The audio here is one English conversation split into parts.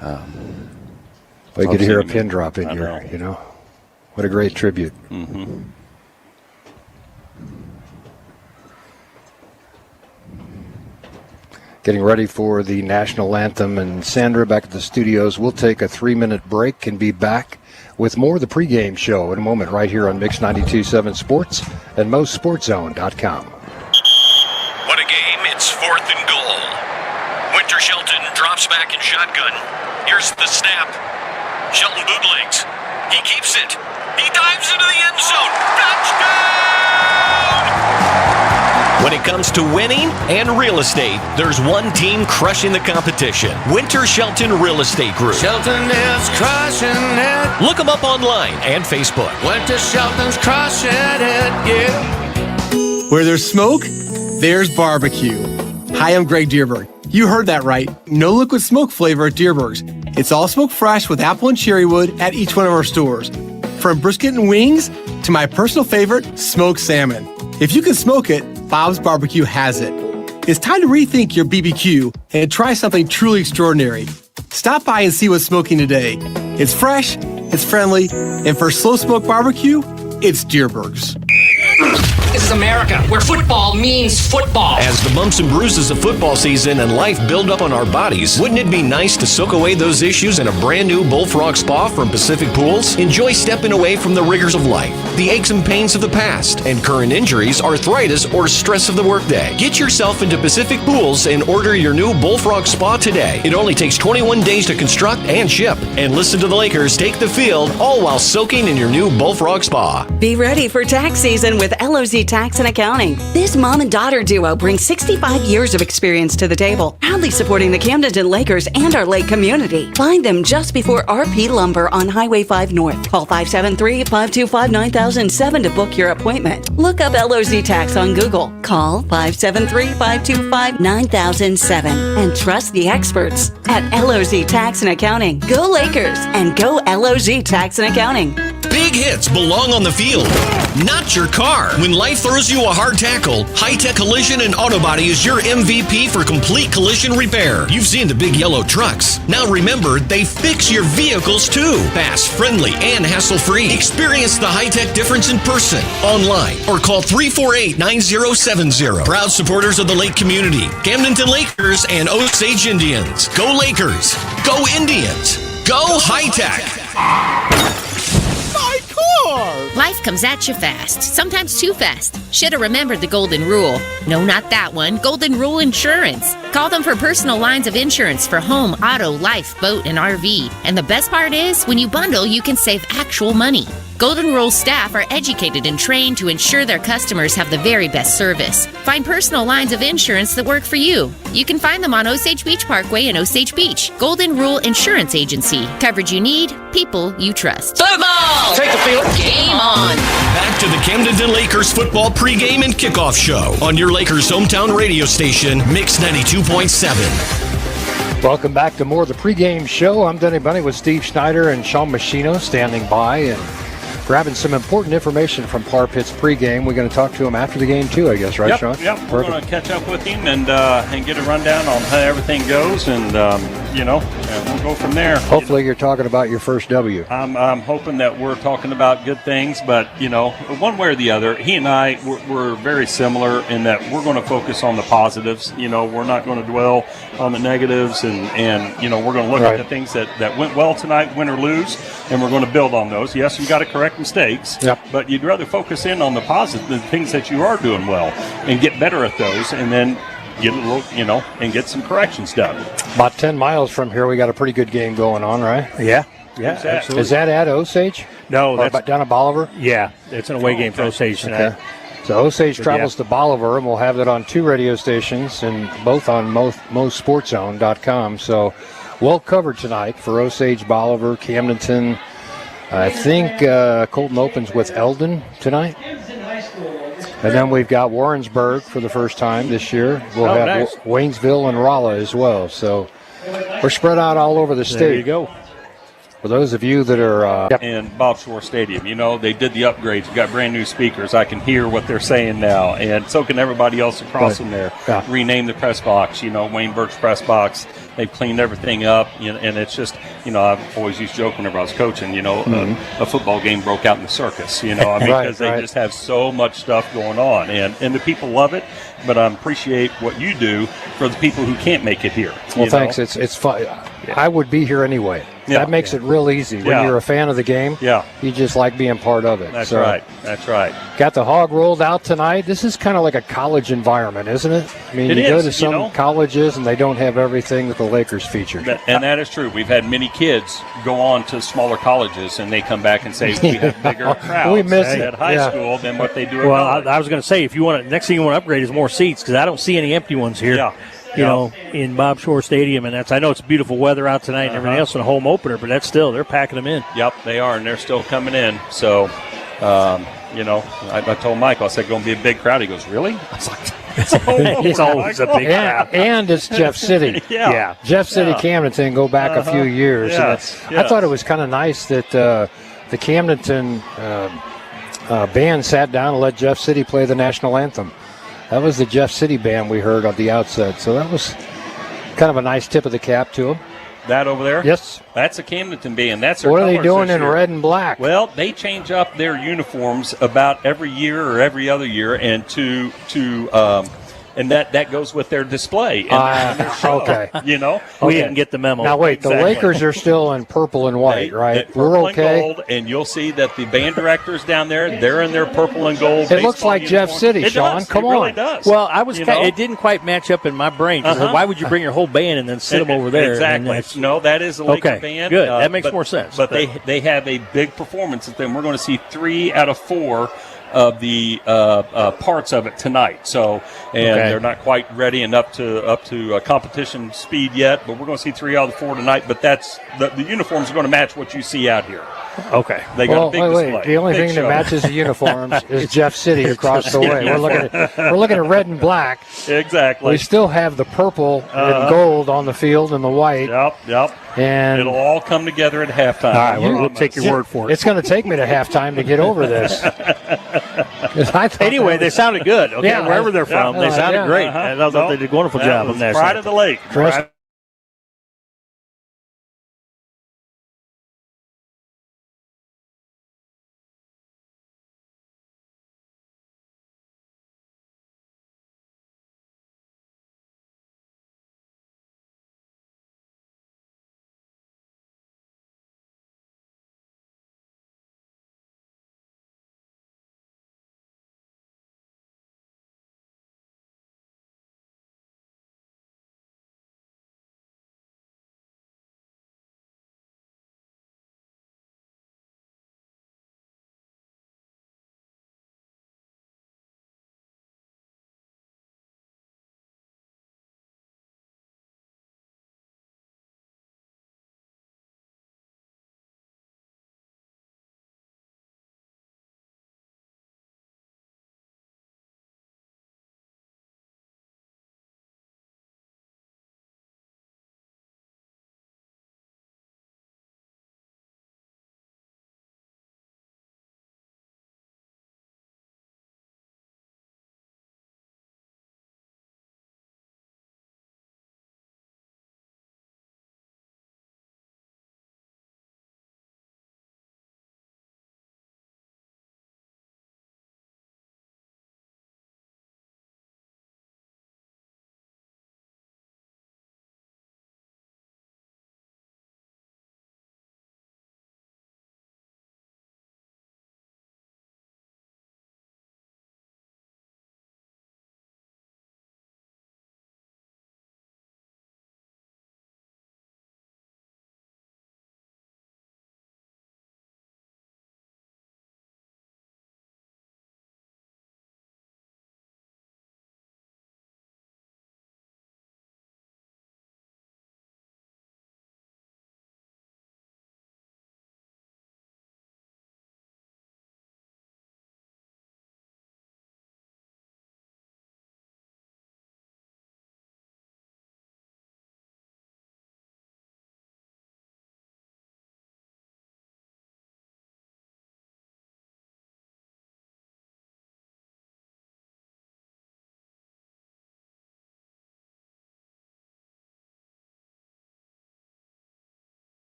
But you could hear a pin drop in here, you know. What a great tribute. Mm-hmm. Getting ready for the national anthem. And Sandra, back at the studios, we'll take a 3-minute break and be back with more of the pregame show in a moment right here on Mix 92.7 Sports and MoSportsZone.com. What a game. It's 4th and goal. Winter Shelton drops back in shotgun. Here's the snap. Shelton bootlegs. He keeps it. He dives into the end zone. Touchdown! When it comes to winning and real estate, there's one team crushing the competition. Winter Shelton Real Estate Group. Shelton is crushing it. Look them up online and Facebook. Winter Shelton's crushing it, yeah. Where there's smoke, there's barbecue. Hi, I'm Greg Dierberg. You heard that right. No liquid smoke flavor at Dierberg's. It's all smoke fresh with apple and cherry wood at each one of our stores. From brisket and wings to my personal favorite, smoked salmon. If you can smoke it, Bob's Barbecue has it. It's time to rethink your BBQ and try something truly extraordinary. Stop by and see what's smoking today. It's fresh, it's friendly, and for slow smoke barbecue, it's Dierberg's. This is America, where football means football. As the bumps and bruises of football season and life build up on our bodies, wouldn't it be nice to soak away those issues in a brand new Bullfrog Spa from Pacific Pools? Enjoy stepping away from the rigors of life, the aches and pains of the past, and current injuries, arthritis, or stress of the workday. Get yourself into Pacific Pools and order your new Bullfrog Spa today. It only takes 21 days to construct and ship. And listen to the Lakers take the field, all while soaking in your new Bullfrog Spa. Be ready for tax season with LOZ Tax and Accounting. This mom and daughter duo brings 65 years of experience to the table, proudly supporting the Camdenton Lakers and our lake community. Find them just before RP Lumber on Highway 5 North. Call 573-525-9007 to book your appointment. Look up LOZ Tax on Google. Call 573-525-9007 and trust the experts at LOZ Tax and Accounting. Go Lakers and go LOZ Tax and Accounting. Big hits belong on the field, not your car. When life throws you a hard tackle, High Tech Collision and Auto Body is your MVP for complete collision repair. You've seen the big yellow trucks. Now remember, they fix your vehicles too. Fast, friendly, and hassle-free. Experience the High Tech difference in person, online, or call 348-9070. Proud supporters of the Lake community, Camdenton Lakers and Osage Indians. Go Lakers! Go Indians! Go High Tech! Life comes at you fast, sometimes too fast. Should have remembered the golden rule. No, not that one. Golden Rule Insurance. Call them for personal lines of insurance for home, auto, life, boat, and RV. And the best part is, when you bundle, you can save actual money. Golden Rule staff are educated and trained to ensure their customers have the very best service. Find personal lines of insurance that work for you. You can find them on Osage Beach Parkway in Osage Beach. Golden Rule Insurance Agency. Coverage you need, people you trust. Football! Take the field. Game on! Back to the Camdenton Lakers football pregame and kickoff show on your Lakers hometown radio station, Mix 92.7. Welcome back to more of the pregame show. I'm Denny Bunny with Steve Schneider and Sean Machino standing by and grabbing some important information from Par Pit's pregame. We're going to talk to him after the game too, I guess, right, Sean? Yep, we're going to catch up with him and get a rundown on how everything goes, and we'll go from there. Hopefully you're talking about your first W. I'm hoping that we're talking about good things, but, one way or the other, he and I, we're very similar in that we're going to focus on the positives. We're not going to dwell on the negatives, and we're going to look at the things that went well tonight, win or lose, and we're going to build on those. Yes, you got to correct mistakes, but you'd rather focus in on the positive, the things that you are doing well, and get better at those, and then get a little, and get some corrections done. About 10 miles from here, we got a pretty good game going on, right? Yeah, absolutely. Is that at Osage? No, that's down at Bolivar? Yeah, it's an away game for Osage tonight. Okay. So Osage travels to Bolivar, and we'll have that on 2 radio stations, and both on MoSportsZone.com. So well covered tonight for Osage, Bolivar, Camdenton. I think Colton opens with Eldon tonight. And then we've got Warrensburg for the first time this year. We'll have Waynesville and Rolla as well. So we're spread out all over the state. There you go. For those of you that are in Bob Shore Stadium, they did the upgrades. We got brand new speakers. I can hear what they're saying now, and so can everybody else across from there. Yeah. Rename the press box, Wayne Burke's press box. They've cleaned everything up, and it's just, I've always used to joke whenever I was coaching, a football game broke out in the circus, because they just have so much stuff going on, and the people love it. But I appreciate what you do for the people who can't make it here. Well, thanks. It's fun. I would be here anyway. Yeah. That makes it real easy. When you're a fan of the game, you just like being part of it. That's right. That's right. Got the hog rolled out tonight. This is kind of like a college environment, isn't it? I mean, you go to some colleges and they don't have everything that the Lakers feature. And that is true. We've had many kids go on to smaller colleges, and they come back and say we have bigger crowds we miss at high school than what they do at Well, college. I was going to say, if you want to, next thing you want to upgrade is more seats, because I don't see any empty ones here. Yeah. In Bob Shore Stadium, and I know it's beautiful weather out tonight and everything else in a home opener, but that's still, they're packing them in. Yep, they are, and they're still coming in. So, I told Michael, I said, going to be a big crowd. He goes, really? I was like, it's always a big crowd. And it's Jeff City. Yeah. Jeff City, Camdenton, go back a few years. Yes. I thought it was kind of nice that the Camdenton band sat down and let Jeff City play the national anthem. That was the Jeff City band we heard at the outset. So that was kind of a nice tip of the cap to them. That over there? Yes. That's a Camdenton band. That's their What are they colors doing this in year. red and black? Well, they change up their uniforms about every year or every other year, and and that goes with their display. And their show, okay. We didn't get the memo. Now, wait, Exactly. the Lakers are still in purple and white, right? Purple We're okay. and gold, and you'll see that the band directors down there, they're in their purple and gold. It looks baseball like Jeff uniforms. City, It Sean. does. Come it really on. does. Well, I was You know? it didn't quite match up in my brain. 'Cause why would you bring your whole band and then sit them over there? Exactly. No, that is a Laker Okay, band. good. That makes more sense. But they have a big performance at them. We're going to see 3 out of 4 of the parts of it tonight. So, they're not quite ready and up to competition speed yet. But we're going to see 3 out of 4 tonight. But that's the uniforms are going to match what you see out here. Okay. They got a big display. The only Big thing show. that matches the uniforms is Jeff City across the way. We're looking at red and black. Exactly. We still have the purple and gold on the field and the white. Yep. And it'll all come together at halftime. All right, we'll take your word for it. It's going to take me to halftime to get over this. Anyway, they sounded good. Okay, Yeah, wherever they're from, they sounded great. I thought they did a wonderful job on that. Pride of the Lake.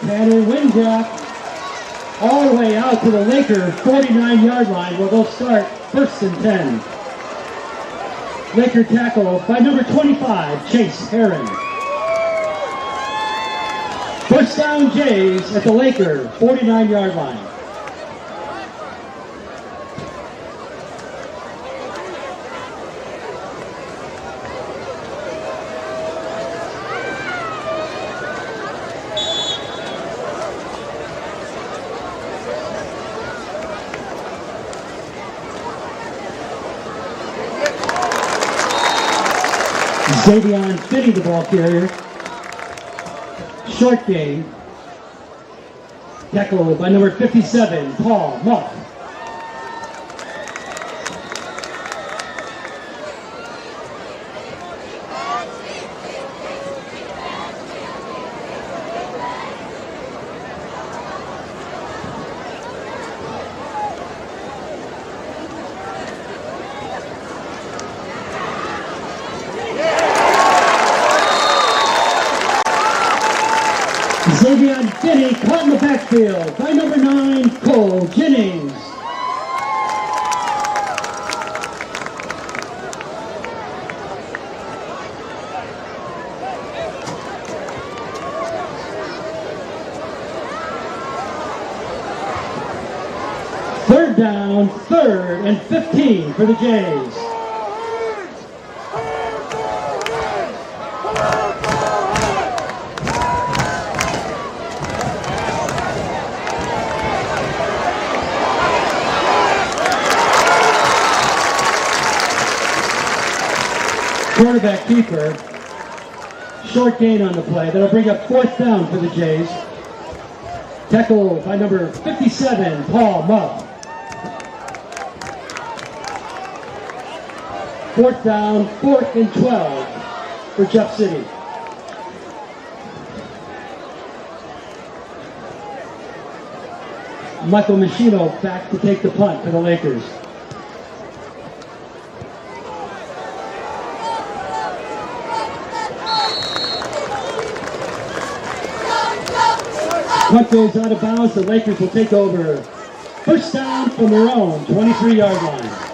Tanner Windrock all the way out to the Laker 49-yard line where they'll start 1st and 10. Laker tackle by number 25, Chase Herron. First down, Jays at the Laker 49-yard line. Xavion Finney, the ball carrier. Short gain. Tackle by number 57, Paul Muff. Xavion Finney caught in the backfield by number 9, Cole Jennings. Third down, 3rd and 15 for the Jays. Quarterback keeper, short gain on the play. That'll bring up 4th down for the Jays. Tackle by number 57, Paul Muff. 4th down, 4th and 12 for Jeff City. Michael Machino back to take the punt for the Lakers. Punt goes out of bounds. The Lakers will take over. First down from their own 23-yard line.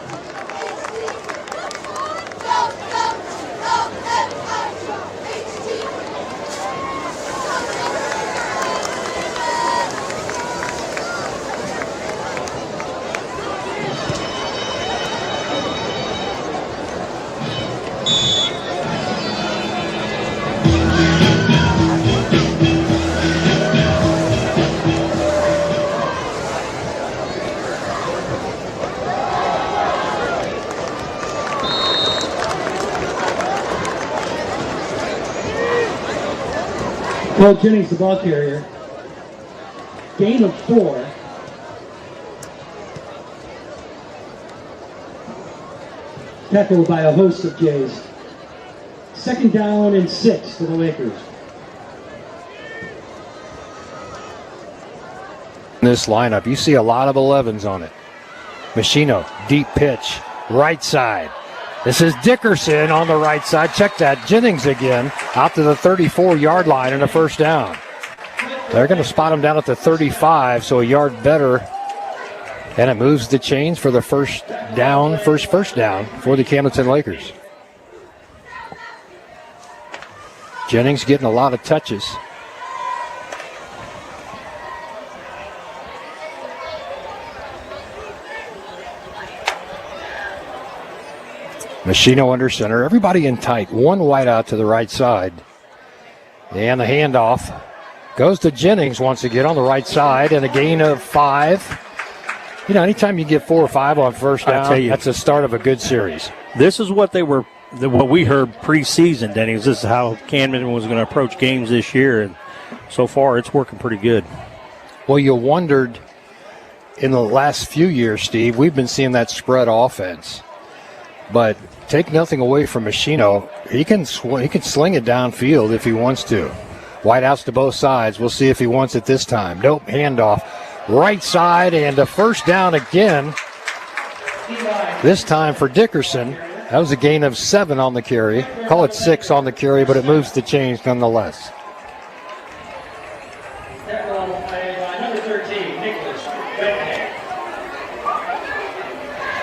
Cole Jennings, the ball carrier. Gain of 4. Tackled by a host of Jays. 2nd down and 6 for the Lakers. In this lineup, you see a lot of 11s on it. Machino, deep pitch, right side. This is Dickerson on the right side. Check that. Jennings again out to the 34-yard line and a first down. They're going to spot him down at the 35, so a yard better. And it moves the chains for the first down for the Camdenton Lakers. Jennings getting a lot of touches. Machino under center. Everybody in tight. One wide out to the right side. And the handoff goes to Jennings once again on the right side, and a gain of 5. You know, anytime you get 4 or 5 on first down, that's the start of a good series. This is what what we heard preseason, Denny. This is how Camden was going to approach games this year, and so far it's working pretty good. Well, you wondered in the last few years, Steve, we've been seeing that spread offense. But take nothing away from Machino. He can sling it downfield if he wants to. Wideouts to both sides. We'll see if he wants it this time. Nope, handoff. Right side and a first down again. This time for Dickerson. That was a gain of 7 on the carry. Call it 6 on the carry, but it moves the chains nonetheless.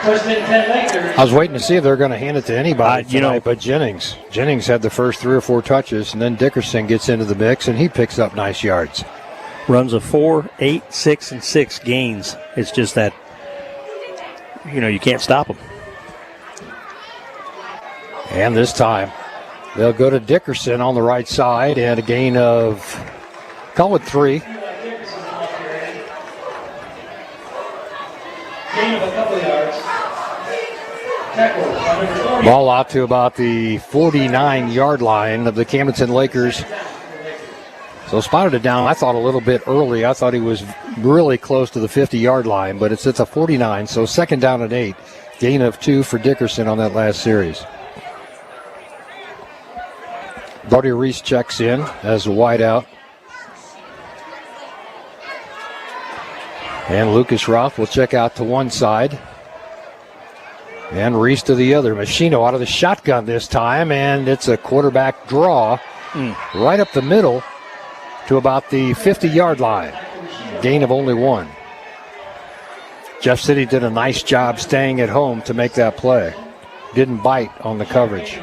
Lakers. I was waiting to see if they're going to hand it to anybody tonight, know, but Jennings had the first 3 or 4 touches, and then Dickerson gets into the mix, and he picks up nice yards. Runs a 4, 8, 6, and 6 gains. It's just that, you can't stop them. And this time, they'll go to Dickerson on the right side, and a gain of, call it 3. Gain of a couple of yards. Tackle. Ball out to about the 49-yard line of the Camdenton Lakers. So spotted it down, I thought, a little bit early. I thought he was really close to the 50-yard line, but it's a 49, so second down and 8. Gain of 2 for Dickerson on that last series. Brody Reese checks in as a wideout. And Lucas Roth will check out to one side. And Reese to the other. Machino out of the shotgun this time, and it's a quarterback draw right up the middle to about the 50-yard line. Gain of only 1. Jeff City did a nice job staying at home to make that play. Didn't bite on the coverage.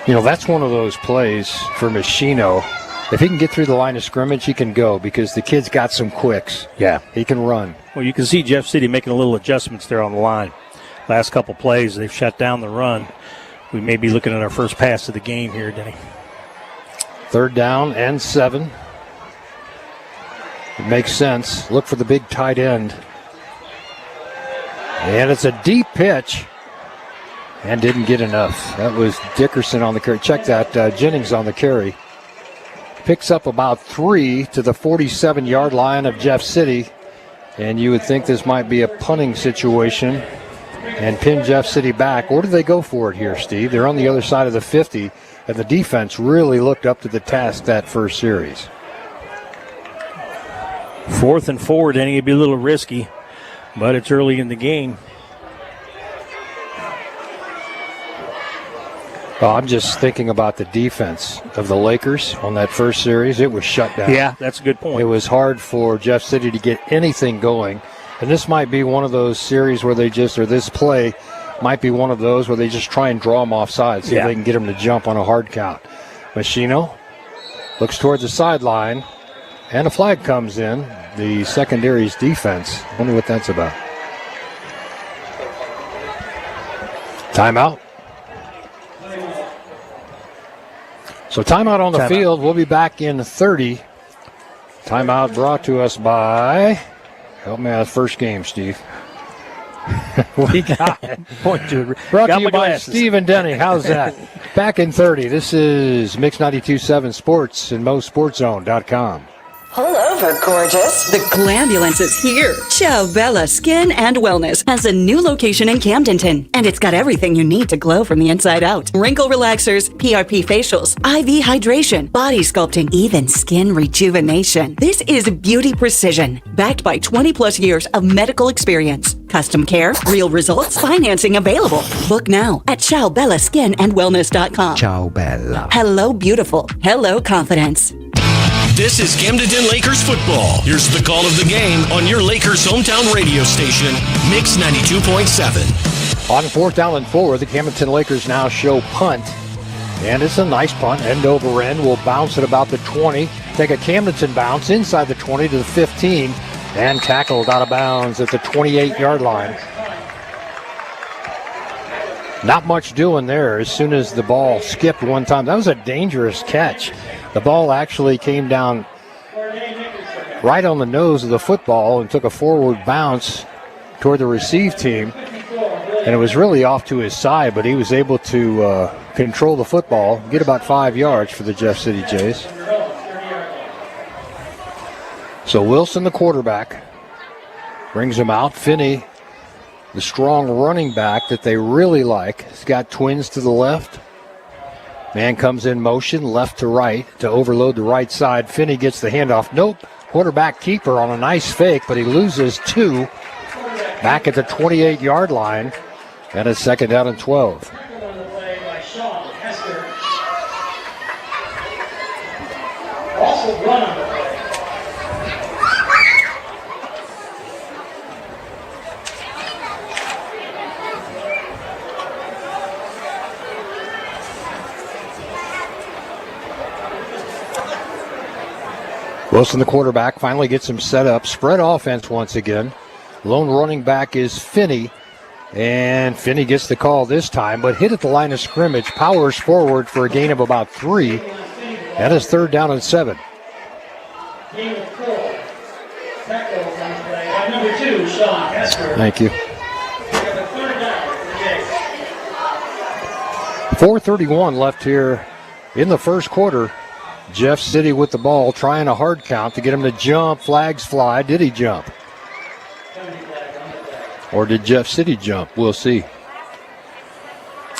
That's one of those plays for Machino. If he can get through the line of scrimmage, he can go because the kid's got some quicks. Yeah. He can run. Well, you can see Jeff City making a little adjustments there on the line. Last couple plays, they've shut down the run. We may be looking at our first pass of the game here, Denny. 3rd down and 7. It makes sense. Look for the big tight end. And it's a deep pitch. And didn't get enough. That was Dickerson on the carry. Check that. Jennings on the carry. Picks up about 3 to the 47-yard line of Jeff City. And you would think this might be a punting situation and pin Jeff City back. Or do they go for it here, Steve? They're on the other side of the 50, and the defense really looked up to the task that first series. 4th and 4, Denny, it'd be a little risky, but it's early in the game. Well, I'm just thinking about the defense of the Lakers on that first series. It was shut down. Yeah, that's a good point. It was hard for Jeff City to get anything going. And this might be one of those series where this play might be one of those where they just try and draw them offside, see if they can get them to jump on a hard count. Machino looks towards the sideline, and a flag comes in. The secondary's defense. Wonder what that's about. Timeout. So timeout on the field. We'll be back in 30. Timeout brought to us by, help me out, first game, Steve. We got it. Point to it. Brought to you by Steve and Denny. How's that? Back in 30. This is Mix 92.7 Sports and MoSportsZone.com. Pull over, gorgeous. The Glambulance is here. Ciao Bella Skin and Wellness has a new location in Camdenton, and it's got everything you need to glow from the inside out. Wrinkle relaxers, PRP facials, IV hydration, body sculpting, even skin rejuvenation. This is beauty precision, backed by 20 plus years of medical experience. Custom care, real results, financing available. Book now at ciaobellaskinandwellness.com. Ciao Bella. Hello, beautiful. Hello, confidence. This is Camdenton Lakers football. Here's the call of the game on your Lakers hometown radio station, Mix 92.7. On 4th down and 4, the Camdenton Lakers now show punt. And it's a nice punt, end over end. Will bounce at about the 20. Take a Camdenton bounce inside the 20 to the 15. And tackled out of bounds at the 28-yard line. Not much doing there as soon as the ball skipped one time. That was a dangerous catch. The ball actually came down right on the nose of the football and took a forward bounce toward the receive team. And it was really off to his side, but he was able to control the football, get about 5 yards for the Jeff City Jays. So Wilson, the quarterback, brings him out. Finney, the strong running back that they really like. He's got twins to the left. Man comes in motion, left to right, to overload the right side. Finney gets the handoff. Nope. Quarterback keeper on a nice fake, but he loses 2. Back at the 28-yard line. And a second down and 12. Wilson, the quarterback, finally gets him set up. Spread offense once again. Lone running back is Finney. And Finney gets the call this time, but hit at the line of scrimmage. Powers forward for a gain of about 3. That is 3rd down and 7. Thank you. 4:31 left here in the first quarter. Jeff City with the ball, trying a hard count to get him to jump. Flags fly. Did he jump? Or did Jeff City jump? We'll see.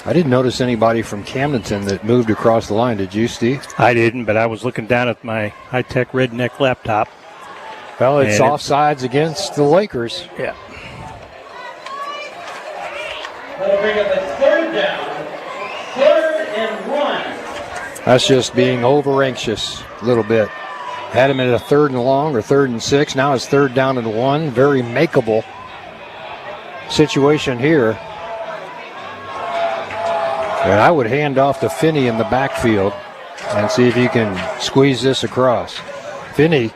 I didn't notice anybody from Camdenton that moved across the line. Did you, Steve? I didn't, but I was looking down at my high-tech redneck laptop. Well, it's offsides against the Lakers. Yeah. That'll bring up a 3rd down. 3rd and 1. That's just being over-anxious a little bit. Had him at a 3rd and long or 3rd and 6. Now it's 3rd down and 1. Very makeable situation here. And I would hand off to Finney in the backfield and see if he can squeeze this across. Finney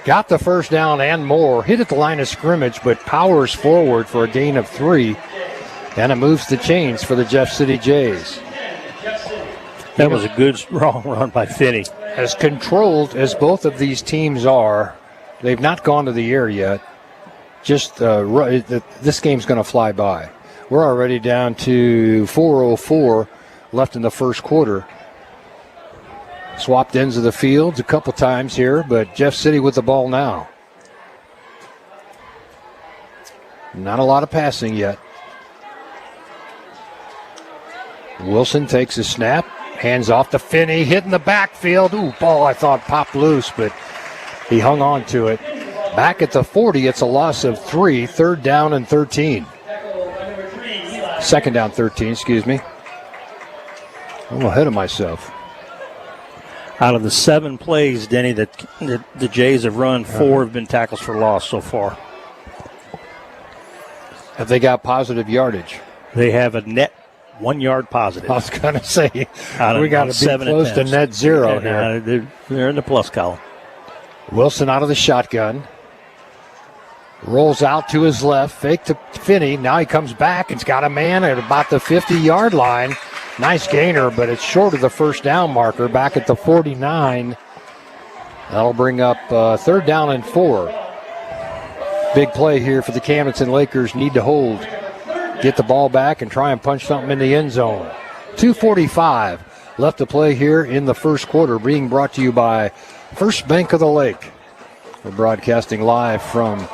got the first down and more. Hit at the line of scrimmage, but powers forward for a gain of 3. And it moves the chains for the Jeff City Jays. That was a good, strong run by Finney. As controlled as both of these teams are, they've not gone to the air yet. Just this game's going to fly by. We're already down to 4:04 left in the first quarter. Swapped ends of the field a couple times here, but Jeff City with the ball now. Not a lot of passing yet. Wilson takes a snap, hands off to Finney, hit in the backfield. Ooh, ball I thought popped loose, but he hung on to it. Back at the 40, it's a loss of 3, 3rd down and 13. 2nd down 13, excuse me. I'm ahead of myself. Out of the 7 plays, Denny, that the Jays have run, 4 have been tackles for loss so far. Have they got positive yardage? They have a net 1 yard positive. I was going to say, we got to be 7 close to attempts. net 0 here. They're in the plus column. Wilson out of the shotgun. Rolls out to his left, fake to Finney. Now he comes back and's got a man at about the 50-yard line. Nice gainer, but it's short of the first down marker. Back at the 49. That'll bring up 3rd down and 4. Big play here for the Camdenton Lakers. Need to hold. Get the ball back and try and punch something in the end zone. 2:45 left to play here in the first quarter. Being brought to you by First Bank of the Lake. We're broadcasting live from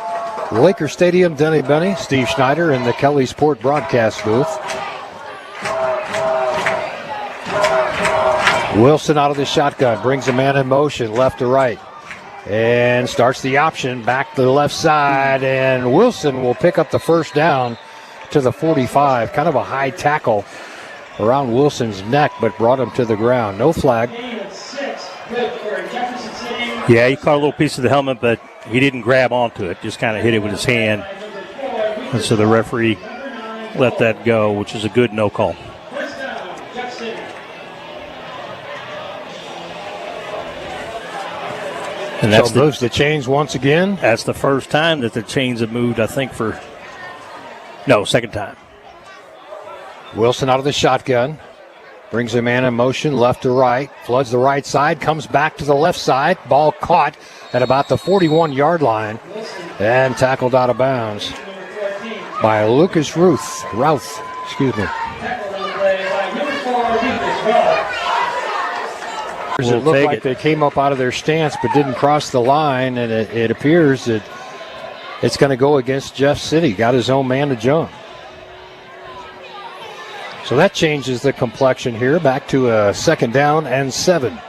Laker Stadium. Denny Benny, Steve Schneider in the Kelly Sport broadcast booth. Wilson out of the shotgun, brings a man in motion left to right, and starts the option back to the left side, and Wilson will pick up the first down to the 45. Kind of a high tackle around Wilson's neck, but brought him to the ground. No flag. Yeah, he caught a little piece of the helmet, but he didn't grab onto it. Just kind of hit it with his hand. And so the referee let that go, which is a good no call. And that's so moves the chains once again. That's the first time that the chains have moved, I think, second time. Wilson out of the shotgun. Brings a man in motion left to right. Floods the right side. Comes back to the left side. Ball caught at about the 41-yard line. And tackled out of bounds by Lucas Routh. Excuse me. It looked like they came up out of their stance but didn't cross the line, and it appears that it's going to go against Jeff City. Got his own man to jump. So that changes the complexion here. Back to a 2nd down and 7.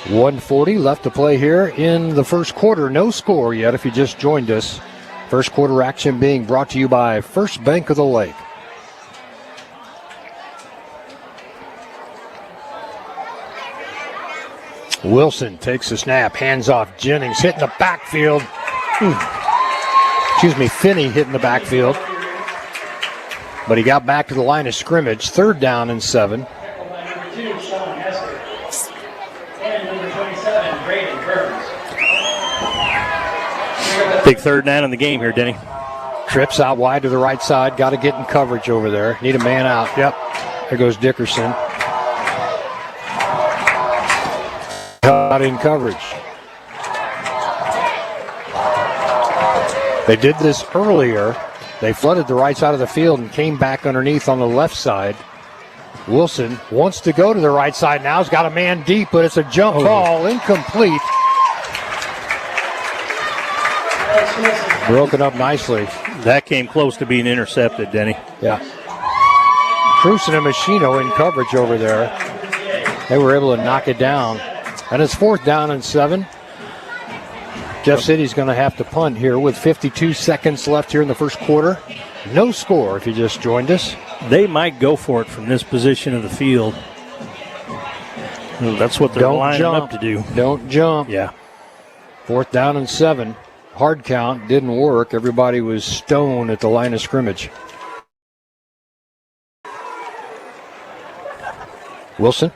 1:40 left to play here in the first quarter. No score yet if you just joined us. First quarter action being brought to you by First Bank of the Lake. Wilson takes the snap, hands off Jennings, hitting the backfield. Finney hitting the backfield. But he got back to the line of scrimmage. 3rd down and 7. Big third down in the game here, Denny. Trips out wide to the right side. Got to get in coverage over there. Need a man out. Yep. There goes Dickerson. Out in coverage. They did this earlier. They flooded the right side of the field and came back underneath on the left side. Wilson wants to go to the right side now. He's got a man deep, but it's a jump ball. Incomplete. Broken up nicely. That came close to being intercepted, Denny. Yeah. Truson and Machino in coverage over there. They were able to knock it down. And it's 4th down and 7. Jeff City's going to have to punt here with 52 seconds left here in the first quarter. No score if you just joined us. They might go for it from this position of the field. That's what they're lining up to do. Don't jump. Yeah. 4th down and 7. Hard count didn't work. Everybody was stoned at the line of scrimmage. Wilson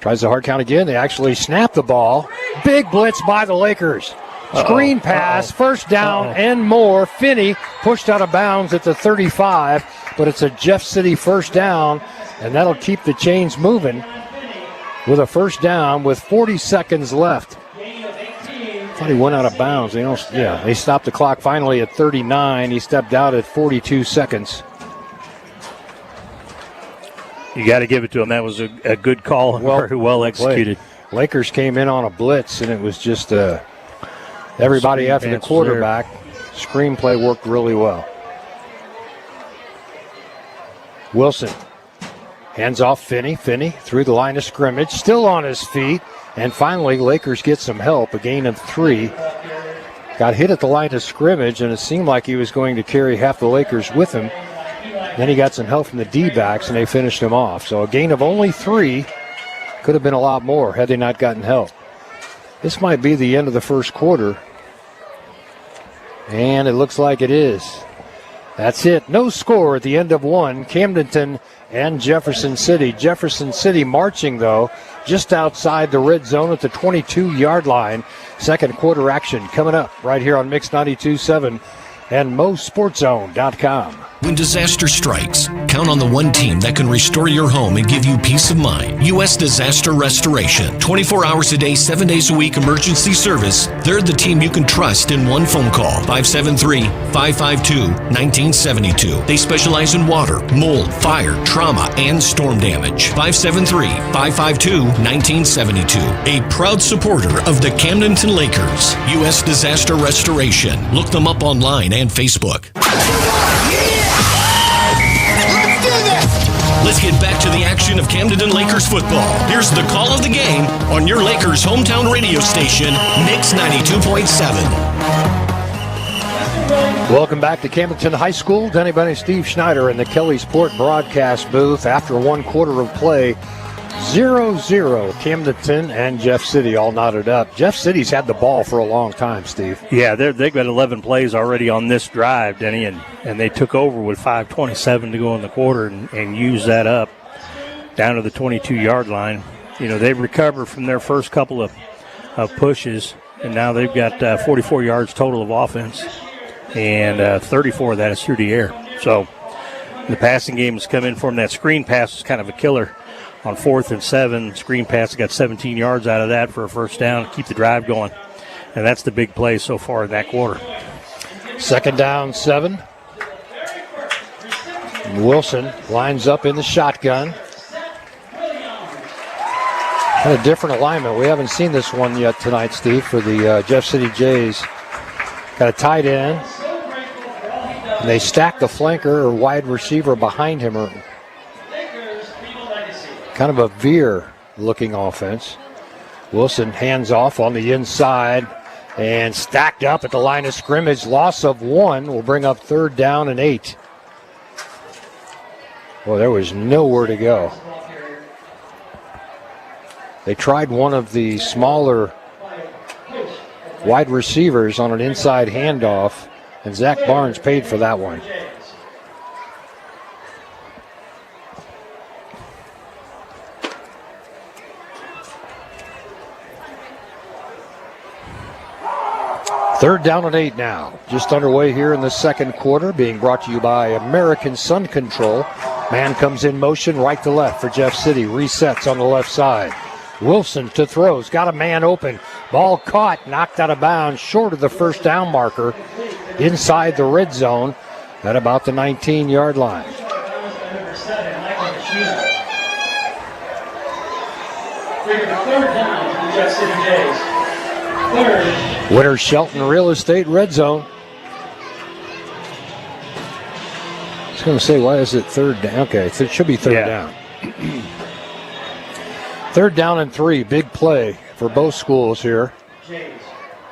tries the hard count again. They actually snap the ball. Big blitz by the Lakers. Screen pass, first down and more. Finney pushed out of bounds at the 35, but it's a Jeff City first down, and that'll keep the chains moving with a first down with 40 seconds left. Thought he went out of bounds. They stopped the clock finally at 39. He stepped out at 42 seconds. You got to give it to him. That was a good call and very well executed. Lakers came in on a blitz, and it was just everybody after the quarterback. Screenplay worked really well. Wilson hands off Finney. Finney through the line of scrimmage, still on his feet. And finally, Lakers get some help, a gain of 3. Got hit at the line of scrimmage, and it seemed like he was going to carry half the Lakers with him. Then he got some help from the D-backs, and they finished him off. So a gain of only 3. Could have been a lot more had they not gotten help. This might be the end of the first quarter. And it looks like it is. That's it. No score at the end of 1. Camdenton and Jefferson City. Jefferson City marching, though, just outside the red zone at the 22-yard line. Second quarter action coming up right here on Mix 92.7 and MoSportsZone.com. When disaster strikes, count on the one team that can restore your home and give you peace of mind. U.S. Disaster Restoration. 24 hours a day, 7 days a week emergency service. They're the team you can trust in one phone call. 573-552-1972. They specialize in water, mold, fire, trauma, and storm damage. 573-552-1972. A proud supporter of the Camdenton Lakers. U.S. Disaster Restoration. Look them up online and Facebook. Let's get back to the action of Camdenton Lakers football. Here's the call of the game on your Lakers hometown radio station, Mix 92.7. Welcome back to Camdenton High School. Denny Benny, Steve Schneider in the Kelly Sport broadcast booth. After 1 quarter of play, 0-0. Camdenton and Jeff City all knotted up. Jeff City's had the ball for a long time, Steve. Yeah, they've got 11 plays already on this drive, Denny, and they took over with 5:27 to go in the quarter and used that up down to the 22-yard line. They've recovered from their first couple of pushes, and now they've got 44 yards total of offense, and 34 of that is through the air. So the passing game has come in for them. That screen pass is kind of a killer. On 4th and 7, screen pass got 17 yards out of that for a first down, keep the drive going. And that's the big play so far in that quarter. 2nd down, 7. Wilson lines up in the shotgun. Kind of different alignment. We haven't seen this one yet tonight, Steve, for the Jeff City Jays. Got a tight end. And they stack the flanker or wide receiver behind him. Kind of a veer-looking offense. Wilson hands off on the inside and stacked up at the line of scrimmage. Loss of 1 will bring up 3rd down and 8. Well, there was nowhere to go. They tried one of the smaller wide receivers on an inside handoff, and Zach Barnes paid for that one. Third down and 8 now. Just underway here in the second quarter, being brought to you by American Sun Control. Man comes in motion right to left for Jeff City. Resets on the left side. Wilson to throws. Got a man open. Ball caught. Knocked out of bounds. Short of the first down marker. Inside the red zone at about the 19-yard line. Third down for the Jeff City Jays. Winter Shelton Real Estate red zone. I was going to say, why is it third down? Okay, it should be third down. Third down and 3. Big play for both schools here.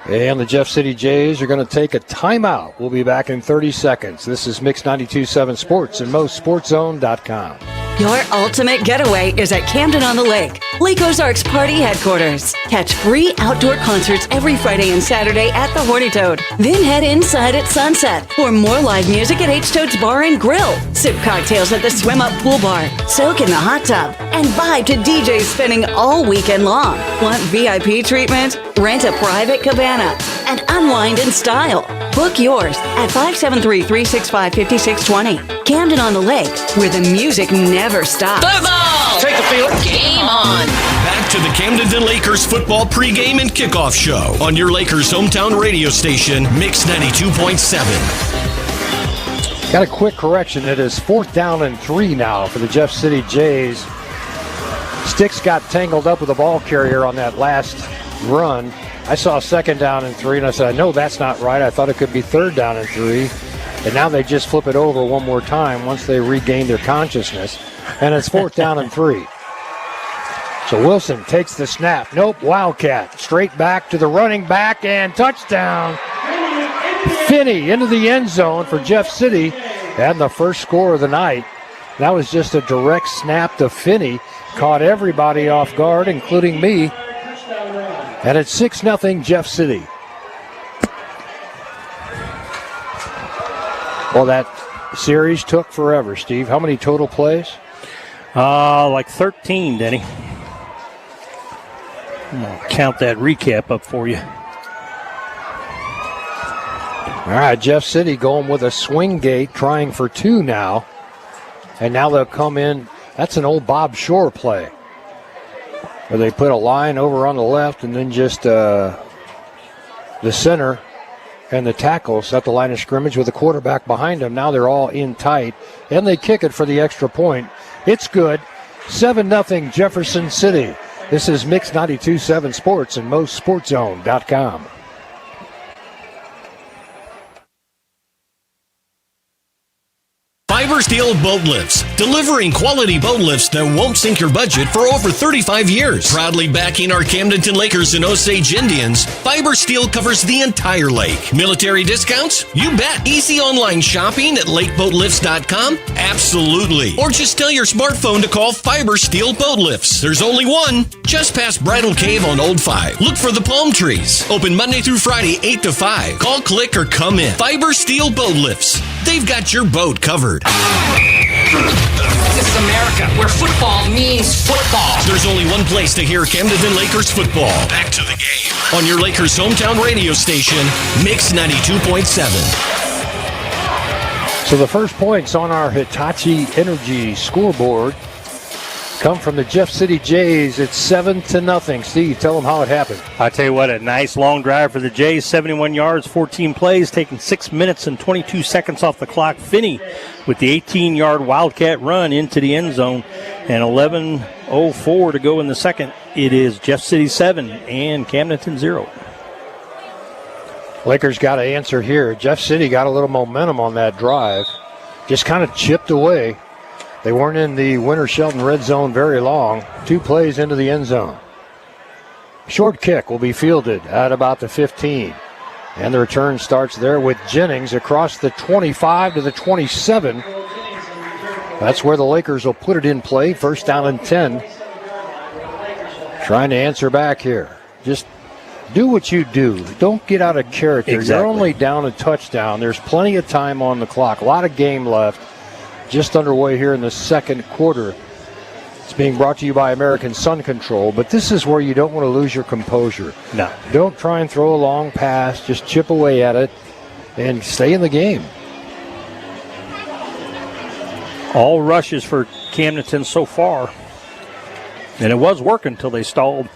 And the Jeff City Jays are going to take a timeout. We'll be back in 30 seconds. This is Mix 92.7 Sports and MoSportsZone.com. Your ultimate getaway is at Camden on the Lake, Lake Ozarks Party Headquarters. Catch free outdoor concerts every Friday and Saturday at the Horny Toad. Then head inside at sunset for more live music at H Toad's Bar and Grill. Sip cocktails at the Swim Up Pool Bar. Soak in the hot tub and vibe to DJs spinning all weekend long. Want VIP treatment? Rent a private cabana and unwind in style. Book yours at 573-365-5620. Camden on the Lake, where the music never stops. Football! Take the field. Game on. Back to the Camdenton Lakers football pregame and kickoff show on your Lakers hometown radio station, Mix 92.7. Got a quick correction. It is 4th down and 3 now for the Jeff City Jays. Sticks got tangled up with a ball carrier on that last run. I saw 2nd down and 3, and I said, I know that's not right. I thought it could be 3rd down and 3. And now they just flip it over one more time once they regain their consciousness. And it's 4th down and 3. So Wilson takes the snap. Nope, Wildcat. Straight back to the running back and touchdown. Finney into the end zone for Jeff City. And the first score of the night. That was just a direct snap to Finney. Caught everybody off guard, including me. And it's 6-0 Jeff City. Well, that series took forever, Steve. How many total plays? Like 13, Denny. I'm going to count that recap up for you. All right, Jeff City going with a swing gate, trying for 2 now. And now they'll come in. That's an old Bob Shore play, where they put a line over on the left and then just the center and the tackles at the line of scrimmage with the quarterback behind them. Now they're all in tight, and they kick it for the extra point. It's good. 7-0 Jefferson City. This is Mix 92.7 Sports and MoSportsZone.com. Fiber Steel Boat Lifts, delivering quality boat lifts that won't sink your budget for over 35 years. Proudly backing our Camdenton Lakers and Osage Indians, Fiber Steel covers the entire lake. Military discounts? You bet. Easy online shopping at lakeboatlifts.com? Absolutely. Or just tell your smartphone to call Fiber Steel Boat Lifts. There's only one, just past Bridal Cave on Old 5. Look for the palm trees. Open Monday through Friday, 8 to 5. Call, click, or come in. Fiber Steel Boat Lifts. They've got your boat covered. This is America, where football means football. There's only one place to hear Camdenton Lakers football. Back to the game. On your Lakers hometown radio station, Mix 92.7. So the first points on our Hitachi Energy scoreboard come from the Jeff City Jays. It's 7-0. Steve, tell them how it happened. I tell you what, a nice long drive for the Jays, 71 yards, 14 plays, taking 6 minutes and 22 seconds off the clock. Finney with the 18-yard Wildcat run into the end zone, and 11:04 to go in the second. It is Jeff City 7 and Camdenton 0. Lakers got to answer here. Jeff City got a little momentum on that drive, just kind of chipped away. They weren't in the Winter Shelton red zone very long. 2 plays into the end zone. Short kick will be fielded at about the 15. And the return starts there with Jennings across the 25 to the 27. That's where the Lakers will put it in play. 1st down and 10. Trying to answer back here. Just do what you do. Don't get out of character. Exactly. You're only down a touchdown. There's plenty of time on the clock. A lot of game left. Just underway here in the second quarter. It's being brought to you by American Sun Control, but this is where you don't want to lose your composure. No. Don't try and throw a long pass. Just chip away at it and stay in the game. All rushes for Camdenton so far. And it was working until they stalled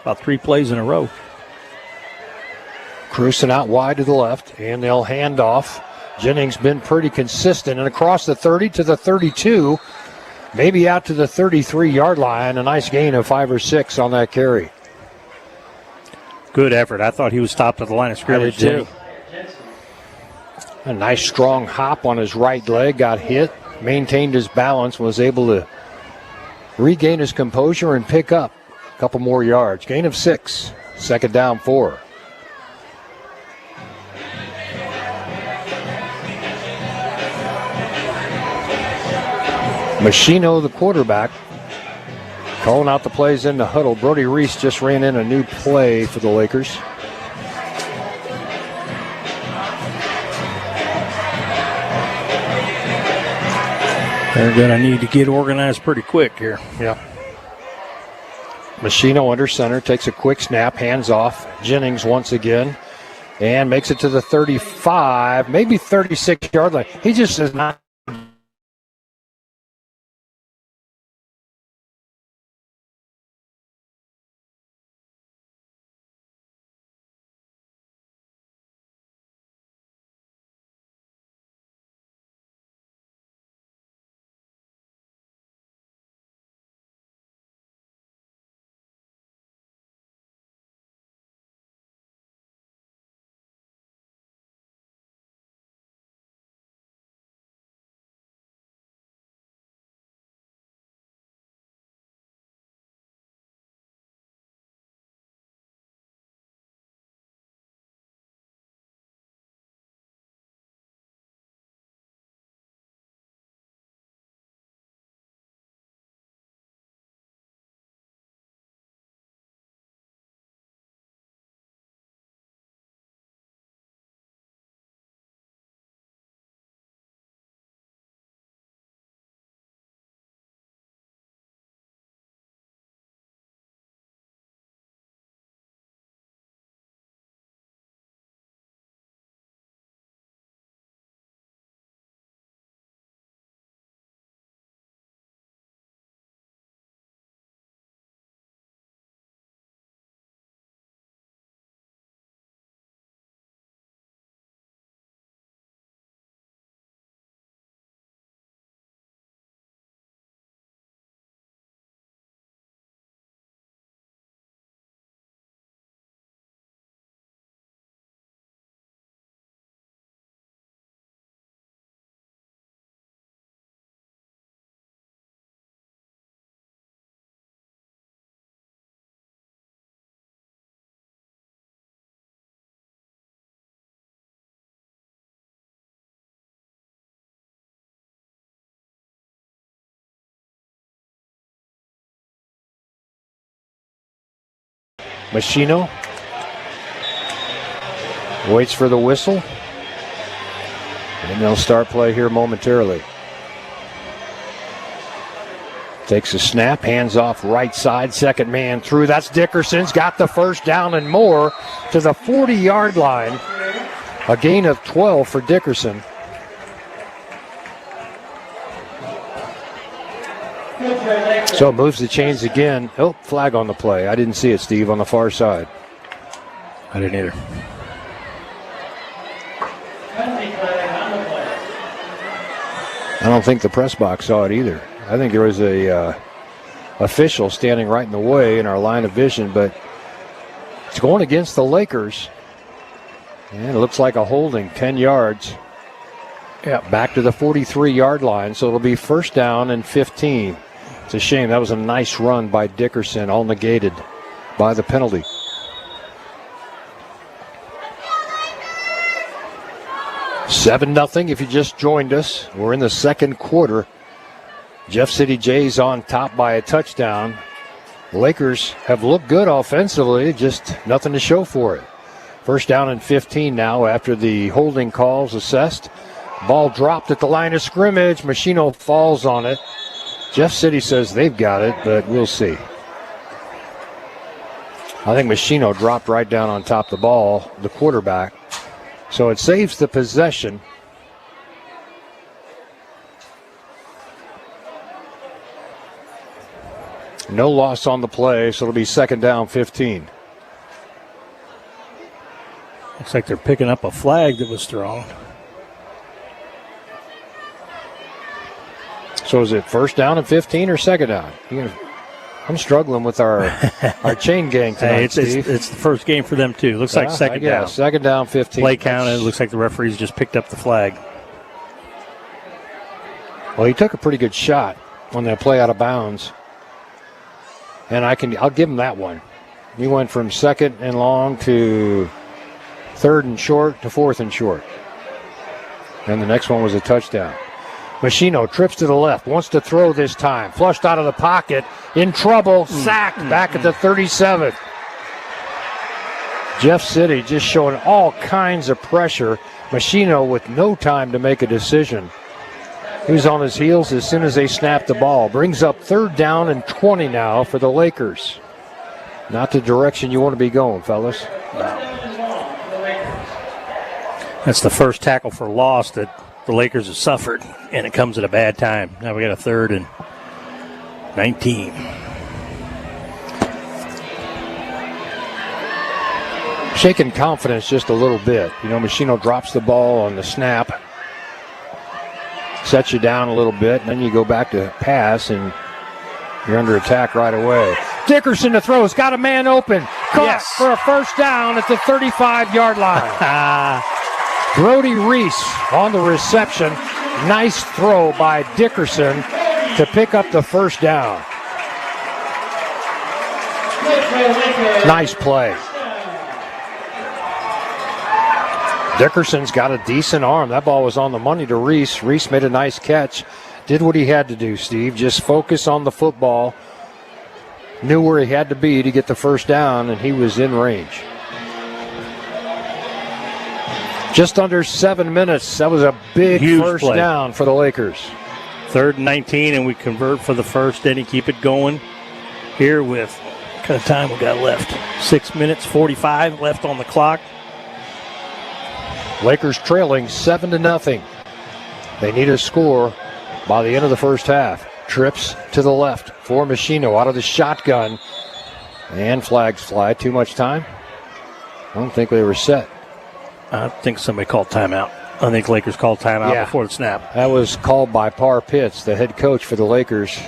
about 3 plays in a row. Cruising out wide to the left, and they'll hand off. Jennings been pretty consistent, and across the 30 to the 32, maybe out to the 33-yard line. A nice gain of 5 or 6 on that carry. Good effort. I thought he was stopped at the line of scrimmage, too. A nice strong hop on his right leg, got hit, maintained his balance, was able to regain his composure and pick up a couple more yards. Gain of 6, 2nd down 4. Machino, the quarterback, calling out the plays in the huddle. Brody Reese just ran in a new play for the Lakers. They're going to need to get organized pretty quick here. Yeah. Machino under center, takes a quick snap, hands off. Jennings once again, and makes it to the 35, maybe 36-yard line. He just does not. Machino waits for the whistle, and they'll start play here momentarily. Takes a snap, hands off right side, second man through. That's Dickerson's got the first down and more to the 40-yard line. A gain of 12 for Dickerson. So it moves the chains again. Oh, flag on the play. I didn't see it, Steve, on the far side. I didn't either. I don't think the press box saw it either. I think there was a official standing right in the way in our line of vision, but it's going against the Lakers. And it looks like a holding, 10 yards. Yeah, back to the 43-yard line, so it'll be first down and 15. It's a shame. That was a nice run by Dickerson, all negated by the penalty. Seven 0 if you just joined us. We're in the second quarter. Jeff City Jays on top by a touchdown. The Lakers have looked good offensively, just nothing to show for it. First down and 15 now after the holding calls assessed. Ball dropped at the line of scrimmage. Machino falls on it. Jeff City says they've got it, but we'll see. I think Machino dropped right down on top of the ball, the quarterback. So it saves the possession. No loss on the play, so it'll be 2nd down, 15. Looks like they're picking up a flag that was thrown. So is it 1st down and 15 or 2nd down? I'm struggling with our chain gang tonight, Hey, Steve. it's the first game for them, too. Looks like 2nd down. 2nd down, 15. Play counted. Looks like the referees just picked up the flag. Well, he took a pretty good shot on that play out of bounds. And I'll give him that one. He went from 2nd and long to 3rd and short to 4th and short. And the next one was a touchdown. Machino trips to the left, wants to throw this time. Flushed out of the pocket, in trouble, sacked back at the 37th. Jeff City just showing all kinds of pressure. Machino with no time to make a decision. He was on his heels as soon as they snapped the ball. Brings up 3rd down and 20 now for the Lakers. Not the direction you want to be going, fellas. That's the first tackle for loss that the Lakers have suffered, and it comes at a bad time. Now we got a 3rd and 19. Shaking confidence just a little bit. Machino drops the ball on the snap. Sets you down a little bit, and then you go back to pass, and you're under attack right away. Dickerson to throw. He's got a man open. Caught for a 1st down at the 35-yard line. Brody Reese on the reception. Nice throw by Dickerson to pick up the 1st down. Nice play. Dickerson's got a decent arm. That ball was on the money to Reese. Reese made a nice catch. Did what he had to do, Steve. Just focus on the football. Knew where he had to be to get the 1st down, and he was in range. Just under 7 minutes. That was a big Huge first play. down for the Lakers. 3rd and 19, and we convert for the 1st, then you keep it going here with what kind of time we got left? 6 minutes, 45 left on the clock. Lakers trailing 7-0. They need a score by the end of the first half. Trips to the left for Machino out of the shotgun. And flags fly. Too much time? I don't think they were set. I think somebody called timeout. I think Lakers called timeout before the snap. That was called by Par Pitts, the head coach for the Lakers.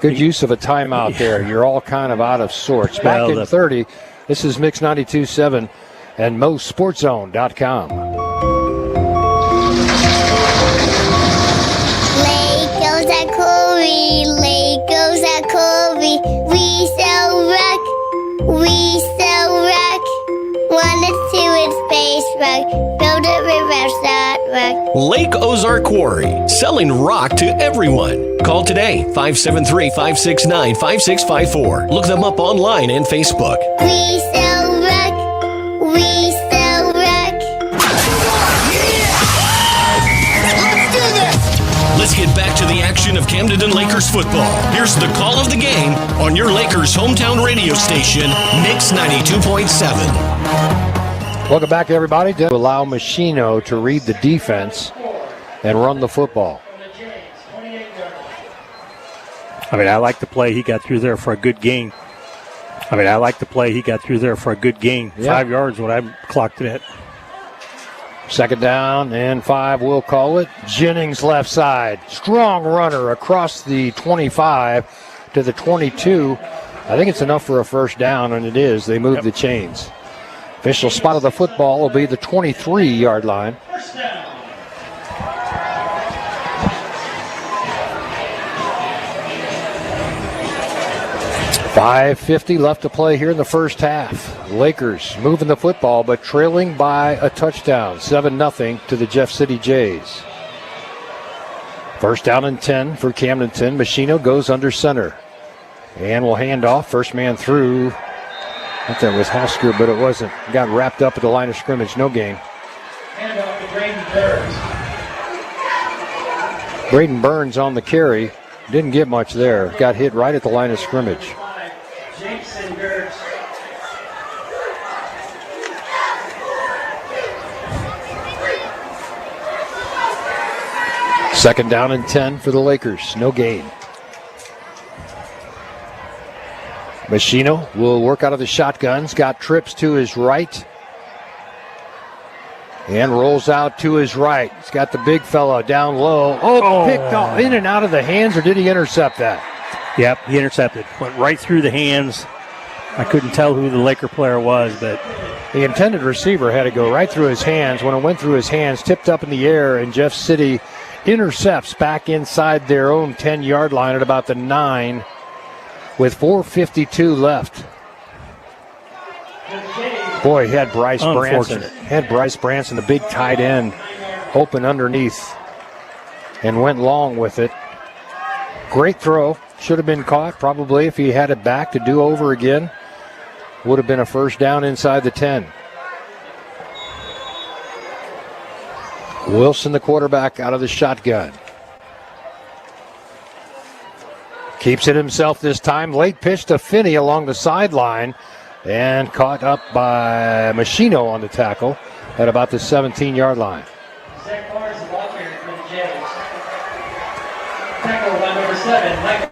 Good use of a timeout there. You're all kind of out of sorts. Back in 30, this is Mix 92.7 and MoSportsZone.com. Lakers at Corey, Lakers at Corey. We sell wreck, we sell wreck. 1 and 2 in space wreck. Build it, reverse that wreck. Lake Ozark Quarry, selling rock to everyone. Call today, 573-569-5654. Look them up online and Facebook. We sell wreck, we sell wreck. Let's do this! Let's get back to the action of Camdenton Lakers football. Here's the call of the game on your Lakers hometown radio station, Mix 92.7. Welcome back, everybody. To allow Machino to read the defense and run the football. I like the play he got through there for a good gain. 5 yards when I clocked it at. 2nd down and 5, we'll call it. Jennings left side. Strong runner across the 25 to the 22. I think it's enough for a 1st down, and it is. They moved the chains. Official spot of the football will be the 23-yard line. .550 left to play here in the first half. Lakers moving the football, but trailing by a touchdown. 7-0 to the Jeff City Jays. 1st down and 10 for Camdenton. Machino goes under center. And will hand off. First man through. I thought that was Hosker, but it wasn't. Got wrapped up at the line of scrimmage. No gain. Hand off to Braden Burns. Braden Burns on the carry. Didn't get much there. Got hit right at the line of scrimmage. Second down and 10 for the Lakers. No gain. Machino will work out of the shotguns. Got trips to his right. And rolls out to his right. He's got the big fella down low. Picked off in and out of the hands, or did he intercept that? Yep, he intercepted. Went right through the hands. I couldn't tell who the Laker player was, but the intended receiver had to go right through his hands. When it went through his hands, tipped up in the air, and Jeff City intercepts back inside their own 10-yard line at about the 9 with 4:52 left. Boy, he had Bryce Branson. The big tight end, open underneath, and went long with it. Great throw. Should have been caught, probably, if he had it back to do over again. Would have been a first down inside the 10. Wilson, the quarterback, out of the shotgun. Keeps it himself this time. Late pitch to Finney along the sideline. And caught up by Machino on the tackle at about the 17-yard line. Zach Barnes, the ball carrier for the Jays. Tackle by number 7, Mike.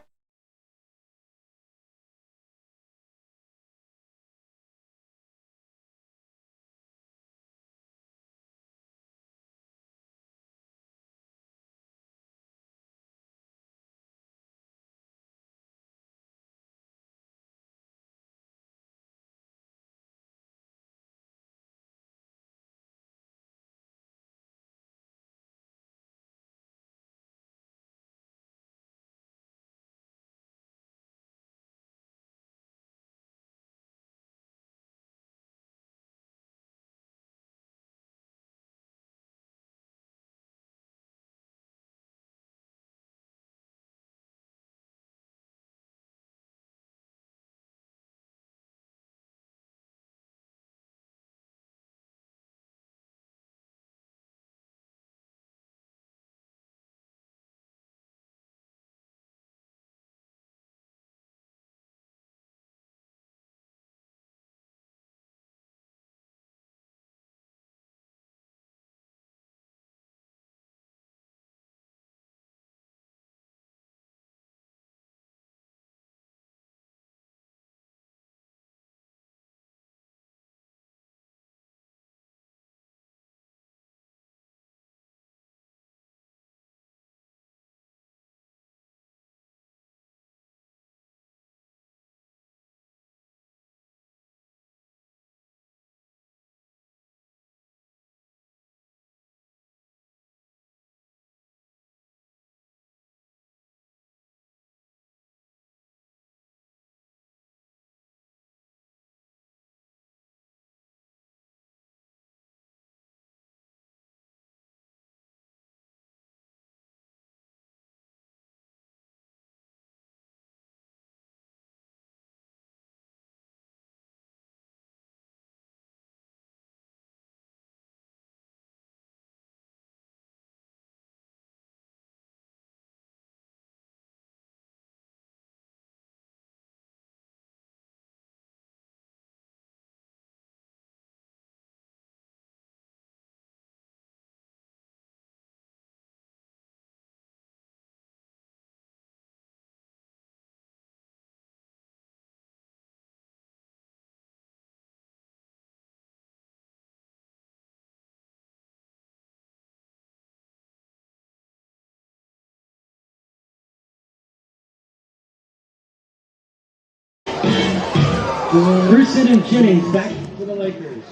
Gerson and Jennings back for the Lakers.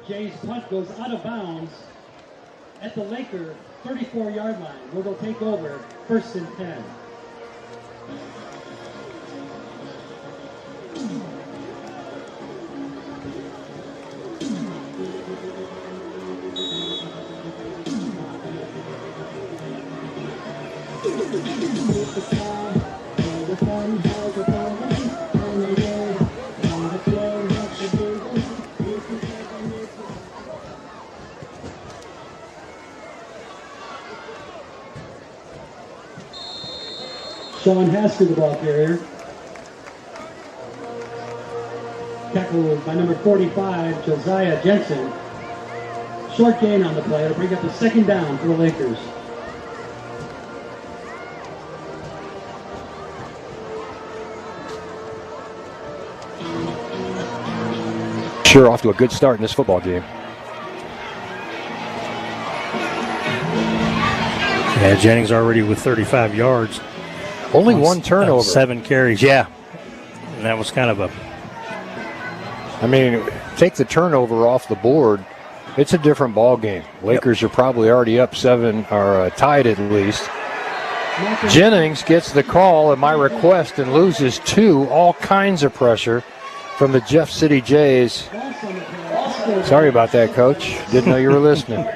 Jay's punt goes out of bounds at the Laker 34-yard line, where they'll take over 1st and 10. Sean Haskell, the ball carrier. Tackled by number 45, Josiah Jensen. Short gain on the play. It'll bring up a second down for the Lakers. Sure, off to a good start in this football game. Yeah, Jennings already with 35 yards. Only one turnover. 7 carries, yeah. And that was kind of a... I mean, take the turnover off the board, it's a different ball game. Lakers are probably already up 7, or tied at least. Jennings gets the call at my request and loses 2. All kinds of pressure from the Jeff City Jays. Sorry about that, Coach. Didn't know you were listening.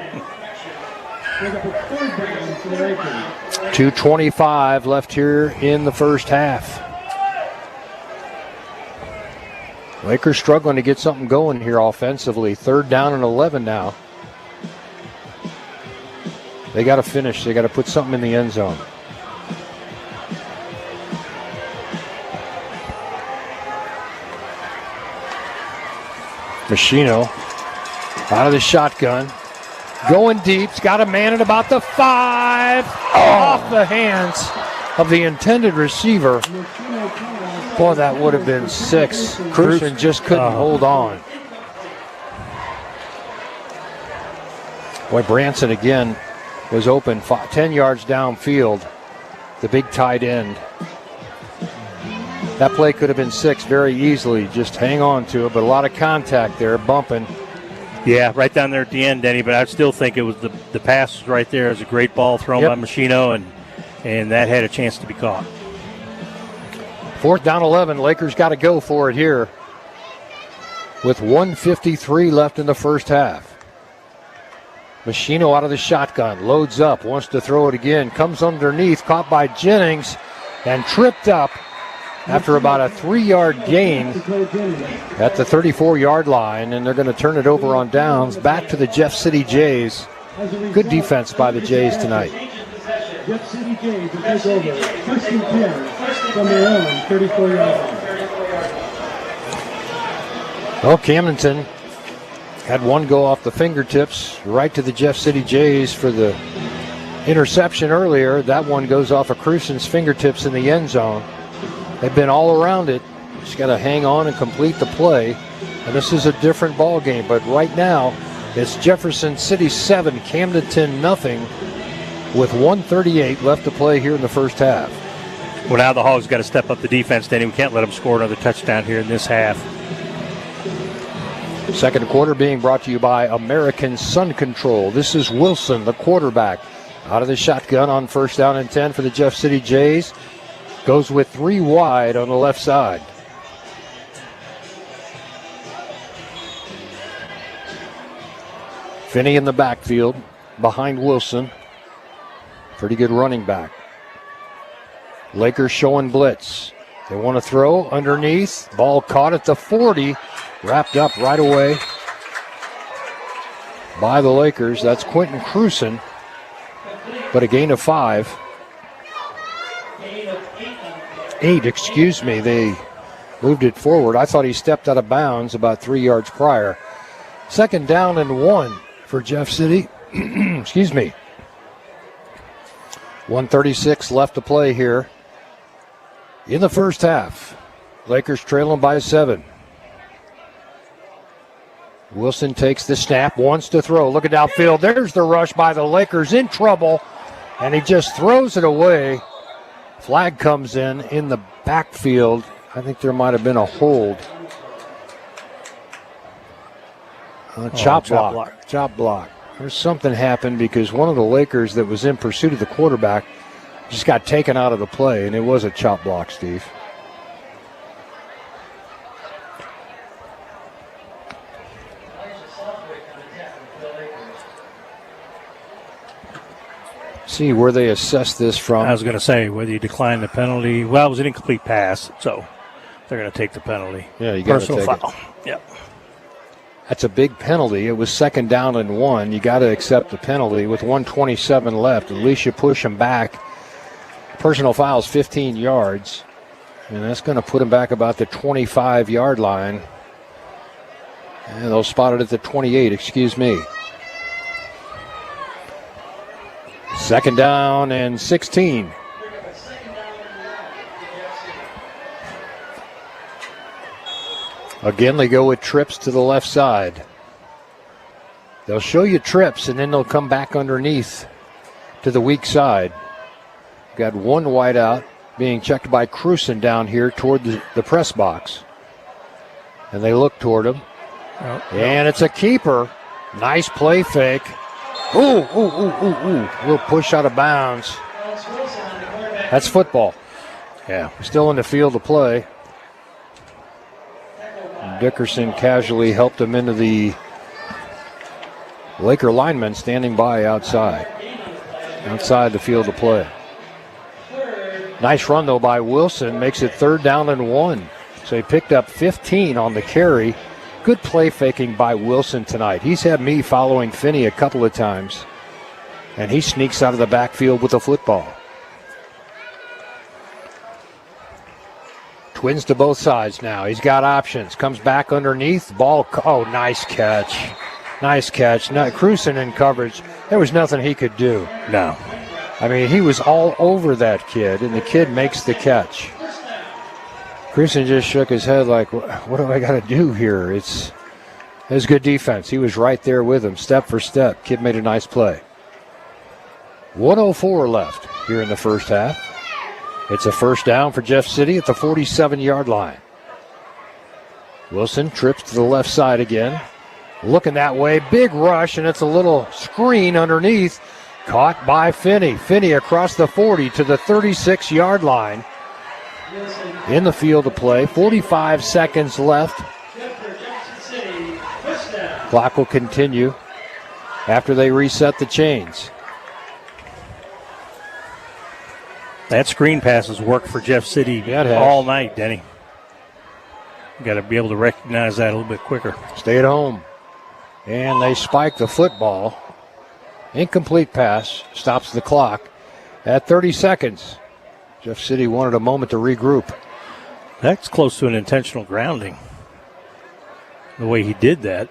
2:25 left here in the first half. Lakers struggling to get something going here offensively. 3rd down and 11 now. They got to finish. They got to put something in the end zone. Machino out of the shotgun. Going deep. He's got a man at about the 5. Off the hands of the intended receiver. Boy, that would have been 6. Cruzen just couldn't hold on. Boy, Branson again was open 10 yards downfield. The big tight end. That play could have been 6 very easily. Just hang on to it, but a lot of contact there, bumping. Yeah, right down there at the end, Denny, but I still think it was the pass was right there. It was a great ball thrown by Machino, and that had a chance to be caught. 4th down 11. Lakers got to go for it here with 1:53 left in the first half. Machino out of the shotgun, loads up, wants to throw it again, comes underneath, caught by Jennings, and tripped up after about a 3-yard gain at the 34-yard line, and they're going to turn it over on downs back to the Jeff City Jays. Good defense by the Jays tonight. Jeff City Jays will take over 1st and 10 from their own 34-yard line. Well, Camdenton had one go off the fingertips right to the Jeff City Jays for the interception earlier. That one goes off of Cruzen's fingertips in the end zone. They've been all around it. Just got to hang on and complete the play. And this is a different ball game. But right now, it's Jefferson City 7, Camdenton nothing, with 1:38 left to play here in the first half. Well, now the Hogs got to step up the defense, Danny. We can't let them score another touchdown here in this half. Second quarter being brought to you by American Sun Control. This is Wilson, the quarterback, out of the shotgun on 1st down and 10 for the Jeff City Jays. Goes with 3 wide on the left side. Finney in the backfield behind Wilson. Pretty good running back. Lakers showing blitz. They want to throw underneath. Ball caught at the 40. Wrapped up right away by the Lakers. That's Quentin Cruzen. But a gain of 5. 8, excuse me. They moved it forward. I thought he stepped out of bounds about 3 yards prior. 2nd down and 1 for Jeff City. Excuse me. 1:36 left to play here in the first half. Lakers trailing by 7. Wilson takes the snap, wants to throw. Look at downfield. There's the rush by the Lakers, in trouble, and he just throws it away. Flag comes in the backfield. I think there might have been a hold. Chop block. There's something happened because one of the Lakers that was in pursuit of the quarterback just got taken out of the play, and it was a chop block, Steve. See where they assess this from. I was going to say, whether you decline the penalty. Well, it was an incomplete pass, so they're going to take the penalty. Yeah, you got to take foul. it. Yep. That's a big penalty. It was 2nd down and 1. You got to accept the penalty with 1:27 left. At least you push them back Personal fouls, 15 yards. And that's going to put him back about the 25-yard line. And they'll spot it at the 28, excuse me. 2nd down and 16. Again, they go with trips to the left side. They'll show you trips, and then they'll come back underneath to the weak side. Got one wide out being checked by Cruson down here toward the press box. And they look toward him. And it's a keeper. Nice play fake. Ooh. Little push out of bounds. That's football. Yeah, still in the field of play. Dickerson casually helped him into the Laker lineman standing by outside the field of play. Nice run, though, by Wilson. Makes it 3rd down and 1. So he picked up 15 on the carry. Good play faking by Wilson tonight. He's had me following Finney a couple of times. And he sneaks out of the backfield with the football. Twins to both sides now. He's got options. Comes back underneath. Ball. Oh, nice catch. Nice catch. Cruson in coverage. There was nothing he could do. No. I mean, he was all over that kid, and the kid makes the catch. Cruson just shook his head like, what do I got to do here? It was good defense. He was right there with him, step for step. Kid made a nice play. 1:04 left here in the first half. It's a 1st down for Jeff City at the 47-yard line. Wilson trips to the left side again. Looking that way, big rush, and it's a little screen underneath. Caught by Finney. Finney across the 40 to the 36-yard line. In the field of play, 45 seconds left. Clock will continue after they reset the chains. That screen pass has worked for Jeff City all night, Denny. You got to be able to recognize that a little bit quicker. Stay at home. And they spike the football. Incomplete pass. Stops the clock at 30 seconds. Jeff City wanted a moment to regroup. That's close to an intentional grounding. The way he did that.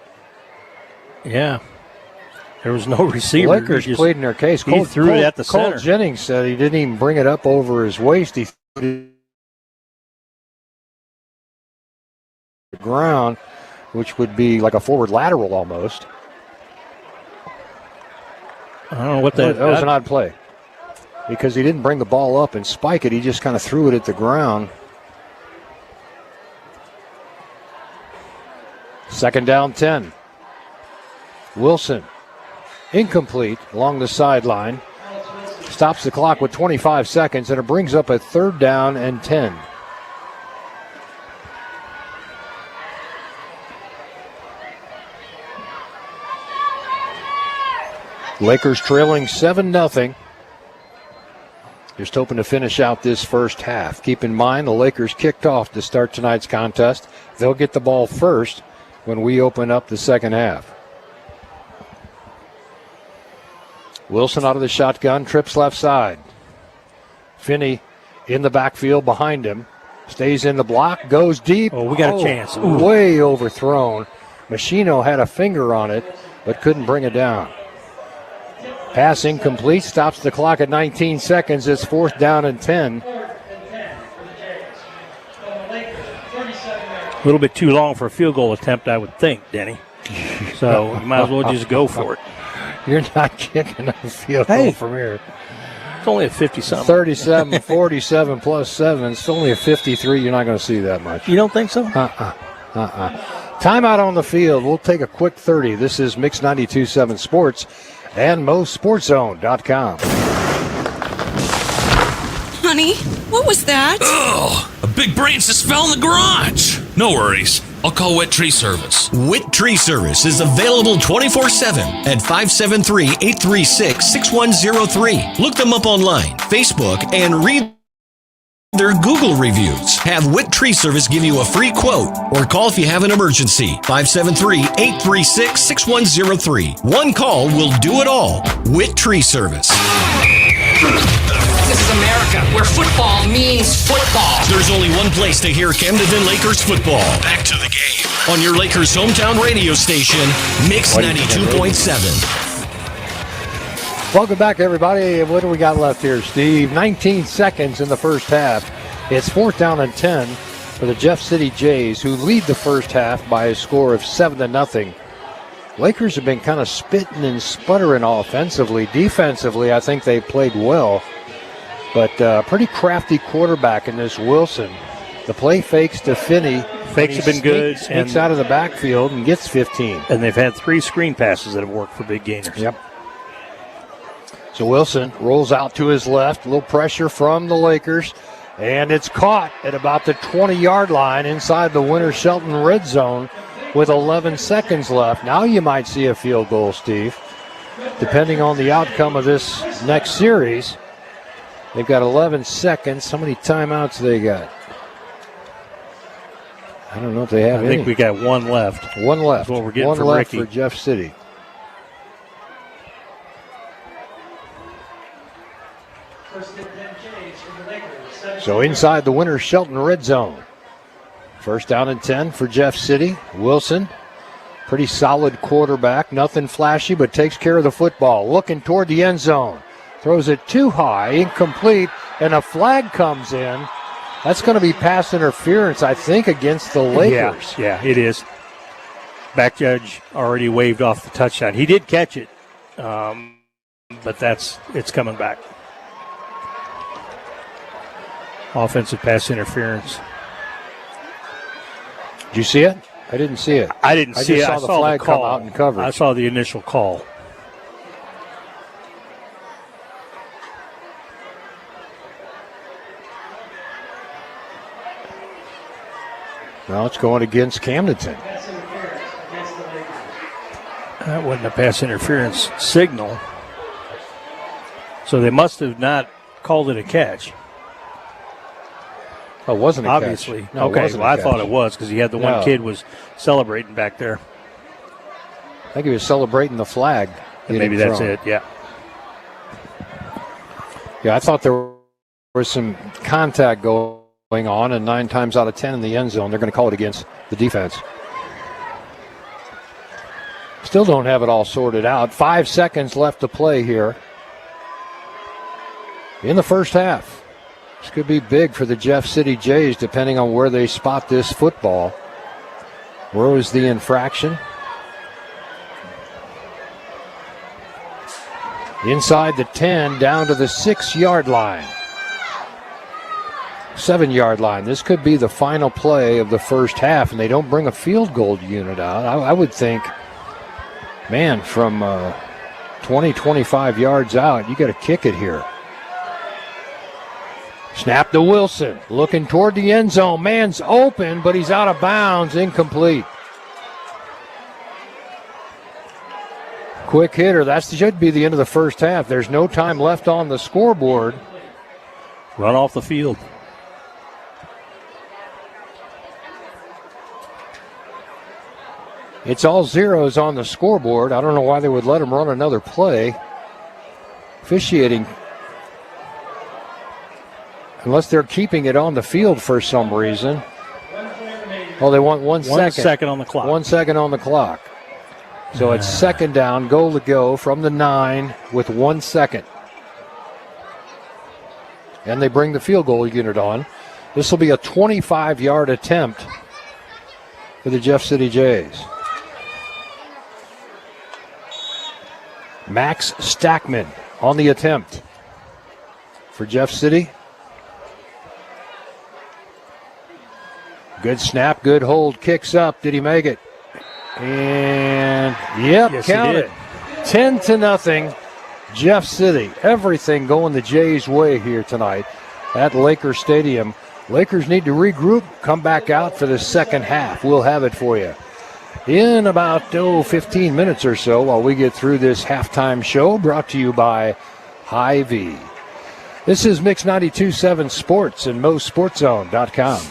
Yeah. There was no receiver. The Lakers played in their case. He threw it at the center. Cole Jennings said he didn't even bring it up over his waist. He threw it to the ground, which would be like a forward lateral almost. I don't know what that was. An odd play because he didn't bring the ball up and spike it. He just kind of threw it at the ground. 2nd down, 10. Wilson. Incomplete along the sideline. Stops the clock with 25 seconds, and it brings up a 3rd down and 10. Lakers trailing 7-0. Just hoping to finish out this first half. Keep in mind, the Lakers kicked off to start tonight's contest. They'll get the ball first when we open up the second half. Wilson out of the shotgun, trips left side. Finney in the backfield behind him. Stays in the block, goes deep. Oh, we got a chance. Way overthrown. Machino had a finger on it, but couldn't bring it down. Pass incomplete, stops the clock at 19 seconds. It's 4th down and 10. A little bit too long for a field goal attempt, I would think, Denny. So you might as well just go for it. You're not kicking a field goal from here. It's only a 50-something. 37, 47 plus 7. It's only a 53. You're not going to see that much. You don't think so? Timeout on the field. We'll take a quick 30. This is Mix 92.7 Sports and MoSportsZone.com. Honey, what was that? Oh, a big branch just fell in the garage. No worries. I'll call Wet Tree Service. Wet Tree Service is available 24/7 at 573-836-6103. Look them up online, Facebook, and read their Google reviews. Have Wet Tree Service give you a free quote or call if you have an emergency. 573-836-6103. One call will do it all. Wet Tree Service. This is America, where football means football. There's only one place to hear Camdenton Lakers football. Back to the game on your Lakers hometown radio station, Mix 92.7. Welcome back, everybody. What do we got left here, Steve? 19 seconds in the first half. It's 4th down and 10 for the Jeff City Jays, who lead the first half by a score of 7-0. Lakers have been kind of spitting and sputtering offensively. Defensively, I think they played well. But pretty crafty quarterback in this Wilson. The play fakes to Finney. Fakes have been good. Sneaks out of the backfield and gets 15. And they've had 3 screen passes that have worked for big gainers. Yep. So Wilson rolls out to his left. A little pressure from the Lakers. And it's caught at about the 20-yard line inside the Winter Shelton red zone with 11 seconds left. Now you might see a field goal, Steve. Depending on the outcome of this next series. They've got 11 seconds. How many timeouts they got? I don't know if they have any. I think we got one left. One left. That's what we're getting one from left Ricky. For Jeff City. So inside the Winter Shelton red zone. 1st down and 10 for Jeff City. Wilson, pretty solid quarterback. Nothing flashy, but takes care of the football. Looking toward the end zone. Throws it too high, incomplete, and a flag comes in. That's going to be pass interference, I think, against the Lakers. Yeah, it is. Back judge already waved off the touchdown. He did catch it, but it's coming back. Offensive pass interference. Did you see it? I didn't see it. I didn't see it. I saw the flag come out and cover. I saw the initial call. Well, it's going against Camdenton. That wasn't a pass interference signal. So they must have not called it a catch. Oh, it wasn't a obviously. Catch. No, okay, well, I thought it was because he had the one kid was celebrating back there. I think he was celebrating the flag. Maybe that's it, yeah. Yeah, I thought there was some contact going on, and 9 times out of 10 in the end zone, they're going to call it against the defense. Still don't have it all sorted out. 5 seconds left to play here in the first half. This could be big for the Jeff City Jays, depending on where they spot this football. Where was the infraction? Inside the 10, down to the 6-yard line. 7-yard line. This could be the final play of the first half, and they don't bring a field goal unit out. I would think, man, from 20, 25 yards out, you got to kick it here. Snap to Wilson, looking toward the end zone. Man's open, but he's out of bounds, incomplete. Quick hitter. That should be the end of the first half. There's no time left on the scoreboard. Run off the field. It's all zeros on the scoreboard. I don't know why they would let him run another play. Officiating, unless they're keeping it on the field for some reason. Oh, they want 1 second. 1 second on the clock. 1 second on the clock. So it's 2nd down, goal to go from the 9 with 1 second. And they bring the field goal unit on. This will be a 25-yard attempt for the Jeff City Jays. Max Stackman on the attempt for Jeff City. Good snap, good hold, kicks up. Did he make it? And, yep, yes, count it. 10-0, Jeff City. Everything going the Jays' way here tonight at Lakers Stadium. Lakers need to regroup, come back out for the second half. We'll have it for you in about 15 minutes or so while we get through this halftime show, brought to you by Hy-Vee. This is Mix 92.7 Sports and MoSportsZone.com.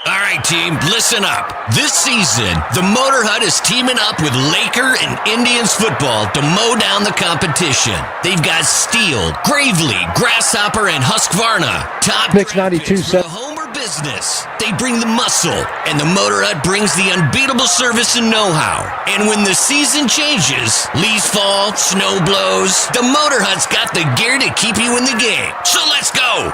All right, right, team, listen up. This season, the Motor Hut is teaming up with Laker and Indians football to mow down the competition. They've got Steel, Gravely, Grasshopper, and Husqvarna. Top Mix 92.7. home or business. They bring the muscle, and the Motor Hut brings the unbeatable service and know-how. And when the season changes, leaves fall, snow blows, the Motor Hut's got the gear to keep you in the game. So let's go.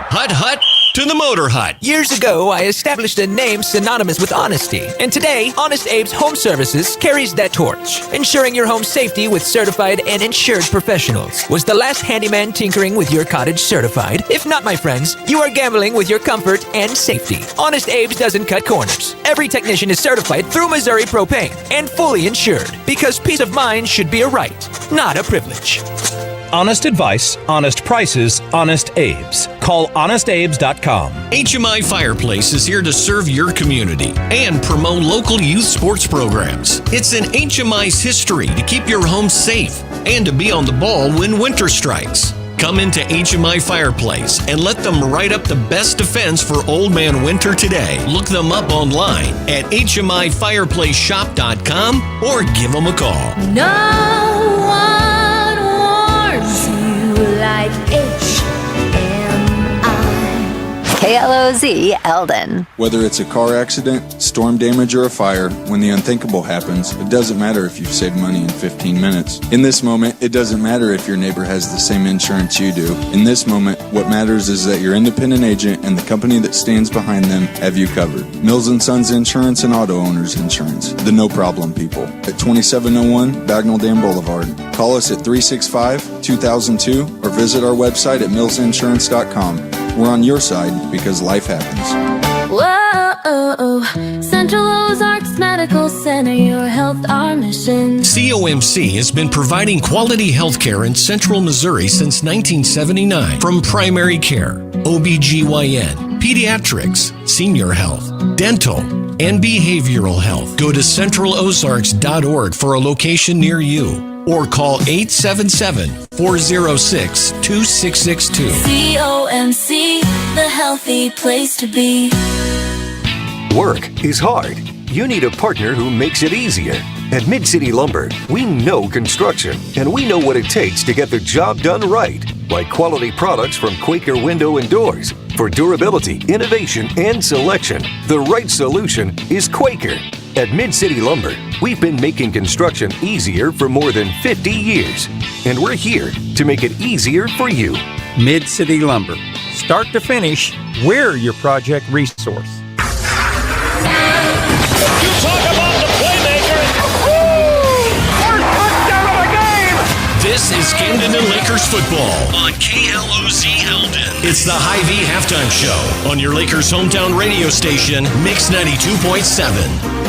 Hut to the Motor Hut. Years ago, I established a name synonymous with honesty. And today, Honest Abe's Home Services carries that torch. Ensuring your home safety with certified and insured professionals. Was the last handyman tinkering with your cottage certified? If not, my friends, you are gambling with your comfort and safety. Honest Abe's doesn't cut corners. Every technician is certified through Missouri Propane and fully insured. Because peace of mind should be a right, not a privilege. Honest advice, honest prices, Honest Abe's. Call HonestAbes.com. HMI Fireplace is here to serve your community and promote local youth sports programs. It's in HMI's history to keep your home safe and to be on the ball when winter strikes. Come into HMI Fireplace and let them write up the best defense for Old Man Winter today. Look them up online at HMIFireplaceShop.com or give them a call. No one warns you like KLOZ Eldon. Whether it's a car accident, storm damage, or a fire, when the unthinkable happens, it doesn't matter if you've saved money in 15 minutes. In this moment, it doesn't matter if your neighbor has the same insurance you do. In this moment, what matters is that your independent agent and the company that stands behind them have you covered. Mills & Sons Insurance and Auto Owners Insurance. The no problem people. At 2701 Bagnell Dam Boulevard. Call us at 365-2002 or visit our website at millsinsurance.com. We're on your side because life happens. Whoa, Central Ozarks Medical Center, your health, our mission. COMC has been providing quality health care in Central Missouri since 1979. From primary care, OBGYN, pediatrics, senior health, dental, and behavioral health. Go to centralozarks.org for a location near you. Or call 877-406-2662. COMC, the healthy place to be. Work is hard. You need a partner who makes it easier. At Mid-City Lumber, we know construction, and we know what it takes to get the job done right. Like quality products from Quaker Window and Doors. For durability, innovation, and selection, the right solution is Quaker. At Mid-City Lumber, we've been making construction easier for more than 50 years. And we're here to make it easier for you. Mid-City Lumber. Start to finish, we're your project resource. You talk about the playmaker. First touchdown of the game. This is Camdenton Lakers football on KLOZ Eldon. It's the Hy-Vee halftime show on your Lakers hometown radio station, Mix 92.7.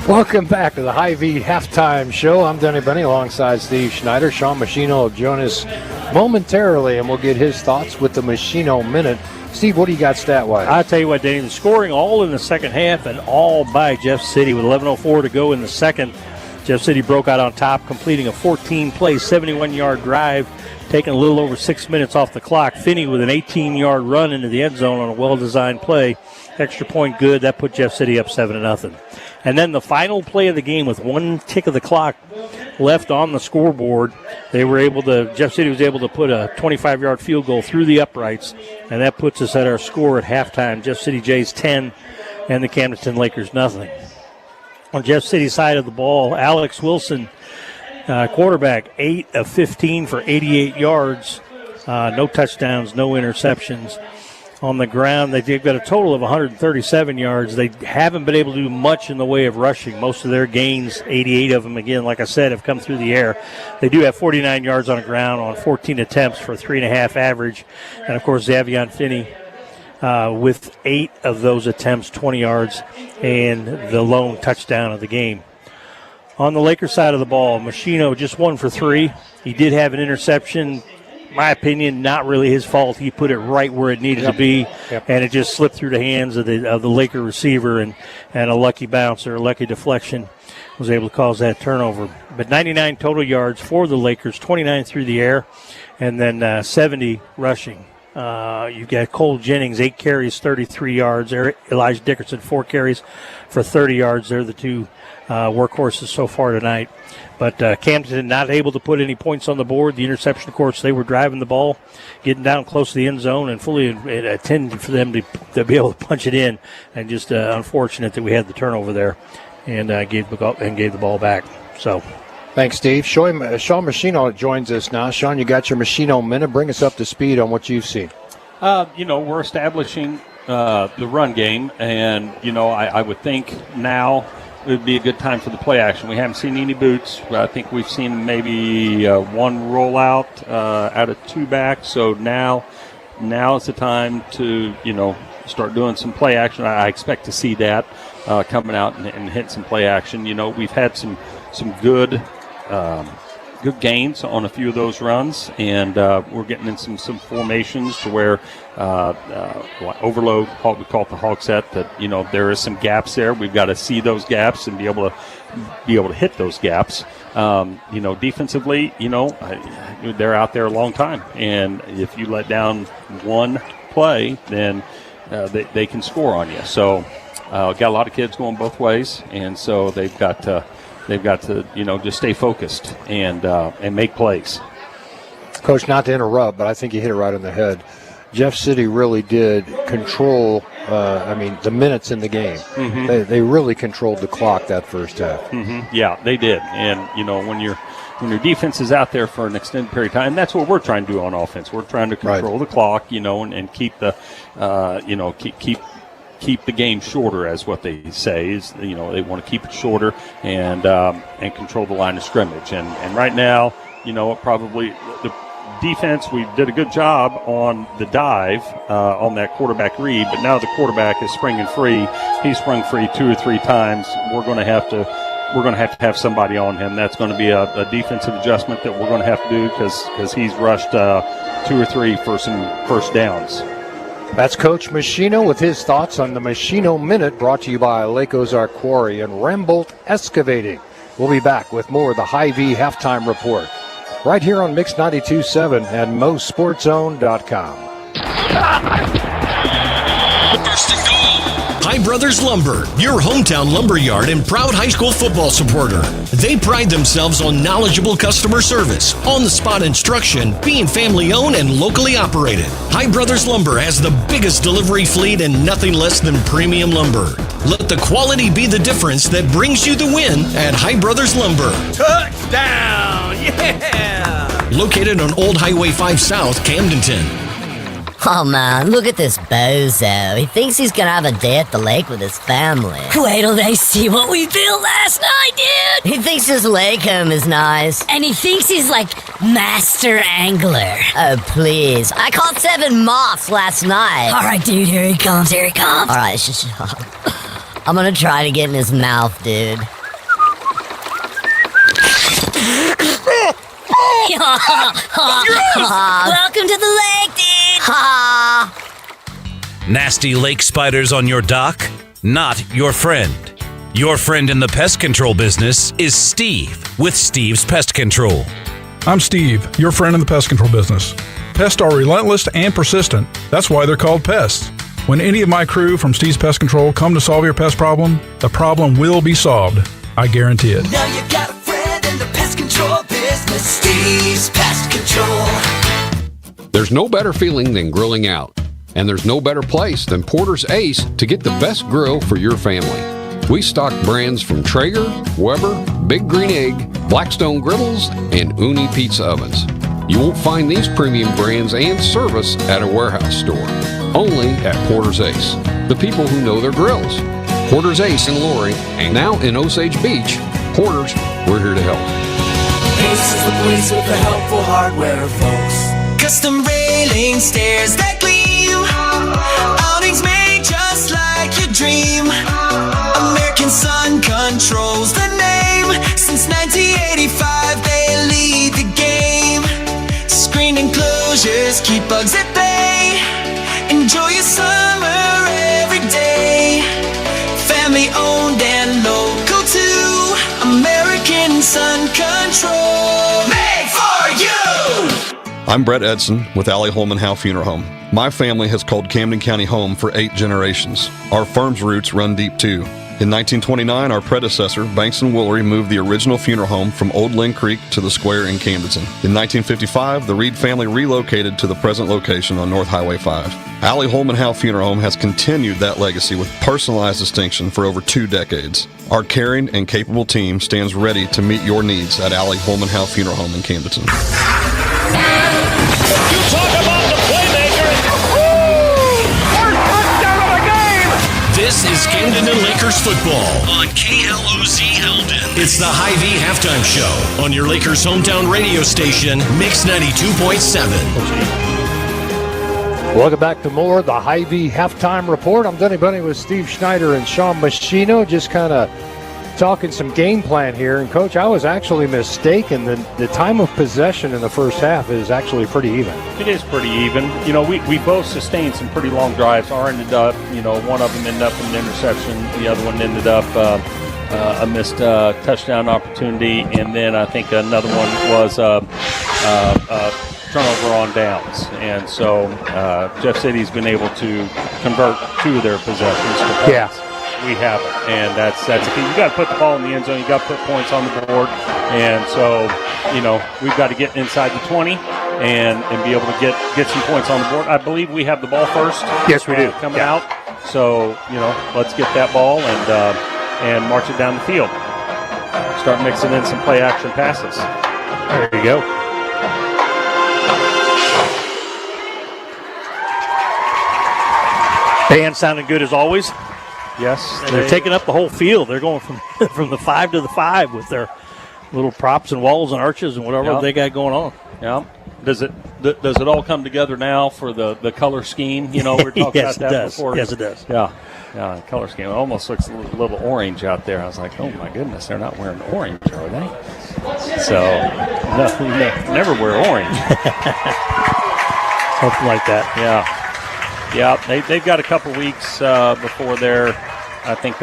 Welcome back to the Hy-Vee halftime show. I'm Denny Benny alongside Steve Schneider. Sean Machino will join us momentarily, and we'll get his thoughts with the Machino Minute. Steve, what do you got stat-wise? I'll tell you what, Danny, the scoring all in the second half and all by Jeff City with 11:04 to go in the second. Jeff City broke out on top, completing a 14-play, 71-yard drive, taking a little over 6 minutes off the clock. Finney with an 18-yard run into the end zone on a well-designed play. Extra point good. That put Jeff City up 7-0. And then the final play of the game with one tick of the clock left on the scoreboard, Jeff City was able to put a 25-yard field goal through the uprights, and that puts us at our score at halftime. Jeff City Jays 10 and the Camdenton Lakers nothing. On Jeff City's side of the ball, Alex Wilson, quarterback, 8 of 15 for 88 yards. No touchdowns, no interceptions. On the ground, they've got a total of 137 yards. They haven't been able to do much in the way of rushing. Most of their gains, 88 of them, again, like I said, have come through the air. They do have 49 yards on the ground on 14 attempts for 3.5 average. And, of course, Xavion Finney with 8 of those attempts, 20 yards, and the lone touchdown of the game. On the Lakers side of the ball, Machino just 1 for 3. He did have an interception. My opinion, not really his fault. He put it right where it needed to be, and it just slipped through the hands of the Laker receiver, and a lucky bounce or a lucky deflection was able to cause that turnover. But 99 total yards for the Lakers, 29 through the air, and then 70 rushing. You've got Cole Jennings, 8 carries, 33 yards. Elijah Dickerson, 4 carries for 30 yards. They're the two workhorses so far tonight. But Camdenton not able to put any points on the board. The interception, of course, they were driving the ball, getting down close to the end zone, and fully intended for them to be able to punch it in. And just unfortunate that we had the turnover there and gave the ball back. So. Thanks, Steve. Sean Machino joins us now. Sean, you got your Machino minute. Bring us up to speed on what you've seen. We're establishing the run game, and, I would think now it would be a good time for the play action. We haven't seen any boots. I think we've seen maybe one rollout out of 2 back. So now is the time to, start doing some play action. I expect to see that coming out and hit some play action. We've had some good gains on a few of those runs, and we're getting in some formations to where overload, we call it the hog set, that there is some gaps there. We've got to see those gaps and be able to hit those gaps. Defensively, they're out there a long time, and if you let down one play, then they can score on you. So got a lot of kids going both ways, and so they've got to just stay focused and make plays. Coach, not to interrupt, but I think you hit it right on the head. Jeff City really did control, the minutes in the game. Mm-hmm. They really controlled the clock that first half. Mm-hmm. Yeah, they did. And, when your defense is out there for an extended period of time, that's what we're trying to do on offense. We're trying to control the clock, and keep the, keep the game shorter, as what they say is, they want to keep it shorter and control the line of scrimmage. And right now, probably the defense, we did a good job on the dive on that quarterback read, but now the quarterback is springing free. He sprung free 2 or 3 times. We're going to have to have somebody on him. That's going to be a defensive adjustment that we're going to have to do because he's rushed 2 or 3 for some first downs. That's Coach Machino with his thoughts on the Machino Minute, brought to you by Lake Ozark Quarry and Rembolt Excavating. We'll be back with more of the Hy-Vee Halftime Report right here on Mix 92.7 and MoSportsZone.com. First and goal. High Brothers Lumber, your hometown lumber yard and proud high school football supporter. They pride themselves on knowledgeable customer service, on-the-spot instruction, being family-owned and locally operated. High Brothers Lumber has the biggest delivery fleet and nothing less than premium lumber. Let the quality be the difference that brings you the win at High Brothers Lumber. Touchdown! Yeah! Located on Old Highway 5 South, Camdenton. Oh man, look at this bozo. He thinks he's gonna have a day at the lake with his family. Wait till they see what we built last night, dude! He thinks his lake home is nice. And he thinks he's like master angler. Oh please, I caught 7 moths last night. Alright dude, here he comes. Alright, I'm gonna try to get in his mouth, dude. Welcome to the lake, dude! Nasty lake spiders on your dock? Not your friend. Your friend in the pest control business is Steve with Steve's Pest Control. I'm Steve, your friend in the pest control business. Pests are relentless and persistent. That's why they're called pests. When any of my crew from Steve's Pest Control come to solve your pest problem, the problem will be solved. I guarantee it. Now you got a friend in the pest control business. Steve's Pest Control. There's no better feeling than grilling out. And there's no better place than Porter's Ace to get the best grill for your family. We stock brands from Traeger, Weber, Big Green Egg, Blackstone Griddles, and Uni Pizza Ovens. You won't find these premium brands and service at a warehouse store. Only at Porter's Ace, the people who know their grills. Porter's Ace in Lori, and now in Osage Beach. Porter's, we're here to help. Ace is the place with the helpful hardware, folks. Custom railing stairs that gleam. Outings made just like your dream. American Sun controls the name. Since 1985 they lead the game. Screened enclosures keep bugs at bay. Enjoy your summer every day. Family owned and local too. American Sun Control, made for you. I'm Brett Edson with Allie Holman Howe Funeral Home. My family has called Camden County home for 8 generations. Our firm's roots run deep too. In 1929, our predecessor, Banks & Woolery, moved the original funeral home from Old Lynn Creek to the square in Camdenton. In 1955, the Reed family relocated to the present location on North Highway 5. Allie Holman Howe Funeral Home has continued that legacy with personalized distinction for over 2 decades. Our caring and capable team stands ready to meet your needs at Allie Holman Howe Funeral Home in Camdenton. You talk about the playmaker. First touchdown of the game. This is Camdenton Lakers football on KLOZ Eldon. It's the Hy-Vee halftime show on your Lakers hometown radio station, Mix 92.7. Welcome back to more of the Hy-Vee halftime report. I'm Dunny Bunny with Steve Schneider and Sean Machino, just kind of talking some game plan here. And Coach, I was actually mistaken. The time of possession in the first half is actually pretty even. It is pretty even. You know, we both sustained some pretty long drives. Our ended up, one of them ended up in an interception. The other one ended up a missed touchdown opportunity. And then I think another one was turnover on downs. And so Jeff City's been able to convert 2 of their possessions to points. Yeah. We haven't, and that's the key. You got to put the ball in the end zone. You got to put points on the board, and so we've got to get inside the 20 and be able to get some points on the board. I believe we have the ball first. Yes, we do. Coming out. So let's get that ball and march it down the field. Start mixing in some play action passes. There you go. Band sounding good as always. Yes, they're taking up the whole field. They're going from the 5 to the 5 with their little props and walls and arches and whatever they got going on. Yeah. Does it all come together now for the color scheme? We were talking Yes, about that it does. before. Yes, it does. Yeah, color scheme. It almost looks a little orange out there. I was like, oh my goodness, they're not wearing orange, are they? So no, never wear orange. Something like that. Yeah. Yeah, they've got a couple weeks before their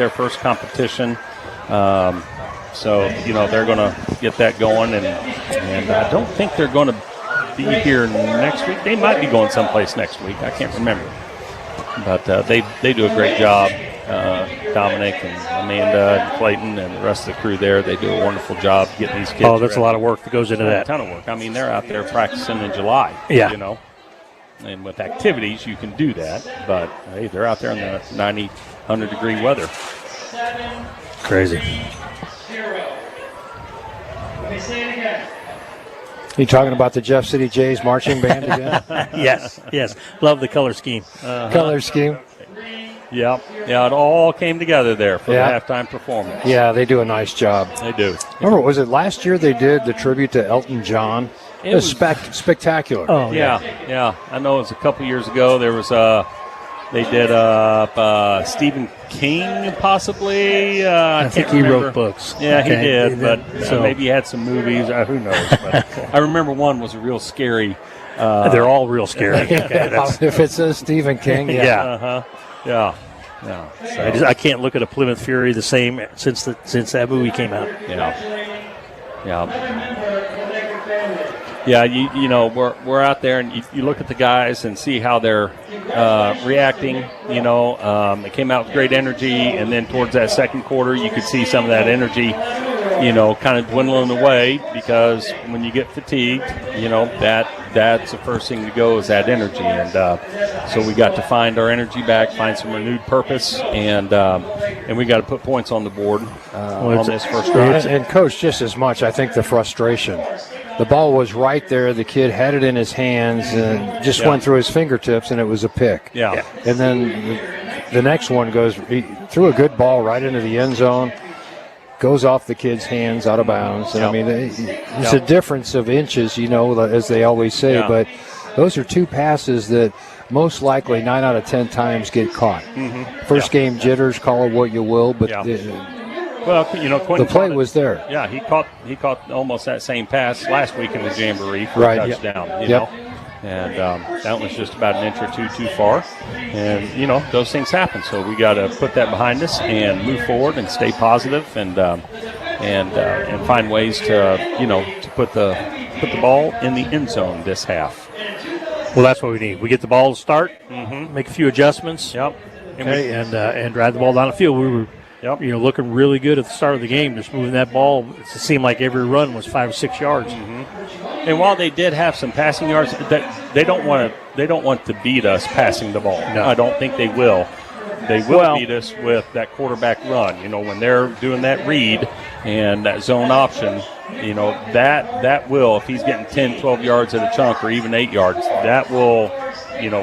first competition. So, they're going to get that going. And I don't think they're going to be here next week. They might be going someplace next week. I can't remember. But they do a great job. Dominic and Amanda and Clayton and the rest of the crew there, they do a wonderful job getting these kids. Oh, that's a lot of work that goes into that. A ton of work. I mean, they're out there practicing in July. Yeah. And with activities, you can do that. But, hey, they're out there in the 90, 100-degree weather. Crazy. You talking about the Jeff City Jays marching band again? Yes. Love the color scheme. Color scheme. Yeah, it all came together there for the halftime performance. Yeah, they do a nice job. They do. Remember, was it last year they did the tribute to Elton John? It was spectacular. Oh, yeah. I know it was a couple years ago. There was they did Stephen King, possibly. I think he wrote books. Yeah, he did, but maybe he had some movies. Who knows? But I remember one was a real scary. They're all real scary. If it says Stephen King, Yeah. So I can't look at a Plymouth Fury the same since that movie came out. Yeah, we're out there, and you look at the guys and see how they're reacting. They came out with great energy, and then towards that second quarter, you could see some of that energy, kind of dwindling away, because when you get fatigued, that's the first thing to go is that energy. And so we got to find our energy back, find some renewed purpose, and we got to put points on the board on this first drive. And Coach, just as much, I think the frustration. The ball was right there. The kid had it in his hands and just went through his fingertips, and it was a pick. Yeah. And then the next one he threw a good ball right into the end zone, goes off the kid's hands out of bounds. And I mean, it's a difference of inches, as they always say. Yeah. But those are 2 passes that most likely 9 out of 10 times get caught. Mm-hmm. First game jitters, call it what you will, but Quentin the play was there. Yeah, he caught almost that same pass last week in the Jamboree for a touchdown. And that was just about an inch or two too far. And those things happen. So we got to put that behind us and move forward and stay positive and find ways to to put the put the ball in the end zone this half. Well, that's what we need. We get the ball to start, make a few adjustments, okay, and drive the ball down the field. We were looking really good at the start of the game, just moving that ball. It seemed like every run was 5 or 6 yards. And while they did have some passing yards, they don't want to beat us passing the ball. No. I don't think they will. They will beat us with that quarterback run. When they're doing that read and that zone option, that will, if he's getting 10, 12 yards at a chunk or even 8 yards, that will,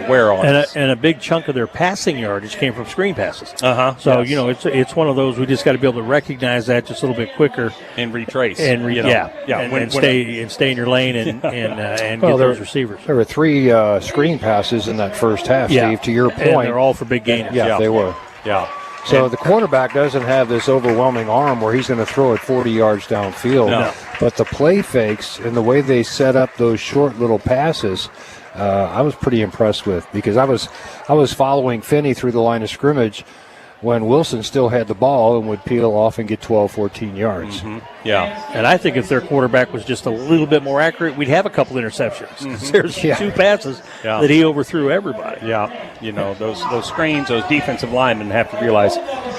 wear on us. And a big chunk of their passing yardage came from screen passes. So, yes. it's one of those, we just got to be able to recognize that just a little bit quicker. And retrace. And stay in your lane and get those receivers. There were 3 screen passes in that first half, Steve, to your point. And they're all for big gainers. Yeah, they were. Yeah. So the quarterback doesn't have this overwhelming arm where he's going to throw it 40 yards downfield. No. But the play fakes and the way they set up those short little passes, I was pretty impressed with, because I was following Finney through the line of scrimmage when Wilson still had the ball and would peel off and get 12, 14 yards. Yeah. And I think if their quarterback was just a little bit more accurate, we'd have a couple interceptions. There's 2 passes that he overthrew everybody. Yeah. Those screens, those defensive linemen have to realize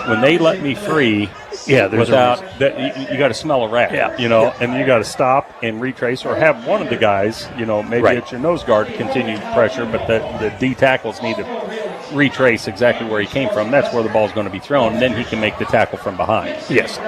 when they let me free, there's without that, you got to smell a rat. And you got to stop and retrace, or have one of the guys, maybe it's your nose guard to continue pressure, but the D tackles need to retrace exactly where he came from. That's where the ball's going to be thrown, and then he can make the tackle from behind. Yes.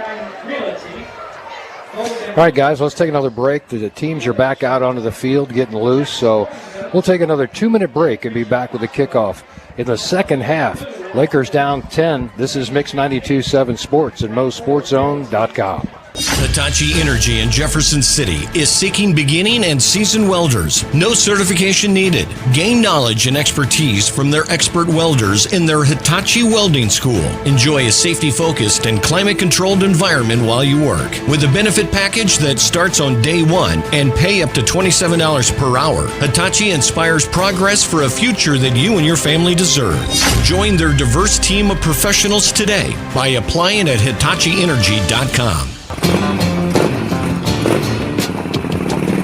All right, guys, let's take another break. The teams are back out onto the field getting loose, so we'll take another 2-minute break and be back with the kickoff in the second half. Lakers down 10. This is Mix 92.7 Sports at MoSportsZone.com. Hitachi Energy in Jefferson City is seeking beginning and seasoned welders. No certification needed. Gain knowledge and expertise from their expert welders in their Hitachi Welding School. Enjoy a safety-focused and climate-controlled environment while you work. With a benefit package that starts on day 1 and pay up to $27 per hour, Hitachi inspires progress for a future that you and your family deserve. Join their diverse team of professionals today by applying at HitachiEnergy.com.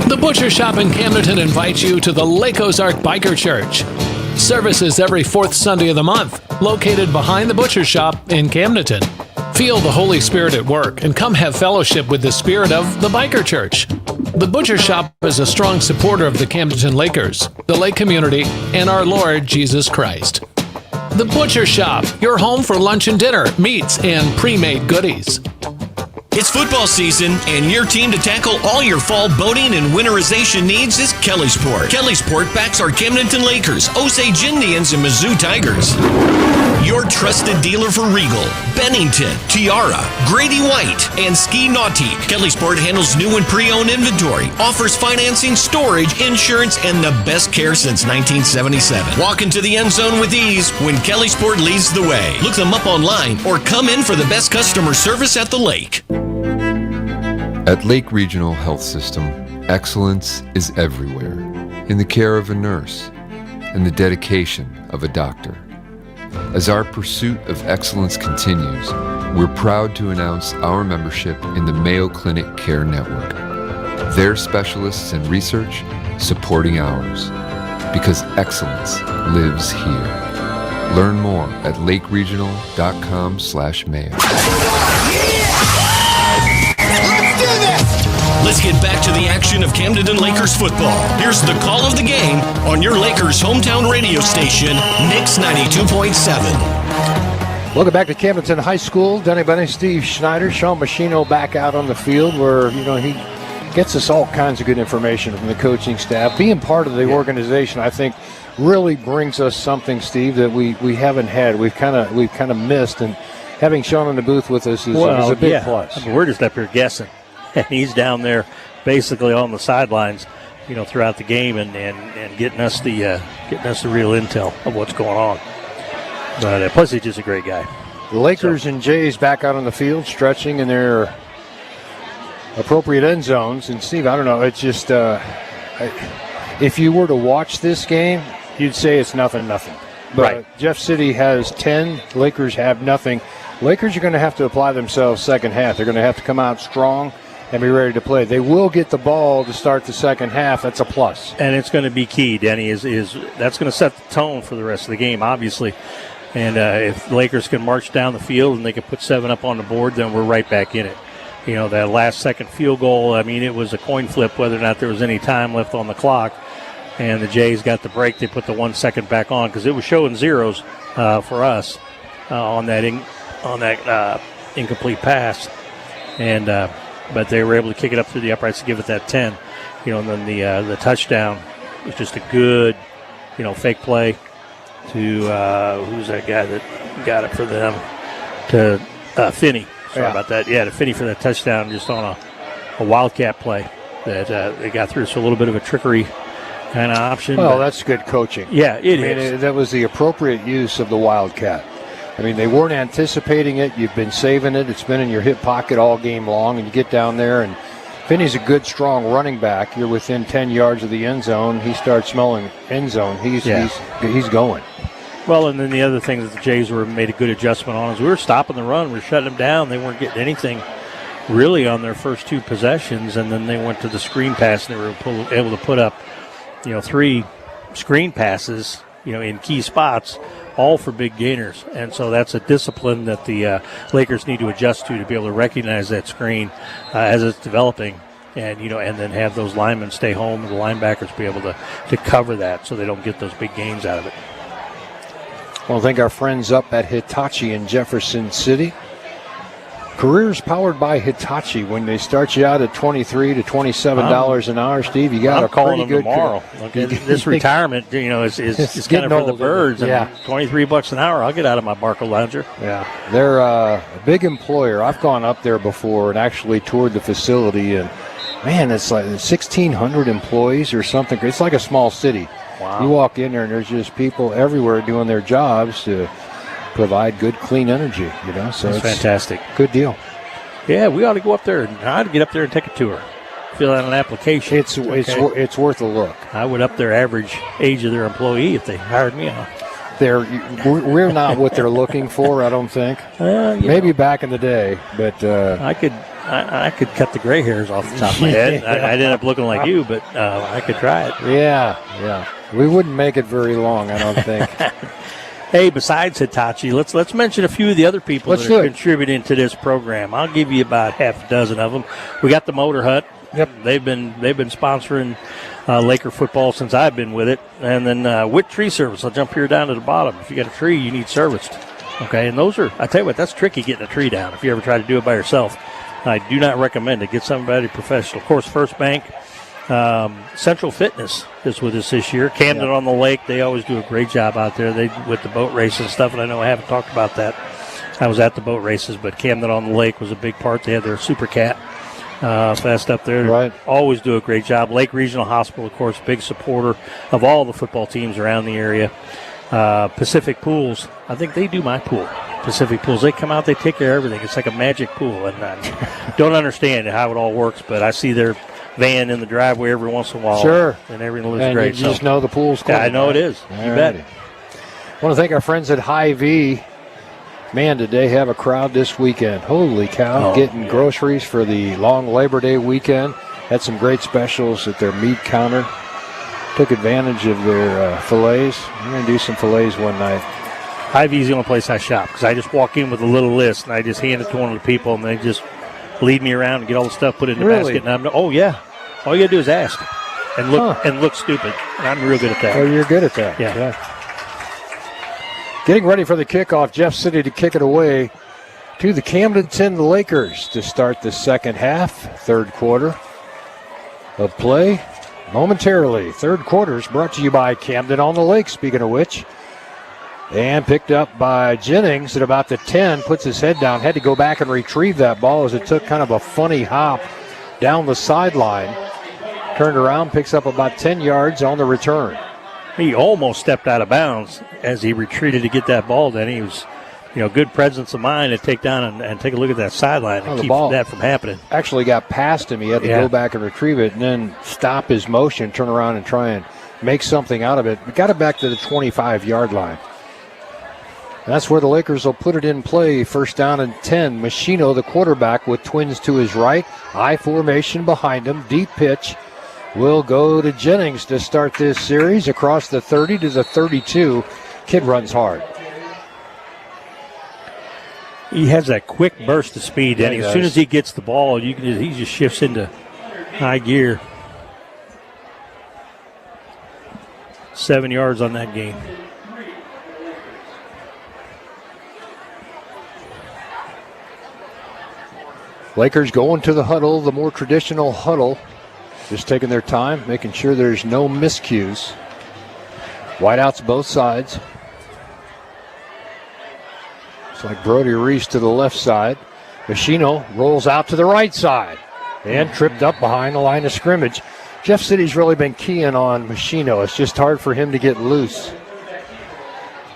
The Butcher Shop in Camdenton invites you to the Lake Ozark Biker Church. Services every 4th Sunday of the month, located behind the Butcher Shop in Camdenton. Feel the Holy Spirit at work and come have fellowship with the spirit of the Biker Church. The Butcher Shop is a strong supporter of the Camdenton Lakers, the Lake community, and our Lord Jesus Christ. The Butcher Shop, your home for lunch and dinner, meats, and pre-made goodies. It's football season, and your team to tackle all your fall boating and winterization needs is Kellysport. Kellysport backs our Camdenton Lakers, Osage Indians, and Mizzou Tigers. Your trusted dealer for Regal, Bennington, Tiara, Grady White, and Ski Nautique. Kellysport handles new and pre-owned inventory, offers financing, storage, insurance, and the best care since 1977. Walk into the end zone with ease when Kellysport leads the way. Look them up online or come in for the best customer service at the lake. At Lake Regional Health System, excellence is everywhere, in the care of a nurse and the dedication of a doctor. As our pursuit of excellence continues, we're proud to announce our membership in the Mayo Clinic Care Network. Their specialists and research supporting ours, because excellence lives here. Learn more at lakeregional.com/Mayo. Let's get back to the action of Camdenton Lakers football. Here's the call of the game on your Lakers hometown radio station, Mix 92.7. Welcome back to Camdenton High School. Denny Benny, Steve Schneider, Sean Machino back out on the field where, he gets us all kinds of good information from the coaching staff. Being part of the organization, I think, really brings us something, Steve, that we haven't had. We've kind of missed, and having Sean in the booth with us is a big plus. I mean, we're just up here guessing. And he's down there basically on the sidelines, throughout the game and getting us the real intel of what's going on. But plus, he's just a great guy. The Lakers and Jays back out on the field, stretching in their appropriate end zones. And Steve, I don't know, it's just if you were to watch this game, you'd say it's nothing. But right. Jeff City has 10. Lakers have nothing. Lakers are going to have to apply themselves second half. They're going to have to come out strong. and be ready to play. They will get the ball to start the second half. That's a plus. And it's going to be key, Denny, is that's going to set the tone for the rest of the game, obviously. And if the Lakers can march down the field and they can put 7 up on the board, then we're right back in it. You know, that last-second field goal, I mean, it was a coin flip whether or not there was any time left on the clock. And the Jays got the break. They put the 1 second back on because it was showing zeros for us on that incomplete pass. And but they were able to kick it up through the uprights to give it that 10. You know, and then the touchdown was just a good, fake play to who's that guy that got it for them? To Finney. Sorry about that. Yeah, to Finney for that touchdown just on a wildcat play that they got through. So a little bit of a trickery kind of option. Well, that's good coaching. Yeah, it is. That was the appropriate use of the wildcat. I mean, they weren't anticipating it. You've been saving it. It's been in your hip pocket all game long, and you get down there, and Finney's a good, strong running back. You're within 10 yards of the end zone. He starts smelling end zone. He's going. Well, and then the other thing that the Jays made a good adjustment on is we were stopping the run. We were shutting them down. They weren't getting anything really on their first 2 possessions, and then they went to the screen pass, and they were able to put up, 3 screen passes, in key spots, all for big gainers. And so that's a discipline that the Lakers need to adjust to be able to recognize that screen as it's developing. And, and then have those linemen stay home and the linebackers be able to cover that so they don't get those big gains out of it. I want to thank our friends up at Hitachi in Jefferson City. Careers powered by Hitachi. When they start you out at $23 to $27 an hour, Steve, you got a pretty good tomorrow. This retirement, is kind of for the birds. Yeah, $23 an hour. I'll get out of my Barco Lounger. Yeah, they're a big employer. I've gone up there before and actually toured the facility, and man, it's like 1,600 employees or something. It's like a small city. Wow. You walk in there and there's just people everywhere doing their jobs to provide good, clean energy, So it's fantastic. Good deal. Yeah, we ought to go up there. I ought to get up there and take a tour. Fill out an application. It's worth a look. I would up their average age of their employee if they hired me on. We're not what they're looking for, I don't think. Maybe back in the day, but I could cut the gray hairs off the top of my head. I'd end up looking like you, but I could try it. Yeah. We wouldn't make it very long, I don't think. Hey, besides Hitachi, let's mention a few of the other people that are contributing to this program. I'll give you about half a dozen of them. We got the Motor Hut. Yep. They've been sponsoring Laker football since I've been with it. And then Witt Tree Service. I'll jump here down to the bottom. If you got a tree, you need serviced. Okay, and those are, I tell you what, that's tricky getting a tree down if you ever try to do it by yourself. I do not recommend it. Get somebody professional. Of course, First Bank. Central Fitness is with us this year. Camden on the Lake, they always do a great job out there. They with the boat races and stuff, and I know I haven't talked about that. I was at the boat races, but Camden on the Lake was a big part. They had their Super Cat Fest up there. Right. Always do a great job. Lake Regional Hospital, of course, big supporter of all the football teams around the area. Pacific Pools, I think they do my pool. Pacific Pools, they come out, they take care of everything. It's like a magic pool, and I don't understand how it all works, but I see their van in the driveway every once in a while. Sure. And everything looks and great. You just know the pool's clean. Yeah, I know it is. You bet. I want to thank our friends at Hy-Vee. Man, did they have a crowd this weekend. Holy cow. Getting groceries for the long Labor Day weekend. Had some great specials at their meat counter. Took advantage of their fillets. We're going to do some fillets one night. Hy-Vee's the only place I shop because I just walk in with a little list and I just hand it to one of the people and they just lead me around and get all the stuff put in the basket. And all you got to do is ask and look stupid. And I'm real good at that. Oh, you're good at that. Yeah. Getting ready for the kickoff. Jeff City to kick it away to the Camdenton Lakers to start the second half, third quarter of play. Momentarily, third quarter is brought to you by Camden on the Lake, speaking of which. And picked up by Jennings at about the 10, puts his head down, had to go back and retrieve that ball as it took kind of a funny hop down the sideline. Turned around, picks up about 10 yards on the return. He almost stepped out of bounds as he retreated to get that ball. Then he was, good presence of mind to take down and take a look at that sideline and keep that from happening. Actually got past him. He had to go back and retrieve it and then stop his motion, turn around and try and make something out of it. We got it back to the 25-yard line. That's where the Lakers will put it in play. First down and 10. Machino, the quarterback, with twins to his right. I formation behind him. Deep pitch will go to Jennings to start this series. Across the 30 to the 32. Kid runs hard. He has that quick burst of speed, and as soon as he gets the ball, he just shifts into high gear. 7 yards on that game. Lakers going to the huddle, the more traditional huddle. Just taking their time, making sure there's no miscues. Wideouts both sides. It's like Brody Reese to the left side. Machino rolls out to the right side and tripped up behind the line of scrimmage. Jeff City's really been keying on Machino. It's just hard for him to get loose.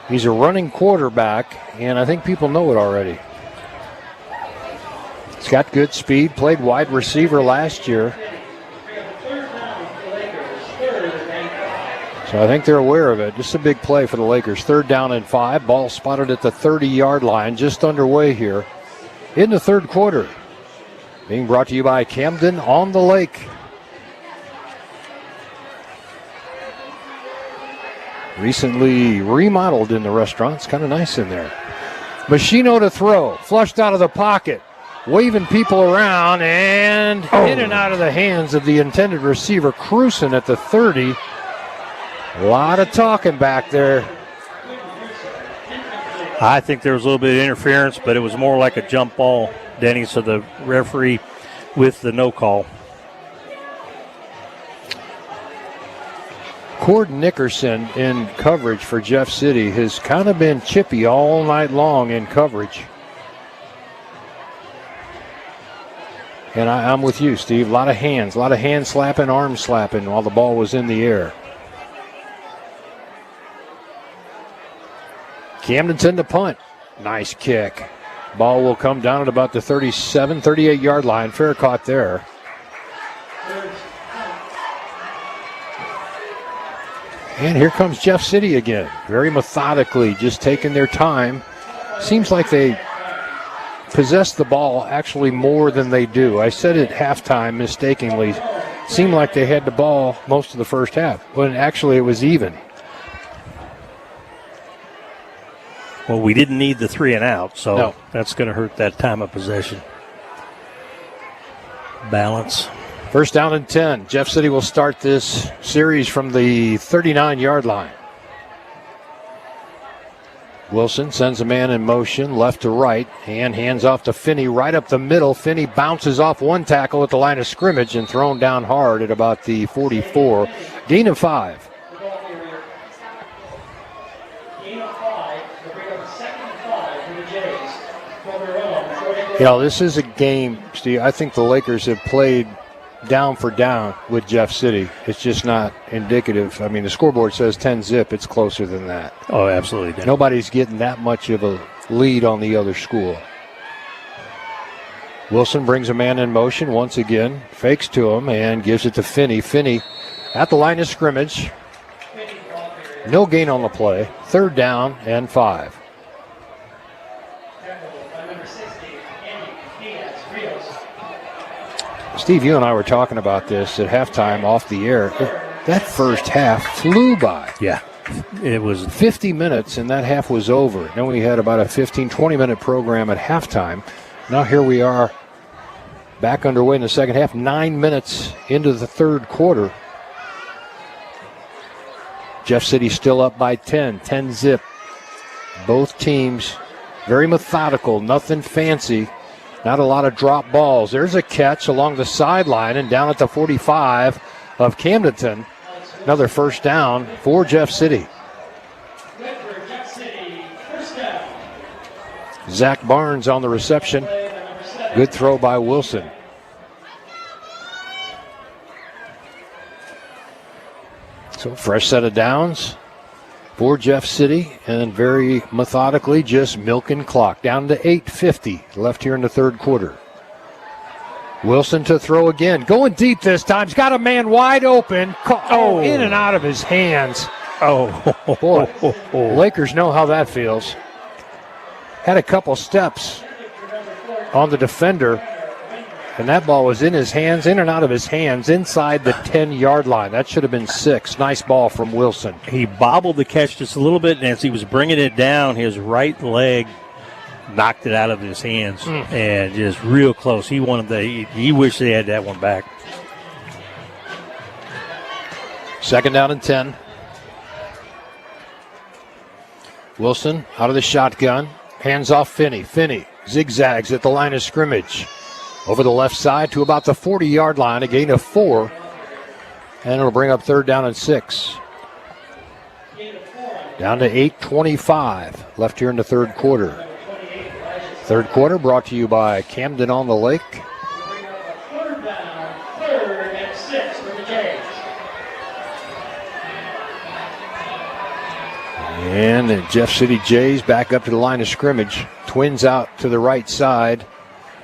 He's a running quarterback, and I think people know it already. He's got good speed, played wide receiver last year. So I think they're aware of it. Just a big play for the Lakers. 3rd down and 5. Ball spotted at the 30-yard line. Just underway here in the third quarter. Being brought to you by Camden on the Lake. Recently remodeled in the restaurant. It's kind of nice in there. Machino to throw. Flushed out of the pocket. Waving people around and in and out of the hands of the intended receiver. Cruising at the 30. A lot of talking back there. I think there was a little bit of interference, but it was more like a jump ball, Denny, so the referee with the no call. Cord Nickerson in coverage for Jeff City has kind of been chippy all night long in coverage. And I'm with you, Steve. A lot of hand slapping, arm slapping while the ball was in the air. Camdenton to punt. Nice kick. Ball will come down at about the 37, 38-yard line. Fair caught there. And here comes Jeff City again. Very methodically, just taking their time. Seems like they possess the ball actually more than they do. I said at halftime mistakenly. Seemed like they had the ball most of the first half, when actually it was even. Well, we didn't need the 3 and out, so that's going to hurt that time of possession. Balance. First down and 10. Jeff City will start this series from the 39-yard line. Wilson sends a man in motion, left to right, and hands off to Finney right up the middle. Finney bounces off one tackle at the line of scrimmage and thrown down hard at about the 44. Gain of 5. You know, this is a game, Steve, I think the Lakers have played down for down with Jeff City. It's just not indicative. I mean, the scoreboard says 10-zip. It's closer than that. Oh, absolutely. Nobody's getting that much of a lead on the other school. Wilson brings a man in motion once again, fakes to him, and gives it to Finney. Finney at the line of scrimmage. No gain on the play. 3rd down and 5. Steve, you and I were talking about this at halftime off the air. That first half flew by. Yeah. It was 50 minutes, and that half was over. Then we had about a 15, 20-minute program at halftime. Now here we are back underway in the second half, 9 minutes into the third quarter. Jeff City still up by 10-zip. Both teams very methodical, nothing fancy. Not a lot of drop balls. There's a catch along the sideline and down at the 45 of Camdenton. Another first down for Jeff City. Zach Barnes on the reception. Good throw by Wilson. So fresh set of downs for Jeff City, and very methodically just milking clock. Down to 8:50 left here in the third quarter. Wilson to throw again. Going deep this time. He's got a man wide open. In and out of his hands. Oh, boy. Lakers know how that feels. had a couple steps on the defender, and that ball was in his hands, in and out of his hands, inside the 10-yard line. That should have been 6. Nice ball from Wilson. He bobbled the catch just a little bit, and as he was bringing it down, his right leg knocked it out of his hands, and just real close. He wished he had that one back. 2nd down and 10. Wilson out of the shotgun. Hands off Finney. Finney zigzags at the line of scrimmage. Over the left side to about the 40-yard line. A gain of 4. And it'll bring up 3rd down and 6. Down to 8:25 left here in the 3rd quarter. 3rd quarter brought to you by Camden on the Lake. And the Jeff City Jays back up to the line of scrimmage. Twins out to the right side.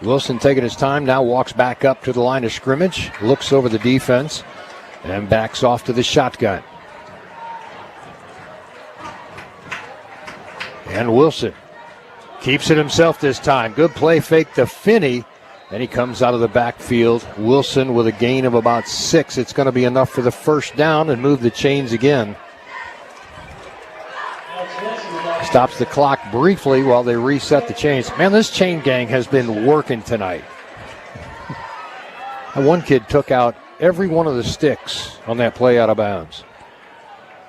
Wilson taking his time, now walks back up to the line of scrimmage, looks over the defense, and backs off to the shotgun. And Wilson keeps it himself this time. Good play fake to Finney. Then he comes out of the backfield. Wilson with a gain of about 6. It's going to be enough for the 1st down and move the chains again. Stops the clock briefly while they reset the chains. Man, this chain gang has been working tonight. And one kid took out every one of the sticks on that play out of bounds.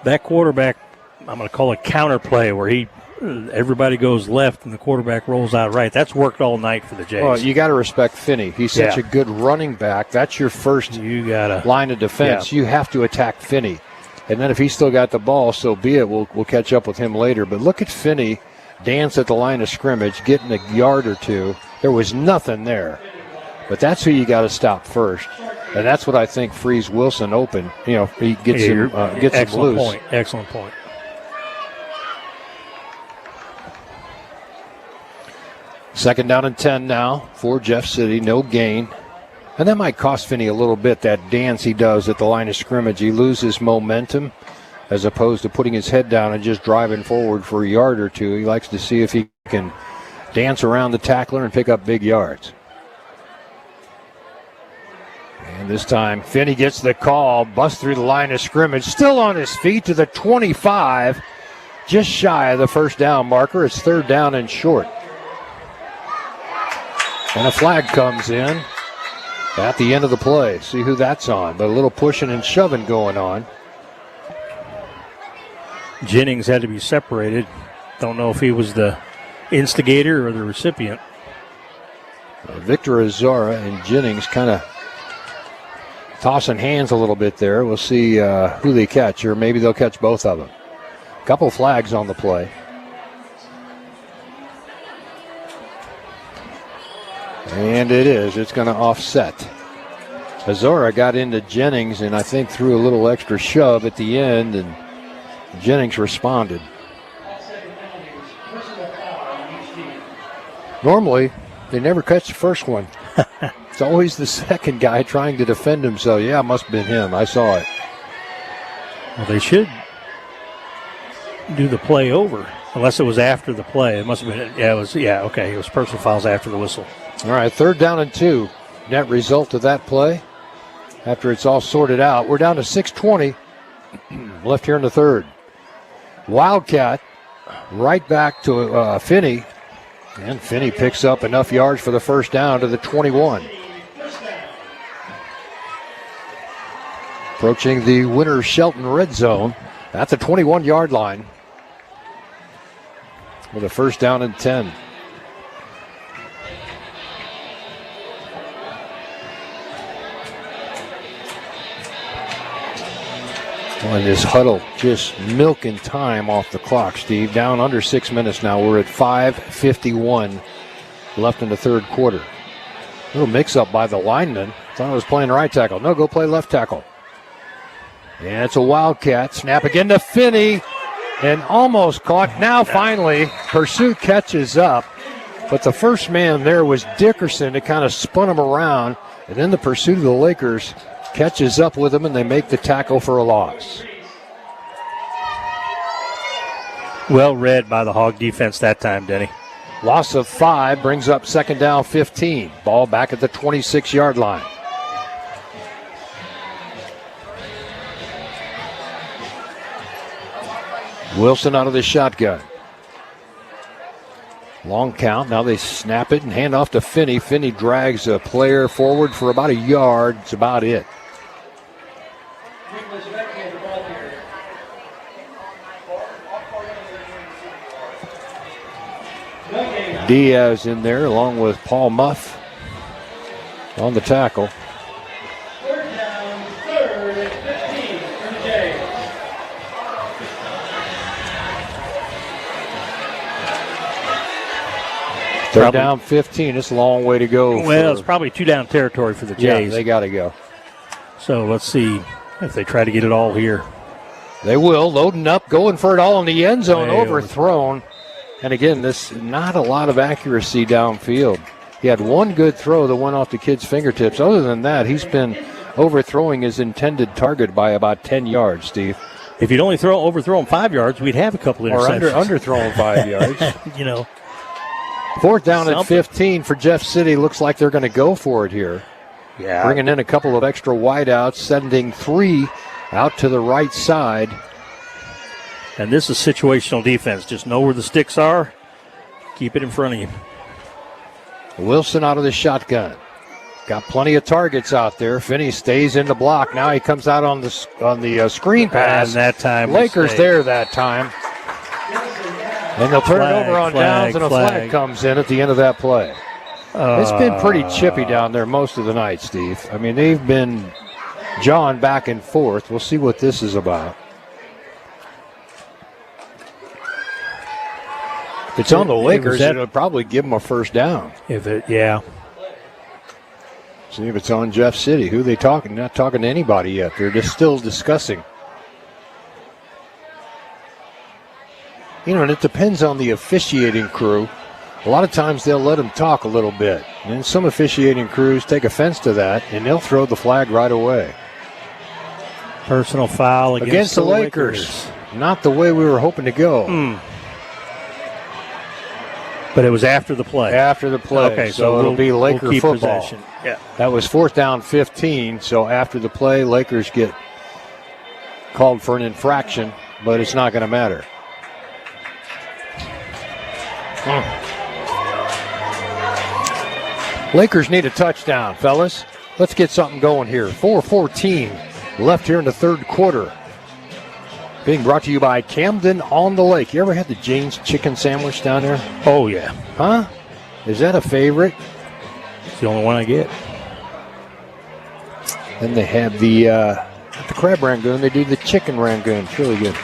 That quarterback, I'm going to call it counter play, where everybody goes left and the quarterback rolls out right. That's worked all night for the Jays. Well, you got to respect Finney. He's such a good running back. That's your first line of defense. You have to attack Finney. And then if he's still got the ball, so be it. We'll catch up with him later. But look at Finney dance at the line of scrimmage, getting a yard or two. There was nothing there. But that's who you got to stop first. And that's what I think frees Wilson open. You know, he gets him loose. Excellent point. Second down and 10 now for Jeff City. No gain. And that might cost Finney a little bit, that dance he does at the line of scrimmage. He loses momentum as opposed to putting his head down and just driving forward for a yard or two. He likes to see if he can dance around the tackler and pick up big yards. And this time, Finney gets the call, busts through the line of scrimmage, still on his feet to the 25, just shy of the 1st down marker. It's 3rd down and short. And a flag comes in at the end of the play. See who that's on. But a little pushing and shoving going on. Jennings had to be separated. Don't know if he was the instigator or the recipient. Victor Azara and Jennings kind of tossing hands a little bit there. We'll see who they catch, or maybe they'll catch both of them. Couple flags on the play. And it is. It's going to offset. Azora got into Jennings and I think threw a little extra shove at the end, and Jennings responded. Normally, they never catch the first one. It's always the second guy trying to defend himself. Yeah, it must have been him. I saw it. Well, they should do the play over, unless it was after the play. It must have been. Yeah, it was. Yeah, okay. It was personal fouls after the whistle. All right, 3rd down and 2. Net result of that play. After it's all sorted out, we're down to 6:20 left here in the 3rd. Wildcat right back to Finney. And Finney picks up enough yards for the 1st down to the 21. Approaching the Winter Shelton red zone at the 21-yard line with a 1st down and 10. Well, in this huddle, just milking time off the clock, Steve. Down under 6 minutes now. We're at 5:51 left in the 3rd quarter. A little mix-up by the lineman. Thought I was playing right tackle. No, go play left tackle. And it's a Wildcat. Snap again to Finney. And almost caught. Now finally, pursuit catches up. But the first man there was Dickerson. It kind of spun him around. And then the pursuit of the Lakers catches up with him, and they make the tackle for a loss. Well read by the Hog defense that time, Denny. Loss of 5 brings up second down 15. Ball back at the 26-yard line. Wilson out of the shotgun. Long count. Now they snap it and hand off to Finney. Finney drags a player forward for about a yard. That's about it. Diaz in there along with Paul Muff on the tackle. Third down 15. It's a long way to go. Well, it's probably 2 down territory for the Jays. Yeah, they got to go. So let's see if they try to get it all here. They will. Loading up, going for it all in the end zone. Overthrown. And again, this not a lot of accuracy downfield. He had one good throw that went off the kid's fingertips. Other than that, he's been overthrowing his intended target by about 10 yards, Steve. If you'd only overthrow him 5 yards, we'd have a couple interceptions. Or underthrow him 5 yards. You know. Fourth down at 15 for Jeff City. Looks like they're going to go for it here. Yeah. Bringing in a couple of extra wideouts, sending 3 out to the right side. And this is situational defense. Just know where the sticks are. Keep it in front of you. Wilson out of the shotgun. Got plenty of targets out there. Finney stays in the block. Now he comes out on the screen pass. And that time Lakers there that time. And they'll turn it over on downs, and a flag comes in at the end of that play. It's been pretty chippy down there most of the night, Steve. I mean, they've been jawing back and forth. We'll see what this is about. If it's on the Lakers, it'll probably give them a first down. Yeah. See if it's on Jeff City. Who they talking? Not talking to anybody yet. They're just still discussing. You know, and it depends on the officiating crew. A lot of times they'll let them talk a little bit. And some officiating crews take offense to that, and they'll throw the flag right away. Personal foul against the Lakers. Not the way we were hoping to go. But it was after the play. After the play. Okay, so it'll be Laker we'll keep football. Possession. Yeah. That was fourth down 15. So after the play, Lakers get called for an infraction, but it's not going to matter. Lakers need a touchdown, fellas. Let's get something going here. 4:14 left here in the third quarter. Being brought to you by Camden on the Lake. You ever had the Jane's chicken sandwich down there? Oh, yeah. Huh? Is that a favorite? It's the only one I get. Then they have the crab rangoon. They do the chicken rangoon. It's really good.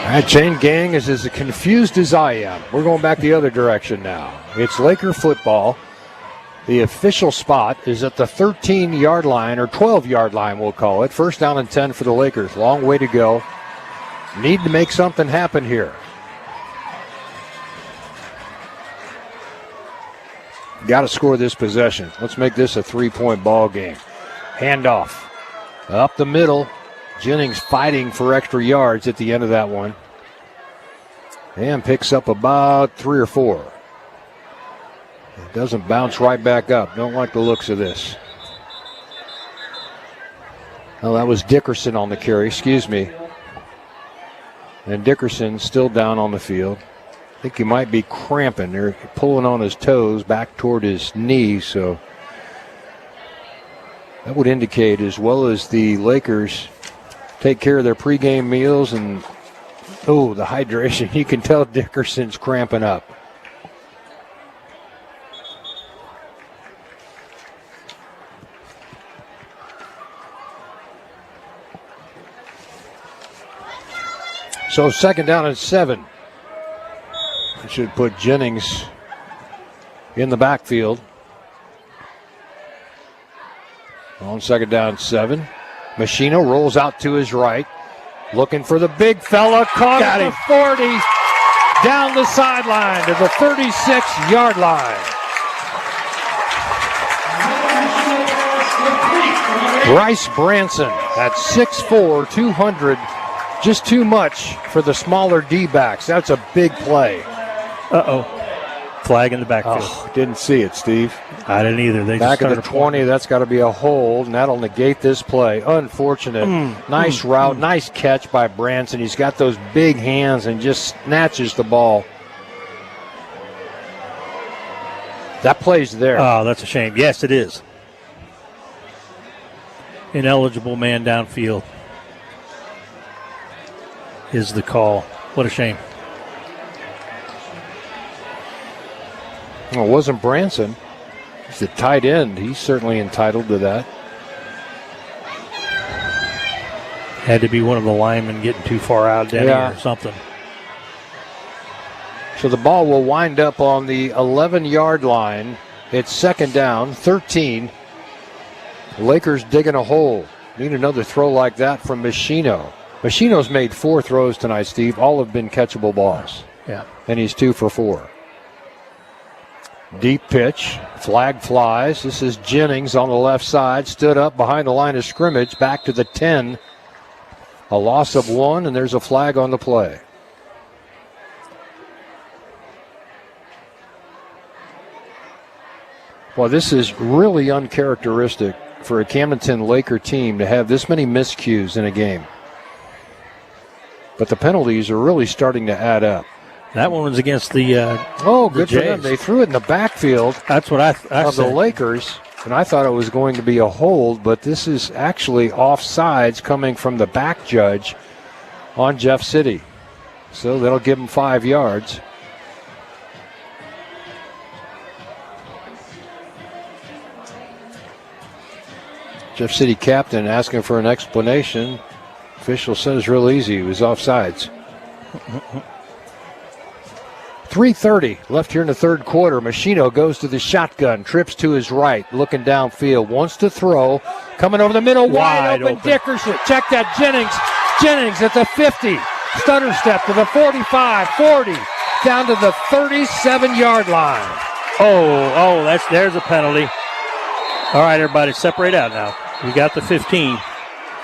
All right, Chain Gang is as confused as I am. We're going back the other direction now. It's Laker football. The official spot is at the 13-yard line, or 12-yard line, we'll call it. First down and 10 for the Lakers. Long way to go. Need to make something happen here. Got to score this possession. Let's make this a 3-point ball game. Handoff. Up the middle. Jennings fighting for extra yards at the end of that one. And picks up about 3 or 4. It doesn't bounce right back up. Don't like the looks of this. Oh, that was Dickerson on the carry. Excuse me. And Dickerson still down on the field. I think he might be cramping. They're pulling on his toes back toward his knees. So that would indicate, as well as the Lakers take care of their pregame meals and, the hydration. You can tell Dickerson's cramping up. So second down and 7. It should put Jennings in the backfield. On second down 7. Machino rolls out to his right. Looking for the big fella. Caught at the 40. Down the sideline to the 36-yard line. Bryce Branson at 6'4", 200, just too much for the smaller D-backs. That's a big play. Flag in the backfield. Oh, didn't see it, Steve. I didn't either. They back just at the 20, that's got to be a hold, and that'll negate this play. Unfortunate. Nice route, nice catch by Branson. He's got those big hands and just snatches the ball. That play's there. Oh, that's a shame. Yes, it is. Ineligible man downfield is the call. What a shame. Well, it wasn't Branson. He's the tight end. He's certainly entitled to that. Had to be one of the linemen getting too far out, Denny, or something. So the ball will wind up on the 11-yard line. It's second down, 13. The Lakers digging a hole. Need another throw like that from Machino. Machino's made 4 throws tonight, Steve. All have been catchable balls. Yeah. And he's 2 for 4. Deep pitch. Flag flies. This is Jennings on the left side. Stood up behind the line of scrimmage. Back to the 10. A loss of 1, and there's a flag on the play. Well, this is really uncharacteristic for a Camdenton Laker team to have this many miscues in a game. But the penalties are really starting to add up. That one was against the good for them. They threw it in the backfield. That's what I of said. The Lakers, and I thought it was going to be a hold, but this is actually offsides coming from the back judge on Jeff City. So that'll give him 5 yards. Jeff City captain asking for an explanation. Official said it's real easy. It was offsides. 3:30 left here in the third quarter. Machino goes to the shotgun, trips to his right, looking downfield, wants to throw, coming over the middle, wide open. Dickerson, check that, Jennings at the 50, stutter step to the 45, 40, down to the 37-yard line. There's a penalty. All right, everybody, separate out now. We got the 15.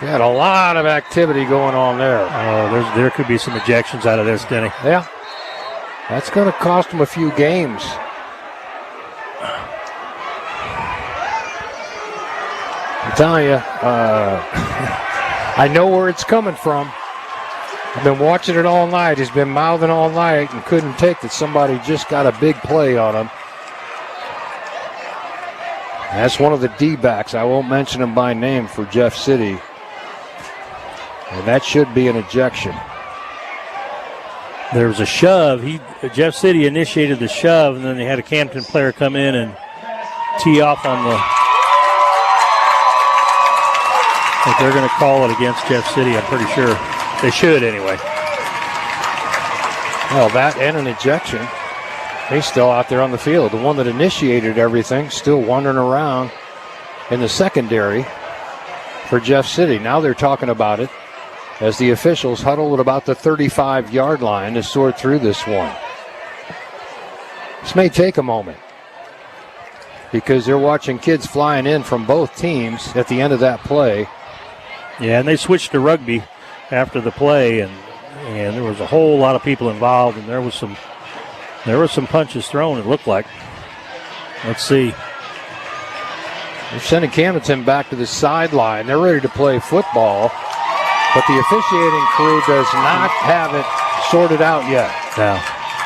Got a lot of activity going on there. Oh, there could be some ejections out of this, Denny. Yeah. That's going to cost them a few games. I'm telling you, I know where it's coming from. I've been watching it all night. He's been mouthing all night and couldn't take that somebody just got a big play on him. That's one of the D-backs. I won't mention him by name for Jeff City. And that should be an ejection. There was a shove. Jeff City initiated the shove, and then they had a Camden player come in and tee off on the. But they're going to call it against Jeff City, I'm pretty sure. They should anyway. Well, that and an ejection. He's still out there on the field. The one that initiated everything still wandering around in the secondary for Jeff City. Now they're talking about it as the officials huddle at about the 35-yard line to sort through this one. This may take a moment because they're watching kids flying in from both teams at the end of that play. Yeah, and they switched to rugby after the play, and there was a whole lot of people involved, and there was some punches thrown, it looked like. Let's see. They're sending Camdenton back to the sideline. They're ready to play football, but the officiating crew does not have it sorted out yet. No.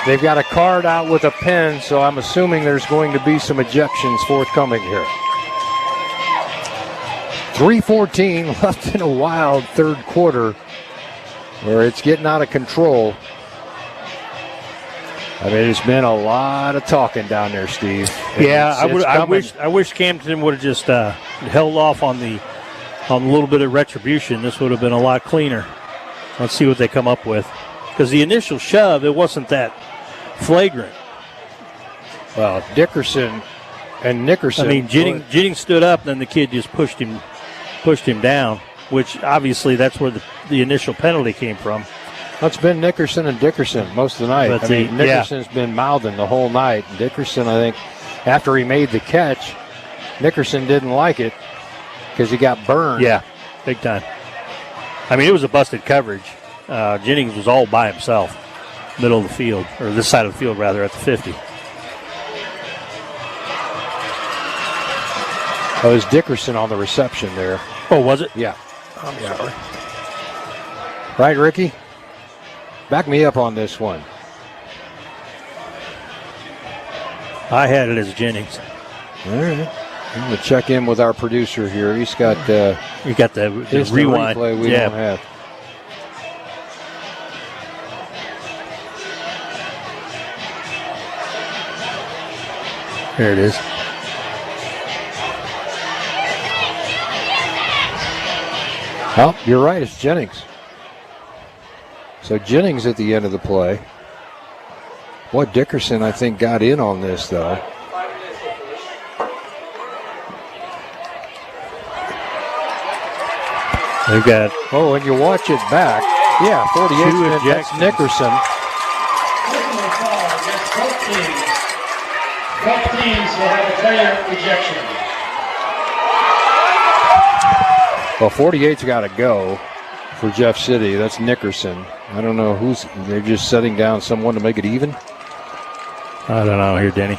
They've got a card out with a pen, so I'm assuming there's going to be some ejections forthcoming here. 3:14 left in a wild third quarter where it's getting out of control. I mean, it's been a lot of talking down there, Steve. Yeah, I wish Camden would have just held off on the little bit of retribution. This would have been a lot cleaner. Let's see what they come up with. Because the initial shove, it wasn't that flagrant. Well, Dickerson and Nickerson. I mean, Jennings stood up, and then the kid just pushed him down, which obviously that's where the initial penalty came from. It's been Nickerson and Dickerson most of the night. But Nickerson's been mouthing the whole night. Dickerson, I think, after he made the catch, Nickerson didn't like it because he got burned. Yeah, big time. I mean, it was a busted coverage. Jennings was all by himself, middle of the field, or this side of the field, rather, at the 50. Oh, it was Dickerson on the reception there. Oh, was it? Yeah. Sorry. Right, Ricky? Back me up on this one. I had it as Jennings. All right. I'm going to check in with our producer here. He's got you got the rewind. Replay we don't have. There it is. Oh, you're right. It's Jennings. So Jennings at the end of the play. Boy, Dickerson, I think, got in on this, though. They've got... Oh, and you watch it back. Yeah, 48. That's Nickerson. Both teams will have a player ejection. Well, 48's got to go for Jeff City. That's Nickerson. I don't know who's. They're just setting down someone to make it even. I don't know here, Denny.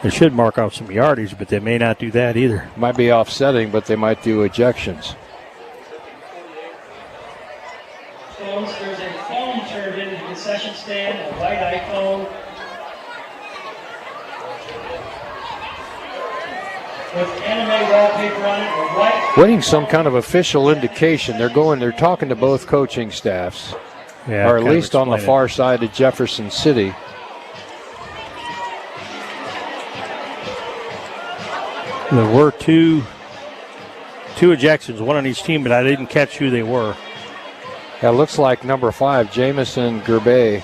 They should mark off some yardage, but they may not do that either. Might be offsetting, but they might do ejections. There's a phone turned into the concession stand, a white iPhone. With anime wallpaper on it, or white. Waiting some kind of official indication. They're talking to both coaching staffs. Yeah, or at least on the far side of Jefferson City. There were two ejections, one on each team, but I didn't catch who they were. It looks like number 5, Jamison Gerbet.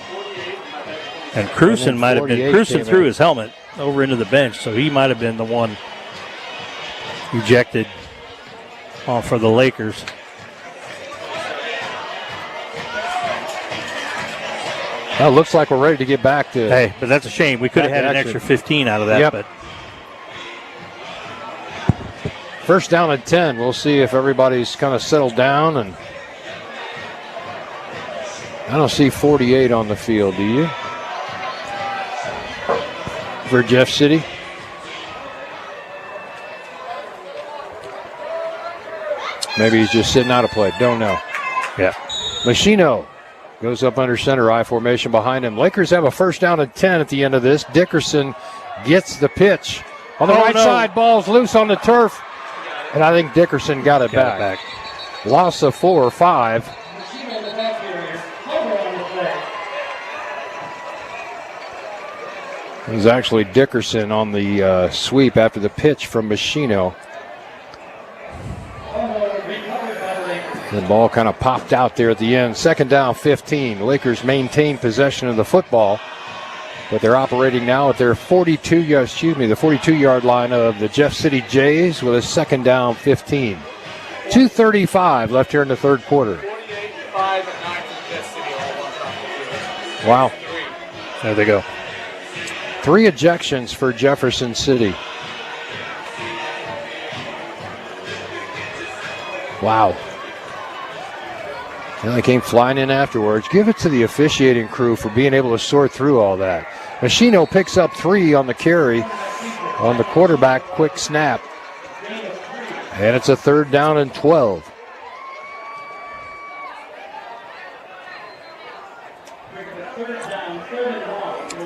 And Cruson might have been. Cruson threw his helmet over into the bench, so he might have been the one ejected for the Lakers. Well, it looks like we're ready to get back to. Hey, but that's a shame. We could have had an extra 15 out of that. Yep. But first down at 10. We'll see if everybody's kind of settled down. And I don't see 48 on the field, do you? For Jeff City. Maybe he's just sitting out of play. Don't know. Yeah. Machino goes up under center. I formation behind him. Lakers have a first down at 10 at the end of this. Dickerson gets the pitch. On the right side, ball's loose on the turf. And I think Dickerson got it back. Loss of 4 or 5. It was actually Dickerson on the sweep after the pitch from Machino. The ball kind of popped out there at the end. Second down, 15. Lakers maintain possession of the football, but they're operating now at their 42-yard line of the Jeff City Jays with a second down, 15. 2:35 left here in the third quarter. Wow. There they go. 3 ejections for Jefferson City. Wow. And they came flying in afterwards. Give it to the officiating crew for being able to sort through all that. Machino picks up 3 on the carry on the quarterback quick snap. And it's a third down and 12.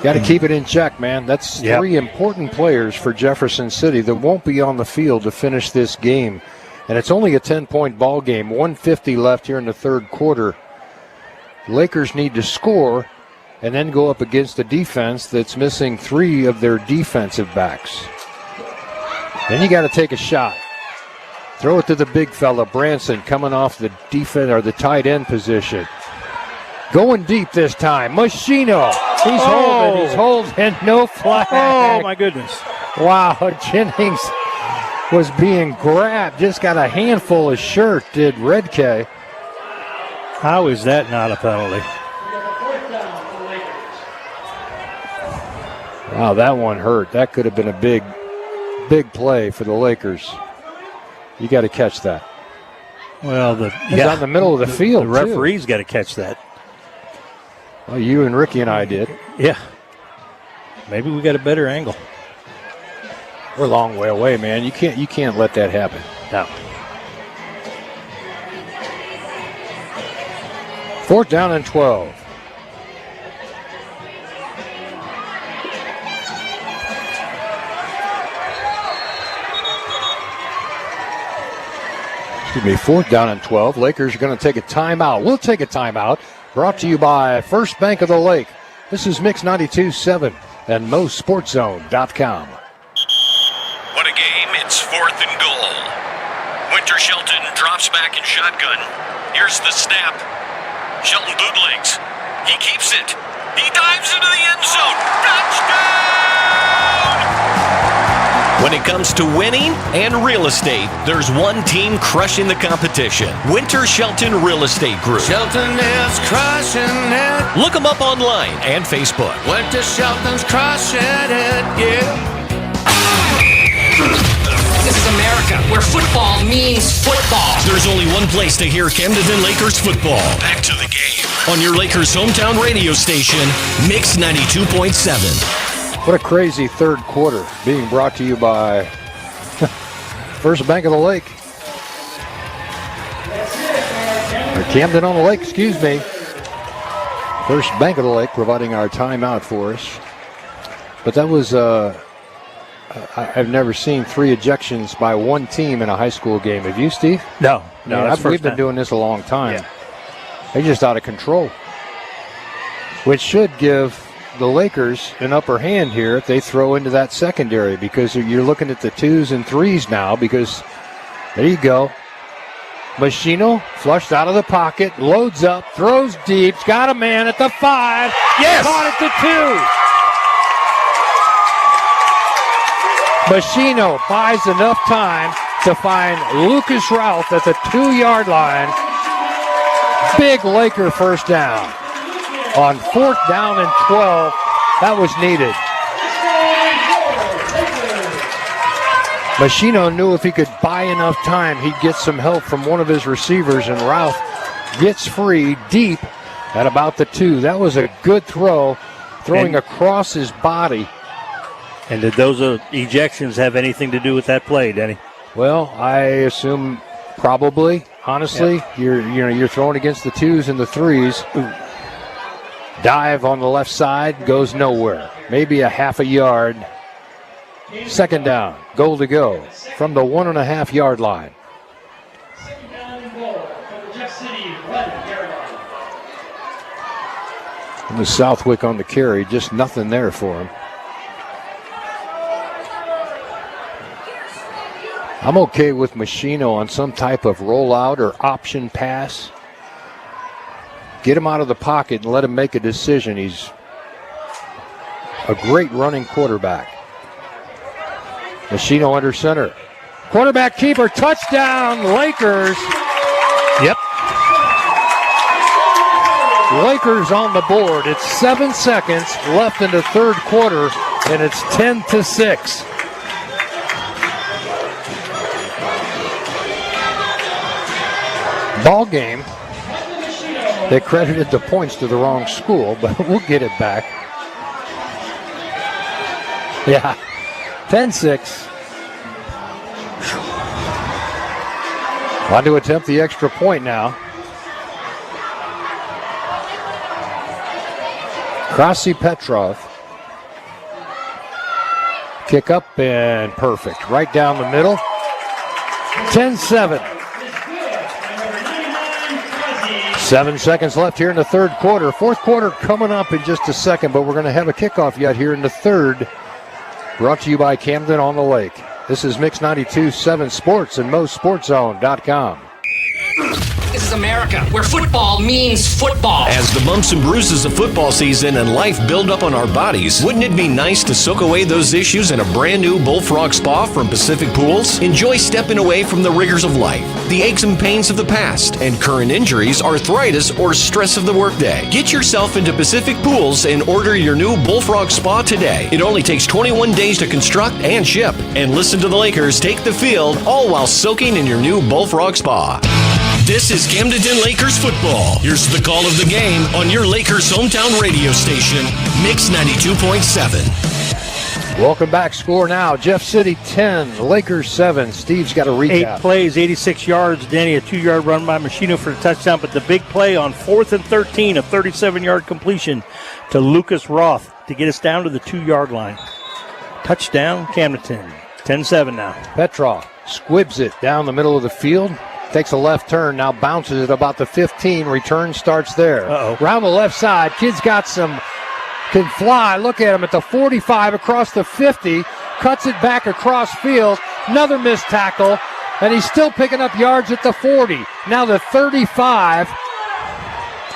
Got to keep it in check, man. That's 3 important players for Jefferson City that won't be on the field to finish this game. And it's only a 10-point ball game. 1:50 left here in the third quarter. Lakers need to score and then go up against a defense that's missing 3 of their defensive backs. Then you got to take a shot. Throw it to the big fella, Branson, coming off the defense or the tight end position. Going deep this time. Machino. He's holding, and no flag. Oh, my goodness. Wow, Jennings was being grabbed. Just got a handful of shirt, did Redkay. How is that not a penalty? Wow, that one hurt. That could have been a big play for the Lakers. You got to catch that. Well, He's out in the middle of the field. The referee's got to catch that. Well, you and Ricky and I did. Yeah. Maybe we got a better angle. We're a long way away, man. You can't let that happen. No. 4th down and 12. Excuse me, 4th down and 12. Lakers are going to take a timeout. We'll take a timeout. Brought to you by First Bank of the Lake. This is Mix 92.7 and MoSportsZone.com. What a game. It's 4th and goal. Winter Shelton drops back in shotgun. Here's the snap. Shelton bootlegs. He keeps it. He dives into the end zone. Touchdown! When it comes to winning and real estate, there's one team crushing the competition. Winter Shelton Real Estate Group. Shelton is crushing it. Look them up online and Facebook. Winter Shelton's crushing it, yeah. This is America, where football means football. There's only one place to hear Camdenton Lakers football. Back to the game. On your Lakers hometown radio station, Mix 92.7. What a crazy third quarter, being brought to you by First Bank of the Lake. Or Camden on the Lake, excuse me. First Bank of the Lake providing our timeout for us. But that was, I've never seen 3 ejections by one team in a high school game. Have you, Steve? No. We've been doing this a long time. Yeah. They're just out of control. Which should give the Lakers an upper hand here if they throw into that secondary, because you're looking at the 2s and 3s now, because there you go. Machino flushed out of the pocket, loads up, throws deep, got a man at the 5. Yes! Caught it to 2. Machino buys enough time to find Lucas Ralph at the 2-yard line. Big Laker first down. On 4th down and 12, that was needed. Machino knew if he could buy enough time, he'd get some help from one of his receivers, and Ralph gets free deep at about the 2. That was a good throw, throwing across his body. And did those ejections have anything to do with that play, Denny? Well, I assume probably. Honestly, you're throwing against the 2s and the 3s. Dive on the left side, goes nowhere. Maybe a half a yard. 2nd down, goal to go from the 1.5-yard line. 2nd down and goal from the Jeff City 1-yard line. It was Southwick on the carry, just nothing there for him. I'm okay with Machino on some type of rollout or option pass. Get him out of the pocket and let him make a decision. He's a great running quarterback. Machino under center. Quarterback keeper, touchdown, Lakers. Yep. Lakers on the board. It's 7 seconds left in the third quarter, and it's 10-6. Ball game. They credited the points to the wrong school, but we'll get it back. Yeah, 10-6. Want to attempt the extra point now. Krasi Petrov. Kick up and perfect. Right down the middle. 10-7. 7 seconds left here in the third quarter. Fourth quarter coming up in just a second, but we're going to have a kickoff yet here in the third. Brought to you by Camden on the Lake. This is Mix 92.7 Sports and MoSportsZone.com. This is America, where football means football. As the bumps and bruises of football season and life build up on our bodies, wouldn't it be nice to soak away those issues in a brand new Bullfrog Spa from Pacific Pools? Enjoy stepping away from the rigors of life, the aches and pains of the past, and current injuries, arthritis, or stress of the workday. Get yourself into Pacific Pools and order your new Bullfrog Spa today. It only takes 21 days to construct and ship. And listen to the Lakers take the field, all while soaking in your new Bullfrog Spa. This is Camdenton Lakers Football. Here's the call of the game on your Lakers hometown radio station, Mix 92.7. Welcome back. Score now. Jeff City 10, Lakers 7. Steve's got a recap. 8 plays, 86 yards. Danny, a 2-yard run by Machino for the touchdown. But the big play on 4th and 13, a 37-yard completion to Lucas Roth to get us down to the 2-yard line. Touchdown, Camdenton. 10-7 now. Petrov squibs it down the middle of the field. Takes a left turn, now bounces it about the 15. Return starts there. Round the left side. Kid's got some, can fly. Look at him at the 45 across the 50. Cuts it back across field. Another missed tackle. And he's still picking up yards at the 40. Now the 35.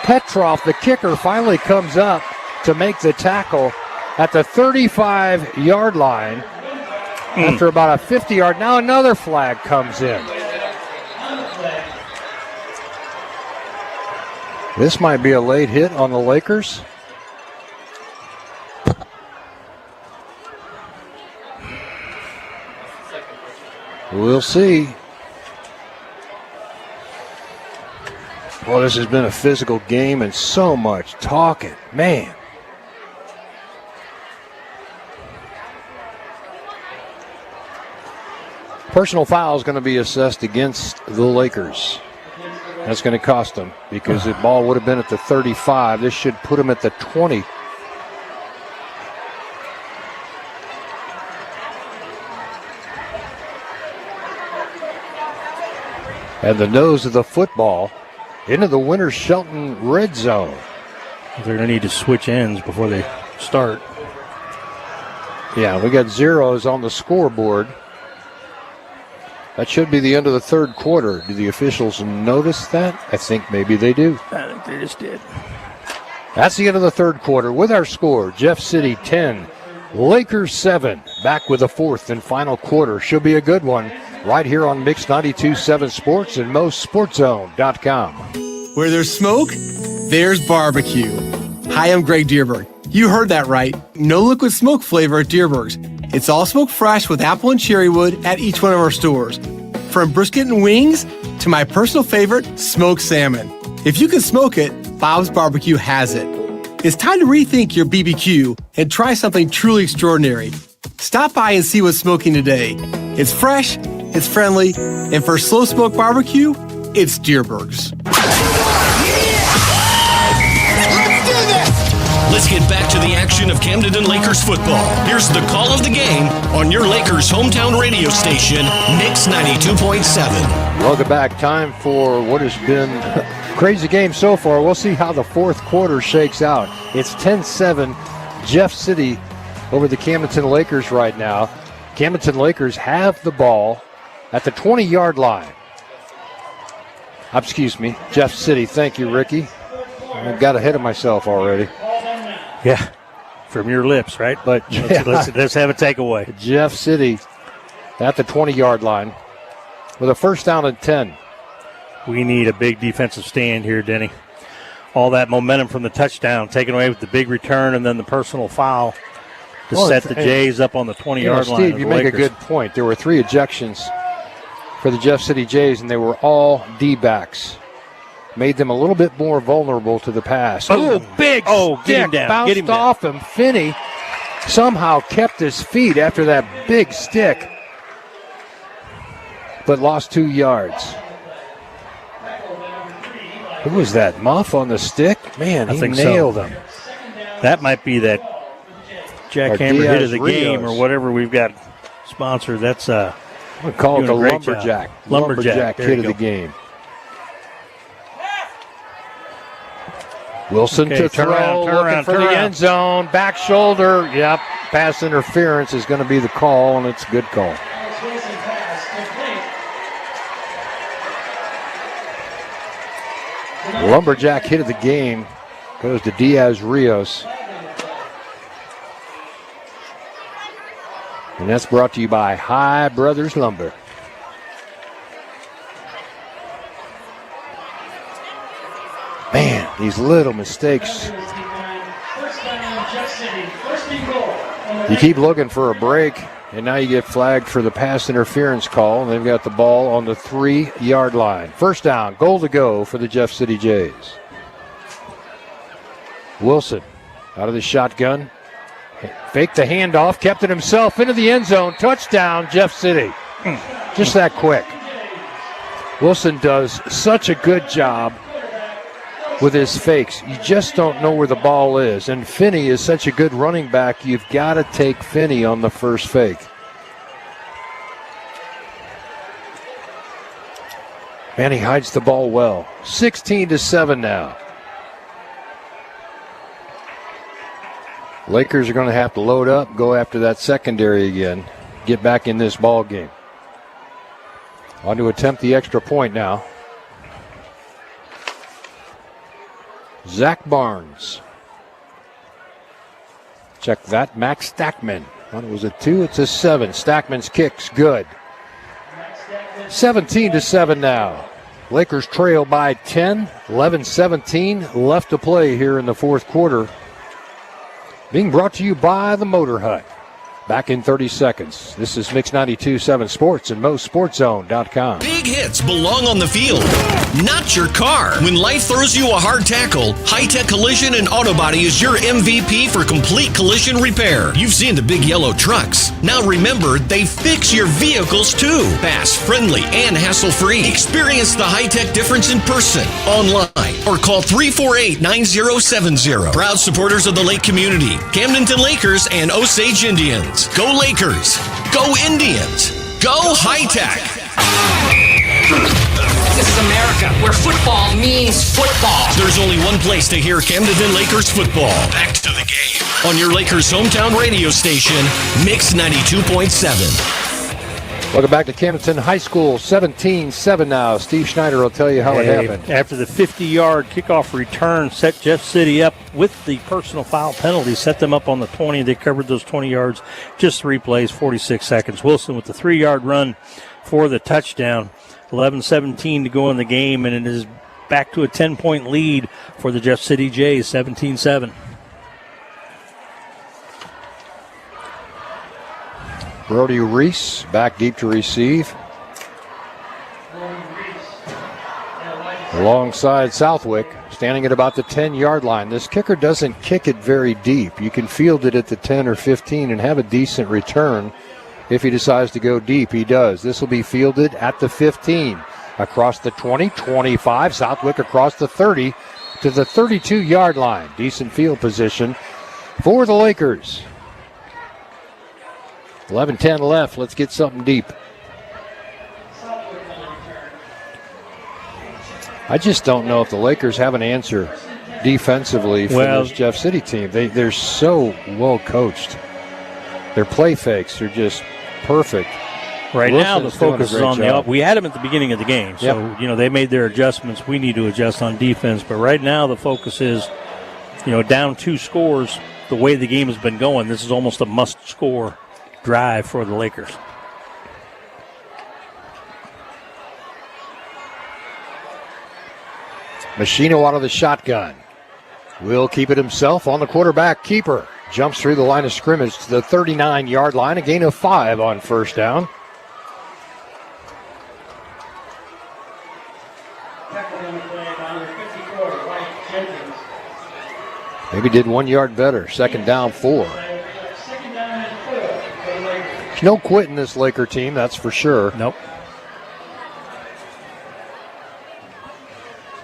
Petrov, the kicker, finally comes up to make the tackle at the 35-yard line. After about a 50-yard. Now another flag comes in. This might be a late hit on the Lakers. We'll see. Well, this has been a physical game and so much talking. Man. Personal foul is going to be assessed against the Lakers. That's going to cost them because the ball would have been at the 35. This should put them at the 20. And the nose of the football into the Winters Shelton red zone. They're going to need to switch ends before they start. Yeah, we got zeros on the scoreboard. That should be the end of the third quarter. Do the officials notice that? I think maybe they do. I think they just did. That's the end of the third quarter with our score. Jeff City 10, Lakers 7. Back with the fourth and final quarter. Should be a good one right here on Mix 92.7 Sports and MoSportsZone.com. Where there's smoke, there's barbecue. Hi, I'm Greg Dierberg. You heard that right. No liquid smoke flavor at Dierberg's. It's all smoke fresh with apple and cherry wood at each one of our stores. From brisket and wings to my personal favorite, smoked salmon. If you can smoke it, Bob's Barbecue has it. It's time to rethink your BBQ and try something truly extraordinary. Stop by and see what's smoking today. It's fresh, it's friendly, and for slow smoke barbecue, it's Dierberg's. Let's get back to the action of Camdenton Lakers football. Here's the call of the game on your Lakers hometown radio station, Mix 92.7. Welcome back. Time for what has been a crazy game so far. We'll see how the fourth quarter shakes out. It's 10-7, Jeff City over the Camdenton Lakers right now. Camdenton Lakers have the ball at the 20-yard line. Excuse me, Jeff City. Thank you, Ricky. I got ahead of myself already. Yeah, from your lips, right? But let's have a takeaway. Jeff City at the 20-yard line with a first down and 10. We need a big defensive stand here, Denny. All that momentum from the touchdown taken away with the big return and then the personal foul to set the Jays up on the 20-yard line. Steve, you make a good point. There were 3 ejections for the Jeff City Jays, and they were all D-backs. Made them a little bit more vulnerable to the pass. Oh, big stick. Get him down. Bounced Get him down. off him. Finney somehow kept his feet after that big stick, but lost 2 yards. Who was that? Muff on the stick? Man, he nailed him. That might be that jackhammer hit of the game or whatever we've got sponsored. That's we call it the lumberjack. Lumberjack hit of the game. Wilson to throw, looking for the end zone, back shoulder. Yep, pass interference is going to be the call, and it's a good call. Lumberjack hit of the game goes to Diaz Rios. And that's brought to you by High Brothers Lumber. Man, these little mistakes. You keep looking for a break, and now you get flagged for the pass interference call, and they've got the ball on the 3-yard line. First down, goal to go for the Jeff City Jays. Wilson out of the shotgun. Faked the handoff, kept it himself into the end zone. Touchdown, Jeff City. Just that quick. Wilson does such a good job with his fakes. You just don't know where the ball is. And Finney is such a good running back, you've got to take Finney on the first fake. Man, he hides the ball well. 16-7 now. Lakers are going to have to load up, go after that secondary again, get back in this ball game. On to attempt the extra point now. Zach Barnes. Check that. Max Stackman. Thought it was a 2, it's a 7. Stackman's kick's good. 17-7 now. Lakers trail by 10. 11-17 left to play here in the fourth quarter. Being brought to you by the Motor Hut. Back in 30 seconds. This is Mix 92.7 Sports and MoSportsZone.com. Big hits belong on the field, not your car. When life throws you a hard tackle, High Tech Collision and Auto Body is your MVP for complete collision repair. You've seen the big yellow trucks. Now remember, they fix your vehicles too. Fast, friendly, and hassle-free. Experience the High Tech difference in person, online, or call 348-9070. Proud supporters of the Lake community, Camdenton Lakers and Osage Indians. Go Lakers. Go Indians. Go High Tech. This is America, where football means football. There's only one place to hear Camdenton Lakers football. Back to the game. On your Lakers hometown radio station, Mix 92.7. Welcome back to Camdenton High School. 17-7 now. Steve Schneider will tell you how it happened. After the 50-yard kickoff return, set Jeff City up with the personal foul penalty. Set them up on the 20. They covered those 20 yards. Just 3 plays, 46 seconds. Wilson with the 3-yard run for the touchdown. 11-17 to go in the game, and it is back to a 10-point lead for the Jeff City Jays, 17-7. Brody Reese back deep to receive. Alongside Southwick, standing at about the 10-yard line. This kicker doesn't kick it very deep. You can field it at the 10 or 15 and have a decent return. If he decides to go deep, he does. This will be fielded at the 15. Across the 20, 25. Southwick across the 30 to the 32-yard line. Decent field position for the Lakers. 11-10 left. Let's get something deep. I just don't know if the Lakers have an answer defensively for this Jeff City team. They're so well coached. Their play fakes are just perfect. Right now, the focus is on the up. We had them at the beginning of the game, so they made their adjustments. We need to adjust on defense, but right now the focus is, down 2 scores. The way the game has been going, this is almost a must-score drive for the Lakers. Machino out of the shotgun. Will keep it himself on the quarterback keeper. Jumps through the line of scrimmage to the 39-yard line. A gain of 5 on first down. Maybe did 1 yard better. Second down 4. There's no quitting this Laker team, that's for sure. Nope.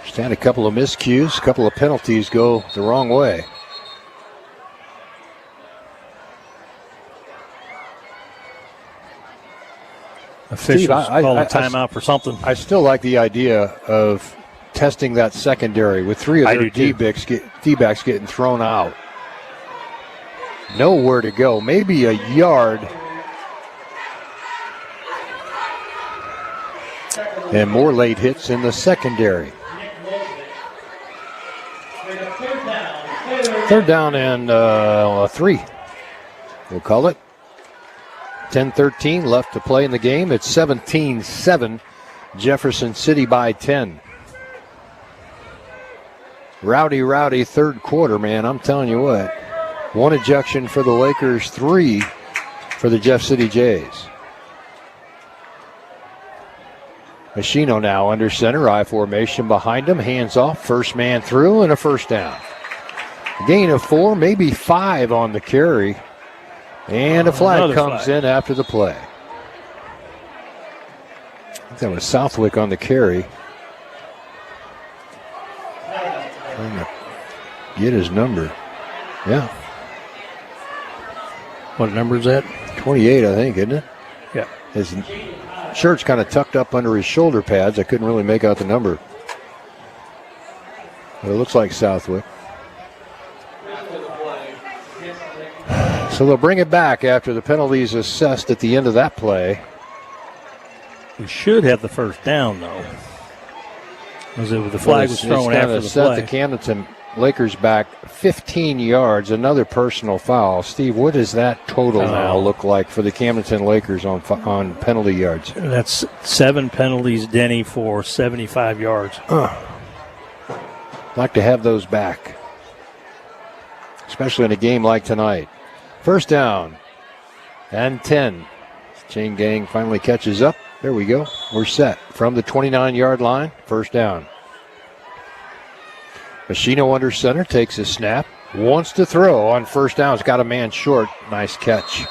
Stand a couple of miscues, a couple of penalties go the wrong way. Officials call a timeout for something. I still like the idea of testing that secondary with 3 of their D-backs getting thrown out. Nowhere to go. Maybe a yard. And more late hits in the secondary. Third down and 3. We'll call it. 10-13 left to play in the game. It's 17-7. Jefferson City by 10. Rowdy third quarter, man. I'm telling you what. 1 ejection for the Lakers, 3 for the Jeff City Jays. Machino now under center, I formation behind him, hands off, first man through, and a first down. A gain of 4, maybe 5 on the carry. And a flag comes in after the play. I think that was Southwick on the carry. Trying to get his number. Yeah. What number is that? 28, I think, isn't it? Yeah. His shirt's kind of tucked up under his shoulder pads. I couldn't really make out the number. But it looks like Southwick. So they'll bring it back after the penalties assessed at the end of that play. We should have the first down, though. The flag was thrown after the set play. the Camdenton Lakers back 15 yards. Another personal foul. Steve, what does that total now look like for the Camdenton Lakers on penalty yards? That's 7 penalties, Denny, for 75 yards. Like to have those back, especially in a game like tonight. First down and 10. Chain gang finally catches up. There we go. We're set from the 29-yard line. First down. Machino under center, takes his snap, wants to throw on first down. He's got a man short. Nice catch.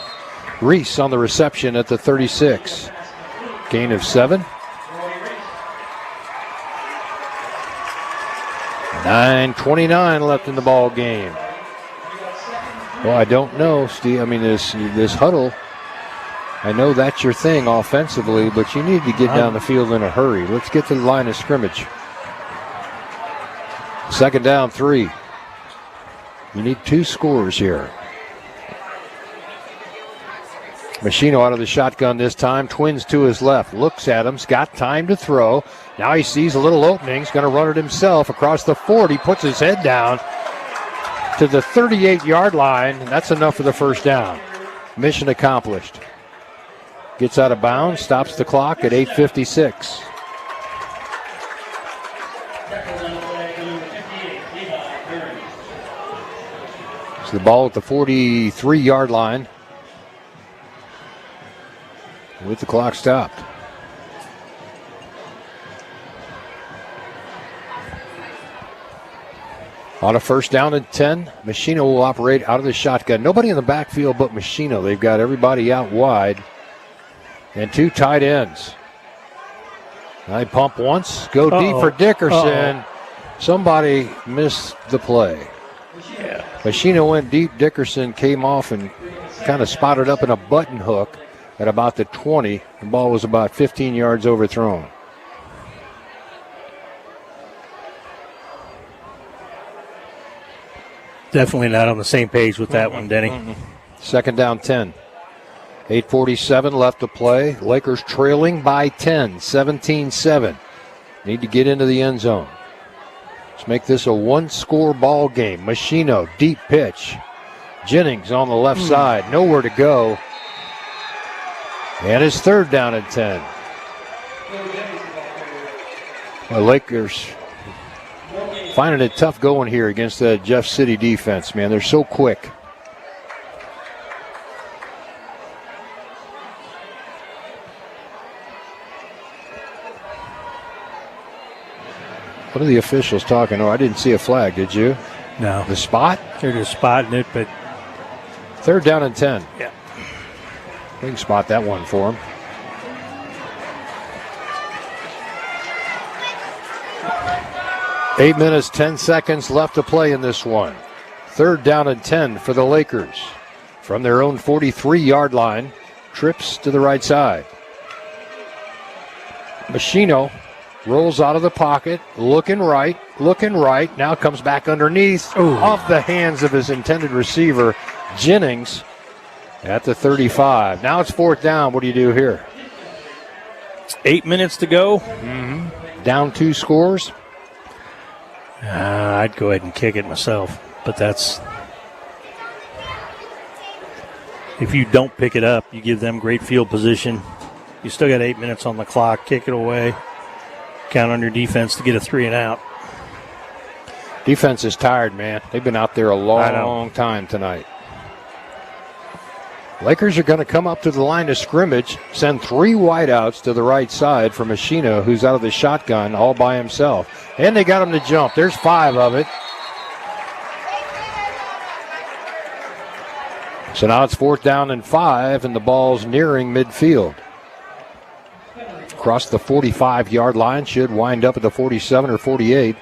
Reese on the reception at the 36. Gain of 7. 9:29 left in the ball game. Well, I don't know, Steve. I mean, this huddle, I know that's your thing offensively, but you need to get down the field in a hurry. Let's get to the line of scrimmage. Second down, 3. You need 2 scores here. Machino out of the shotgun this time. Twins to his left. Looks at him. He's got time to throw. Now he sees a little opening. He's going to run it himself across the 40. Puts his head down to the 38-yard line. That's enough for the first down. Mission accomplished. Gets out of bounds. Stops the clock at 8:56. The ball at the 43-yard line with the clock stopped. On a first down and 10, Machino will operate out of the shotgun. Nobody in the backfield but Machino. They've got everybody out wide. And 2 tight ends. I pump once, go deep for Dickerson. Somebody missed the play. Yeah. Machino went deep. Dickerson came off and kind of spotted up in a button hook at about the 20. The ball was about 15 yards overthrown. Definitely not on the same page with that one, Denny. Second down, 10. 8:47 left to play. Lakers trailing by 10, 17-7. Need to get into the end zone. Let's make this a 1-score ball game. Machino, deep pitch. Jennings on the left side, nowhere to go. And it's third down and 10. The Lakers finding it tough going here against the Jeff City defense, man. They're so quick. What are the officials talking? Oh, I didn't see a flag, did you? No. The spot? They're just spotting it, but... Third down and 10. Yeah. We can spot that one for him. Eight minutes, 10 seconds left to play in this one. Third down and 10 for the Lakers. From their own 43-yard line, trips to the right side. Machino rolls out of the pocket, looking right, now comes back underneath, off the hands of his intended receiver, Jennings, at the 35. Now it's fourth down. What do you do here? 8 minutes to go. Down 2 scores. I'd go ahead and kick it myself. But that's, if you don't pick it up, you give them great field position. You still got 8 minutes on the clock. Kick it away. Count on your defense to get a 3 and out. Defense is tired, man. They've been out there a long time tonight. Lakers are going to come up to the line of scrimmage, send 3 wideouts to the right side for Machino, who's out of the shotgun all by himself. And they got him to jump. There's 5 of it. So now it's 4th down and 5, and the ball's nearing midfield. Across the 45-yard line, should wind up at the 47 or 48.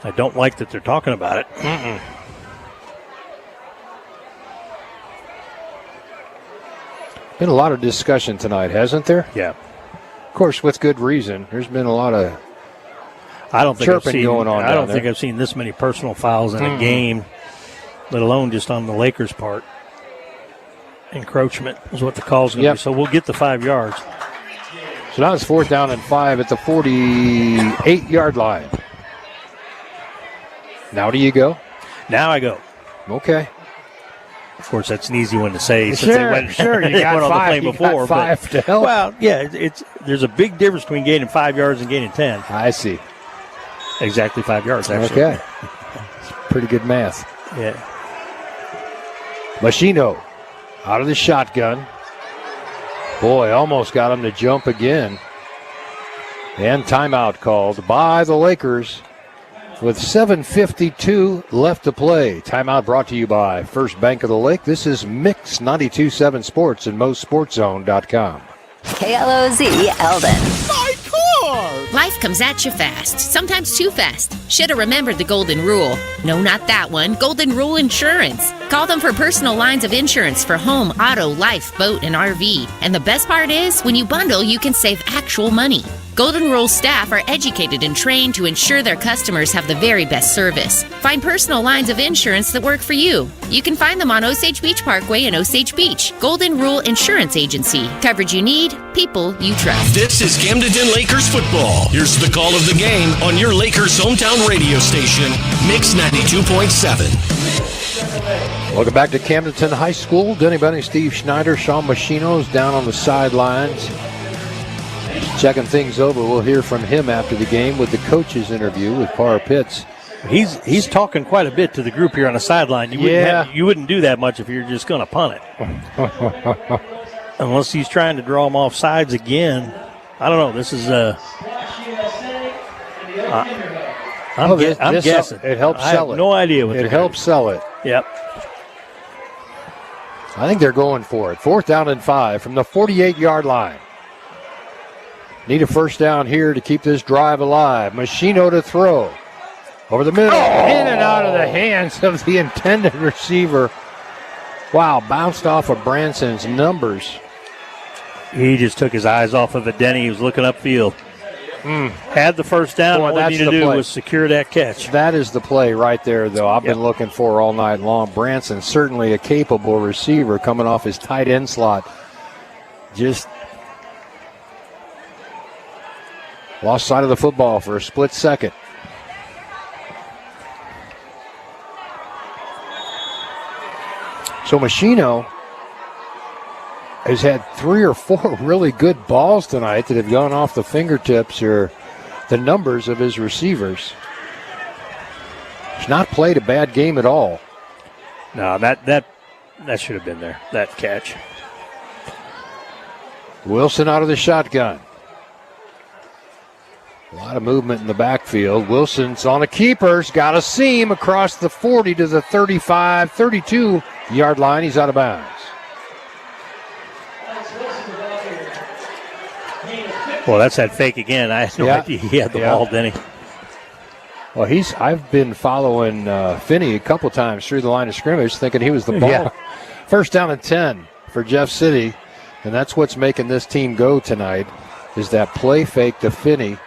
I don't like that they're talking about it. Been a lot of discussion tonight, hasn't there? Yeah. Of course, with good reason. There's been a lot of chirping going on. I don't think I've seen this many personal fouls in a game, let alone just on the Lakers' part. Encroachment is what the call's going to be. So we'll get the 5 yards. So now it's 4th down and 5 at the 48-yard line. Now do you go? Now I go. Okay. Of course, that's an easy one to say. Sure, you got 5 before. 5 to help. Well, yeah, there's a big difference between gaining 5 yards and gaining 10. I see. Exactly 5 yards, actually. Okay. Pretty good math. Yeah. Machino out of the shotgun. Boy, almost got him to jump again. And timeout called by the Lakers with 7:52 left to play. Timeout brought to you by First Bank of the Lake. This is Mix 92.7 Sports and MoSportsZone.com. KLOZ Eldon. My car! Life comes at you fast, sometimes too fast. Should have remembered the golden rule. No, not that one. Golden Rule Insurance. Call them for personal lines of insurance for home, auto, life, boat, and RV. And the best part is, when you bundle, you can save actual money. Golden Rule staff are educated and trained to ensure their customers have the very best service. Find personal lines of insurance that work for you. You can find them on Osage Beach Parkway in Osage Beach. Golden Rule Insurance Agency. Coverage you need, people you trust. This is Camdenton Lakers Football. Here's the call of the game on your Lakers hometown radio station, Mix 92.7. Welcome back to Camdenton High School. Denny Bunny, Steve Schneider, Sean Machino's down on the sidelines. Checking things over. We'll hear from him after the game with the coaches interview with Parr Pitts. He's talking quite a bit to the group here on the sideline. You wouldn't do that much if you're just going to punt it. Unless he's trying to draw them off sides again. I don't know. This is I'm guessing. It helps sell it. I have no idea what it helps sell it. Yep. I think they're going for it. 4th down and 5 from the 48-yard line. Need a first down here to keep this drive alive. Machino to throw. Over the middle. In and out of the hands of the intended receiver. Wow, bounced off of Branson's numbers. He just took his eyes off of it, Denny. He was looking upfield. Had the first down. All he needed to do was secure that catch. That is the play right there, though. I've been looking for all night long. Branson, certainly a capable receiver coming off his tight end slot. Just lost sight of the football for a split second. So Machino has had 3 or 4 really good balls tonight that have gone off the fingertips or the numbers of his receivers. He's not played a bad game at all. No, that should have been there, that catch. Wilson out of the shotgun. A lot of movement in the backfield. Wilson's on a keeper. He's got a seam across the 40 to the 35, 32-yard line. He's out of bounds. Well, that's that fake again. I had no idea he had the ball, Denny. Well, I've been following Finney a couple times through the line of scrimmage, thinking he was the ball. Yeah. First down and 10 for Jeff City, and that's what's making this team go tonight, is that play fake to Finney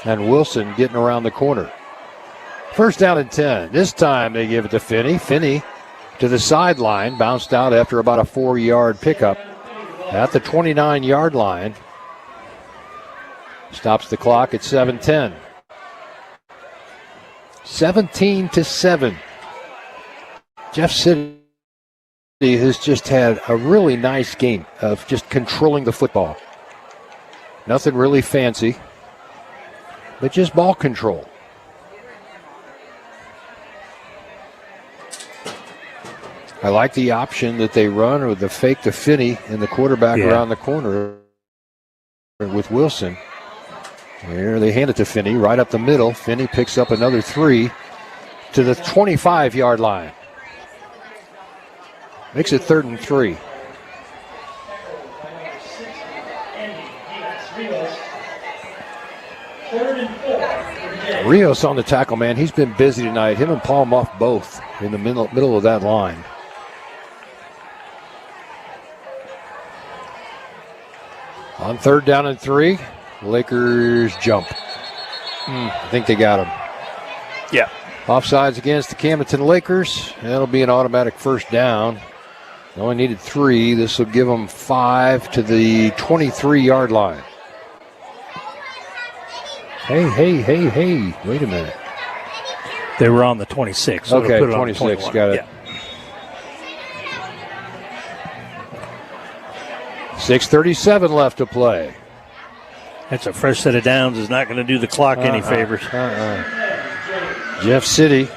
and Wilson getting around the corner. First down and 10. This time they give it to Finney. Finney to the sideline, bounced out after about a 4-yard pickup at the 29-yard line. Stops the clock at 7:10. 17-7. Jeff City has just had a really nice game of just controlling the football. Nothing really fancy, but just ball control. I like the option that they run with the fake to Finney and the quarterback around the corner with Wilson. There they hand it to Finney right up the middle. Finney picks up another 3 to the 25-yard line. Makes it 3rd and 3. Rios on the tackle, man. He's been busy tonight. Him and Paul Muff both in the middle of that line. On 3rd down and 3, Lakers jump. I think they got him. Yeah. Offsides against the Camdenton Lakers. That'll be an automatic 1st down. They only needed 3. This will give them 5 to the 23-yard line. Hey. Wait a minute. They were on the 26. So okay, put it 26. On Got it. Yeah. 6:37 left to play. That's a fresh set of downs. Is not going to do the clock any favors. Jeff City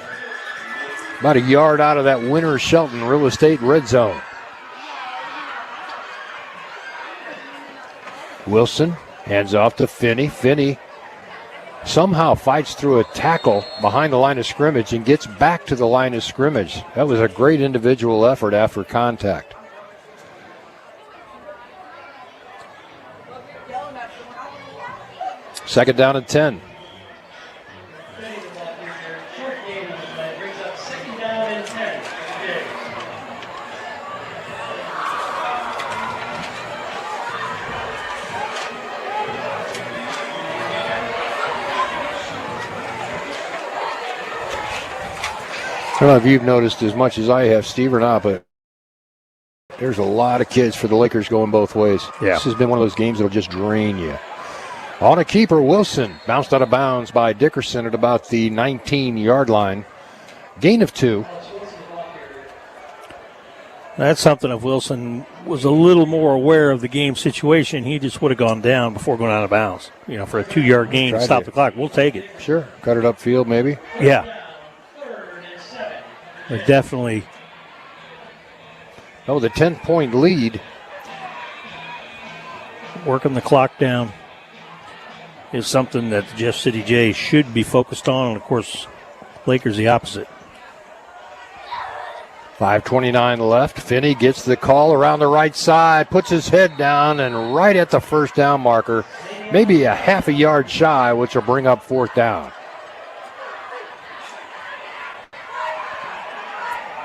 about a yard out of that Winter Shelton real estate red zone. Wilson hands off to Finney. Finney somehow fights through a tackle behind the line of scrimmage and gets back to the line of scrimmage. That was a great individual effort after contact. Second down and 10. I don't know if you've noticed as much as I have, Steve, or not, but there's a lot of kids for the Lakers going both ways. Yeah. This has been one of those games that'll just drain you. On a keeper, Wilson bounced out of bounds by Dickerson at about the 19-yard line. Gain of 2. That's something if Wilson was a little more aware of the game situation, he just would have gone down before going out of bounds. You know, for a 2-yard gain to stop the clock, we'll take it. Sure. Cut it upfield maybe. Yeah. But definitely. Oh, the 10-point lead. Working the clock down is something that the Jeff City Jays should be focused on. And, of course, Lakers the opposite. 5:29 left. Finney gets the call around the right side, puts his head down, and right at the 1st down marker, maybe a half a yard shy, which will bring up 4th down.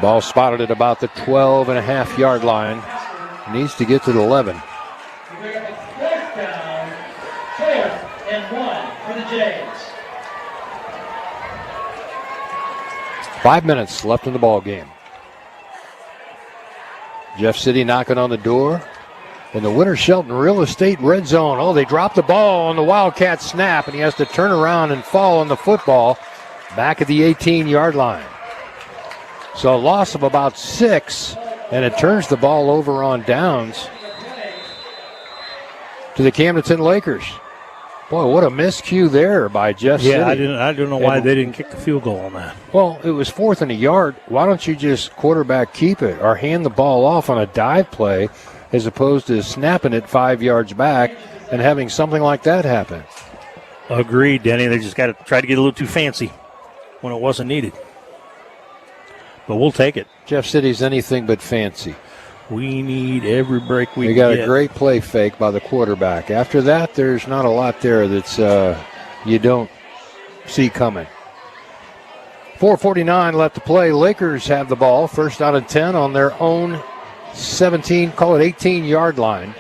Ball spotted at about the 12.5-yard line. Needs to get to the 11. 5 minutes left in the ball game. Jeff City knocking on the door. In the Winter Shelton real estate red zone. Oh, they dropped the ball on the Wildcat snap, and he has to turn around and fall on the football back at the 18-yard line. So a loss of about 6, and it turns the ball over on downs to the Camdenton Lakers. Boy, what a miscue there by Jeff City. I don't know why they didn't kick the field goal on that. Well, it was 4th and a yard. Why don't you just quarterback keep it or hand the ball off on a dive play as opposed to snapping it 5 yards back and having something like that happen? Agreed, Denny. They just got to try to get a little too fancy when it wasn't needed. But we'll take it. Jeff City's anything but fancy. We need every break we can get. They got a great play fake by the quarterback. After that, there's not a lot there that's you don't see coming. 4:49 left to play. Lakers have the ball. 1st down and 10 on their own 17, call it 18-yard line.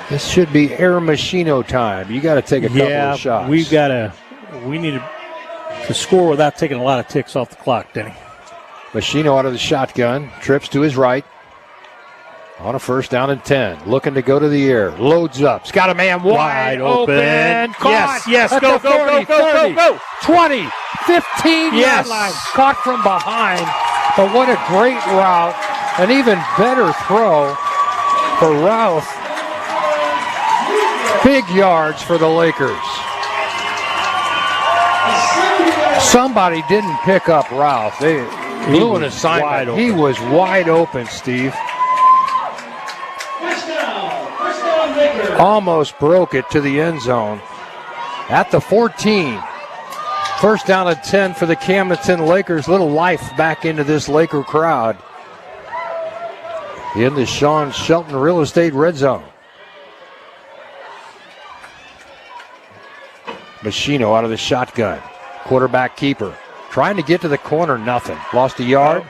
This should be Air Machino time. You got to take a couple of shots. We need to score without taking a lot of ticks off the clock, Denny. Machino out of the shotgun, trips to his right. On a first down and 10. Looking to go to the air. Loads up. He's got a man wide open. Caught. Yes. At Go, the 40, go, 30, go. 20, 15 yard line. Caught from behind. But what a great route. An even better throw for Routh. Big yards for the Lakers. Somebody didn't pick up Routh. They blew an assignment. He was wide open, Steve. Almost broke it to the end zone. At the 14. First down and 10 for the Camdenton Lakers. Little life back into this Laker crowd. In the Sean Shelton Real Estate Red Zone. Machino out of the shotgun. Quarterback keeper. Trying to get to the corner, nothing. Lost a yard.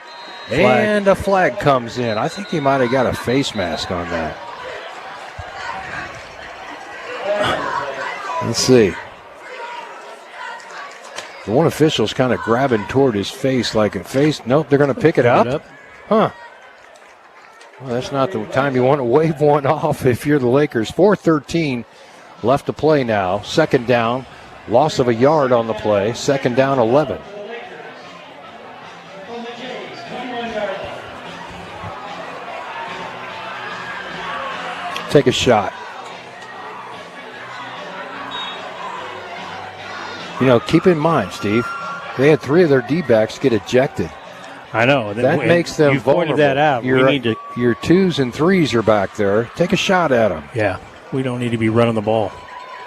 And a flag comes in. I think he might have got a face mask on that. Let's see. The one official's kind of grabbing toward his face like a face. Nope, they're going to pick it up. Huh. Well, that's not the time you want to wave one off if you're the Lakers. 4:13 left to play now. Second down. Loss of a yard on the play. Second down, 11. Take a shot. You know, keep in mind, Steve, they had 3 of their D-backs get ejected. I know. That makes them vulnerable. Pointed that out. Your 2s and 3s are back there. Take a shot at them. Yeah, we don't need to be running the ball.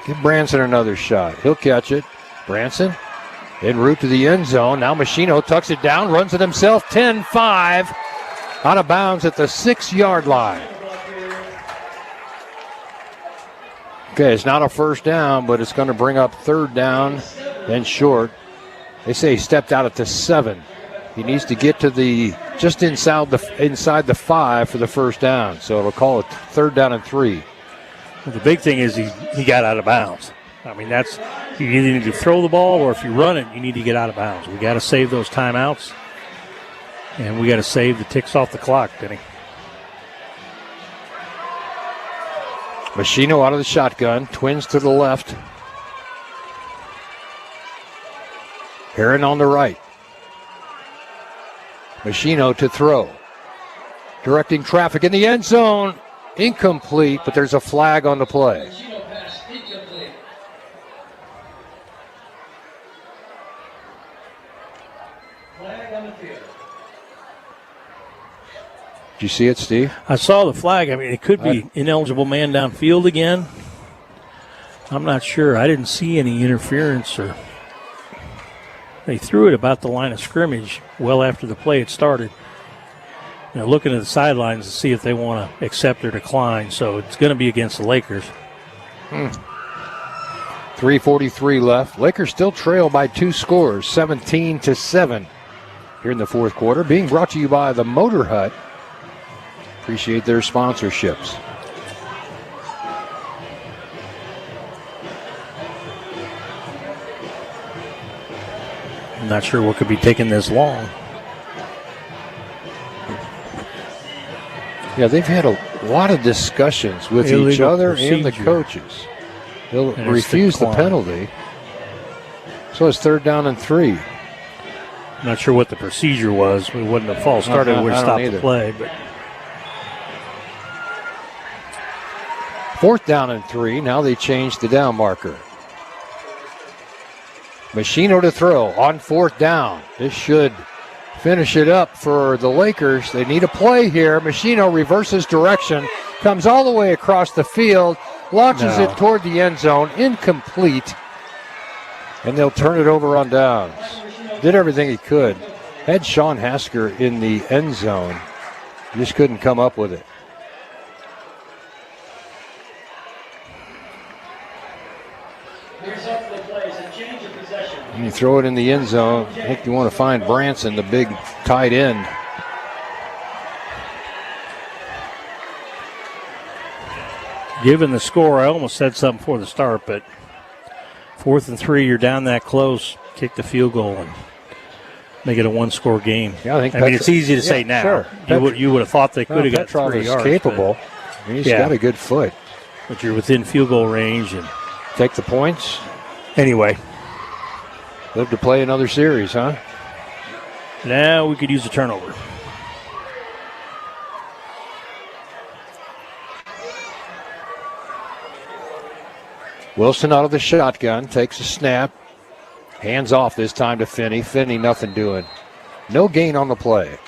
Give Branson another shot. He'll catch it. Branson en route to the end zone. Now Machino tucks it down, runs it himself. 10-5. Out of bounds at the 6-yard line. Okay, it's not a first down, but it's going to bring up third down and short. They say he stepped out at the 7. He needs to get to the just inside the 5 for the first down. So it'll call it third down and 3. Well, the big thing is he got out of bounds. I mean, that's you either need to throw the ball or if you run it, you need to get out of bounds. We got to save those timeouts, and we got to save the ticks off the clock, Denny. Machino out of the shotgun. Twins to the left. Heron on the right. Machino to throw. Directing traffic in the end zone. Incomplete, but there's a flag on the play. Did you see it, Steve? I saw the flag. I mean, it could be ineligible man downfield again. I'm not sure. I didn't see any interference. Or they threw it about the line of scrimmage well after the play had started. You know, looking at the sidelines to see if they want to accept or decline. So it's going to be against the Lakers. 3:43 left. Lakers still trail by 2 scores, 17-7 here in the fourth quarter. Being brought to you by the Motor Hut. Appreciate their sponsorships. I'm not sure what could be taking this long. Yeah, they've had a lot of discussions with each other and the coaches. They'll refuse the penalty. So it's third down and 3. I'm not sure what the procedure was. We wouldn't have false started. Would have stopped the play. But fourth down and 3. Now they change the down marker. Machino to throw on fourth down. This should finish it up for the Lakers. They need a play here. Machino reverses direction, comes all the way across the field, launches it toward the end zone, incomplete, and they'll turn it over on downs. Did everything he could. Had Sean Hasker in the end zone. Just couldn't come up with it. And you throw it in the end zone. I think you want to find Branson, the big tight end. Given the score, I almost said something before the start, but 4th and 3, you're down that close, kick the field goal and make it a one-score game. Yeah, I mean, it's easy to say now. Sure. You would have thought they could have got Petrov 3 is yards. capable. He's got a good foot. But you're within field goal range. And take the points. Anyway. Live to play another series, huh? Now we could use a turnover. Wilson out of the shotgun, takes a snap. Hands off this time to Finney. Finney, nothing doing. No gain on the play.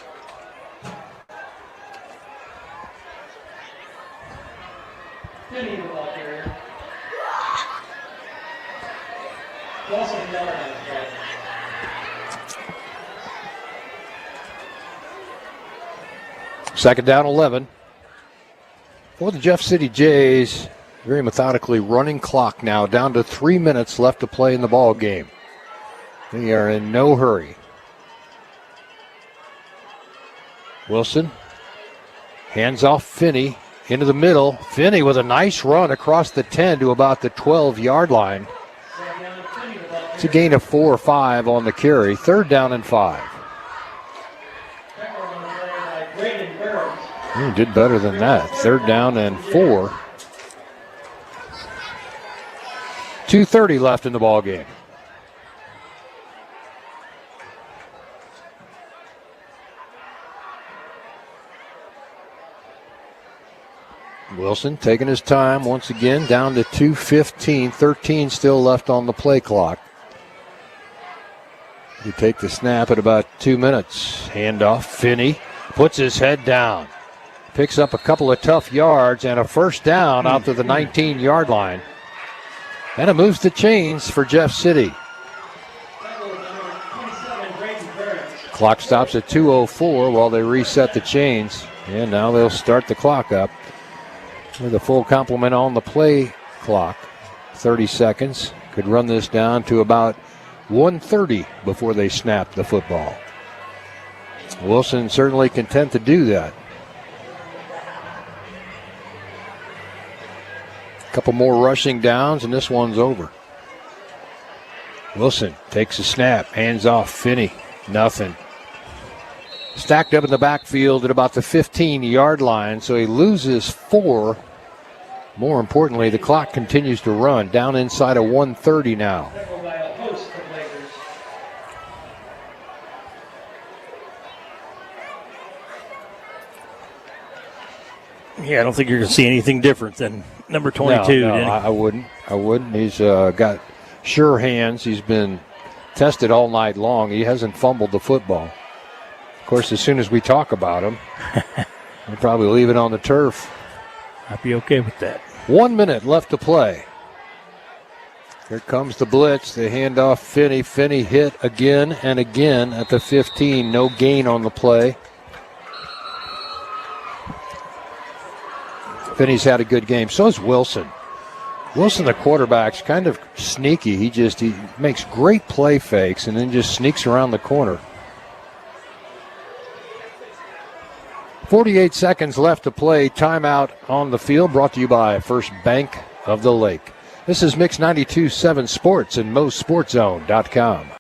Second down, 11. For the Jeff City Jays, very methodically running clock now, down to 3 minutes left to play in the ball game. They are in no hurry. Wilson, hands off Finney, into the middle. Finney with a nice run across the 10 to about the 12-yard line. It's a gain of 4 or 5 on the carry. Third down and 5. He did better than that. Third down and 4. 2:30 left in the ball game. Wilson taking his time once again, down to 2:15. 13 still left on the play clock. You take the snap at about 2 minutes. Handoff, Finney puts his head down. Picks up a couple of tough yards and a first down out to the 19-yard line. And it moves the chains for Jeff City. Clock stops at 2:04 while they reset the chains. And now they'll start the clock up with a full complement on the play clock. 30 seconds. Could run this down to about 1:30 before they snap the football. Wilson certainly content to do that. Couple more rushing downs, and this one's over. Wilson takes a snap, hands off Finney. Nothing. Stacked up in the backfield at about the 15-yard line, so he loses 4. More importantly, the clock continues to run, down inside of 1:30 now. Yeah, I don't think you're going to see anything different than number 22. No, I wouldn't. He's got sure hands. He's been tested all night long. He hasn't fumbled the football. Of course, as soon as we talk about him, we'll probably leave it on the turf. I'd be okay with that. 1 minute left to play. Here comes the blitz. They hand off Finney. Finney hit again and again at the 15. No gain on the play. Finney's had a good game. So is Wilson. Wilson, the quarterback's kind of sneaky. He makes great play fakes and then just sneaks around the corner. 48 seconds left to play. Timeout on the field, brought to you by First Bank of the Lake. This is Mix 92.7 Sports and MoSportsZone.com.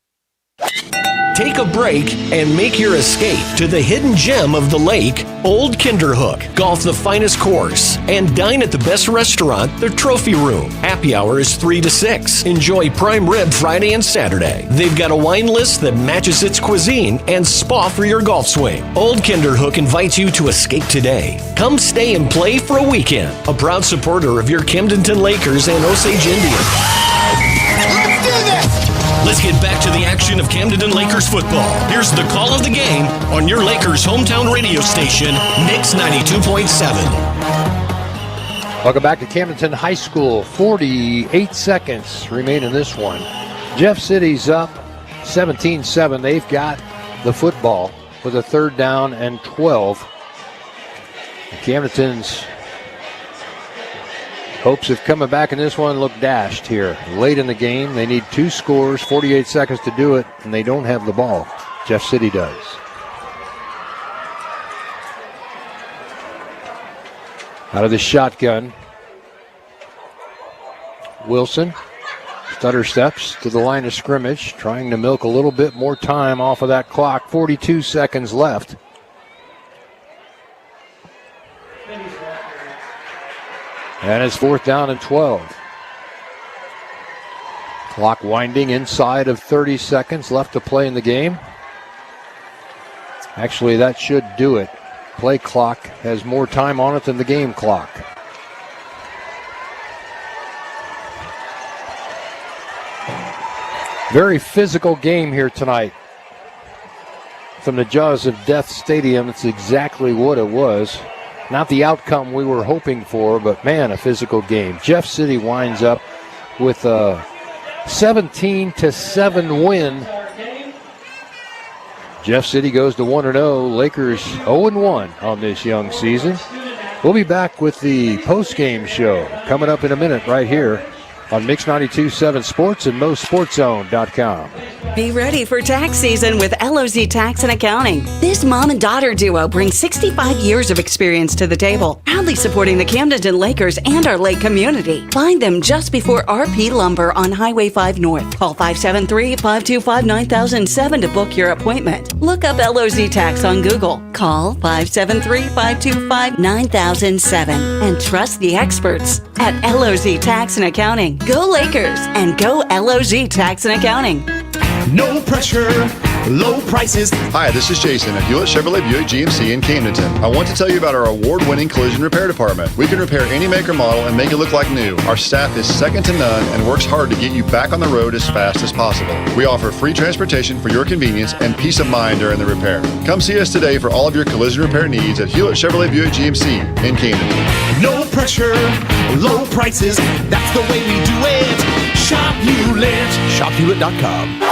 Take a break and make your escape to the hidden gem of the lake, Old Kinderhook. Golf the finest course and dine at the best restaurant, the Trophy Room. Happy hour is 3 to 6. Enjoy prime rib Friday and Saturday. They've got a wine list that matches its cuisine and spa for your golf swing. Old Kinderhook invites you to escape today. Come stay and play for a weekend. A proud supporter of your Camdenton Lakers and Osage Indians. Let's do this! Let's get back to the action of Camdenton Lakers football. Here's the call of the game on your Lakers hometown radio station, Mix 92.7. Welcome back to Camdenton High School. 48 seconds remain in this one. Jeff City's up 17-7. They've got the football with a third down and 12. Camdenton's hopes of coming back in this one look dashed here. Late in the game, they need 2 scores, 48 seconds to do it, and they don't have the ball. Jeff City does. Out of the shotgun, Wilson Stutter steps to the line of scrimmage, trying to milk a little bit more time off of that clock. 42 seconds left. And it's 4th down and 12. Clock winding inside of 30 seconds left to play in the game. Actually, that should do it. Play clock has more time on it than the game clock. Very physical game here tonight. From the jaws of death stadium, it's exactly what it was. Not the outcome we were hoping for, but man, a physical game. Jeff City winds up with a 17-7 win. Jeff City goes to 1-0. Lakers 0-1 on this young season. We'll be back with the postgame show coming up in a minute right here on Mix 92.7 Sports and MoSportsZone.com. Be ready for tax season with LOZ Tax and Accounting. This mom and daughter duo brings 65 years of experience to the table, proudly supporting the Camdenton Lakers and our lake community. Find them just before RP Lumber on Highway 5 North. Call 573-525-9007 to book your appointment. Look up LOZ Tax on Google. Call 573-525-9007 and trust the experts at LOZ Tax and Accounting. Go Lakers and go LOZ Tax and Accounting. No pressure, low prices. Hi, this is Jason at Hewlett Chevrolet Buick GMC in Camdenton. I want to tell you about our award-winning collision repair department. We can repair any make or model and make it look like new. Our staff is second to none and works hard to get you back on the road as fast as possible. We offer free transportation for your convenience and peace of mind during the repair. Come see us today for all of your collision repair needs at Hewlett Chevrolet Buick GMC in Camdenton. No pressure, low prices. That's the way we do it. Shop Hewlett. ShopHewlett.com.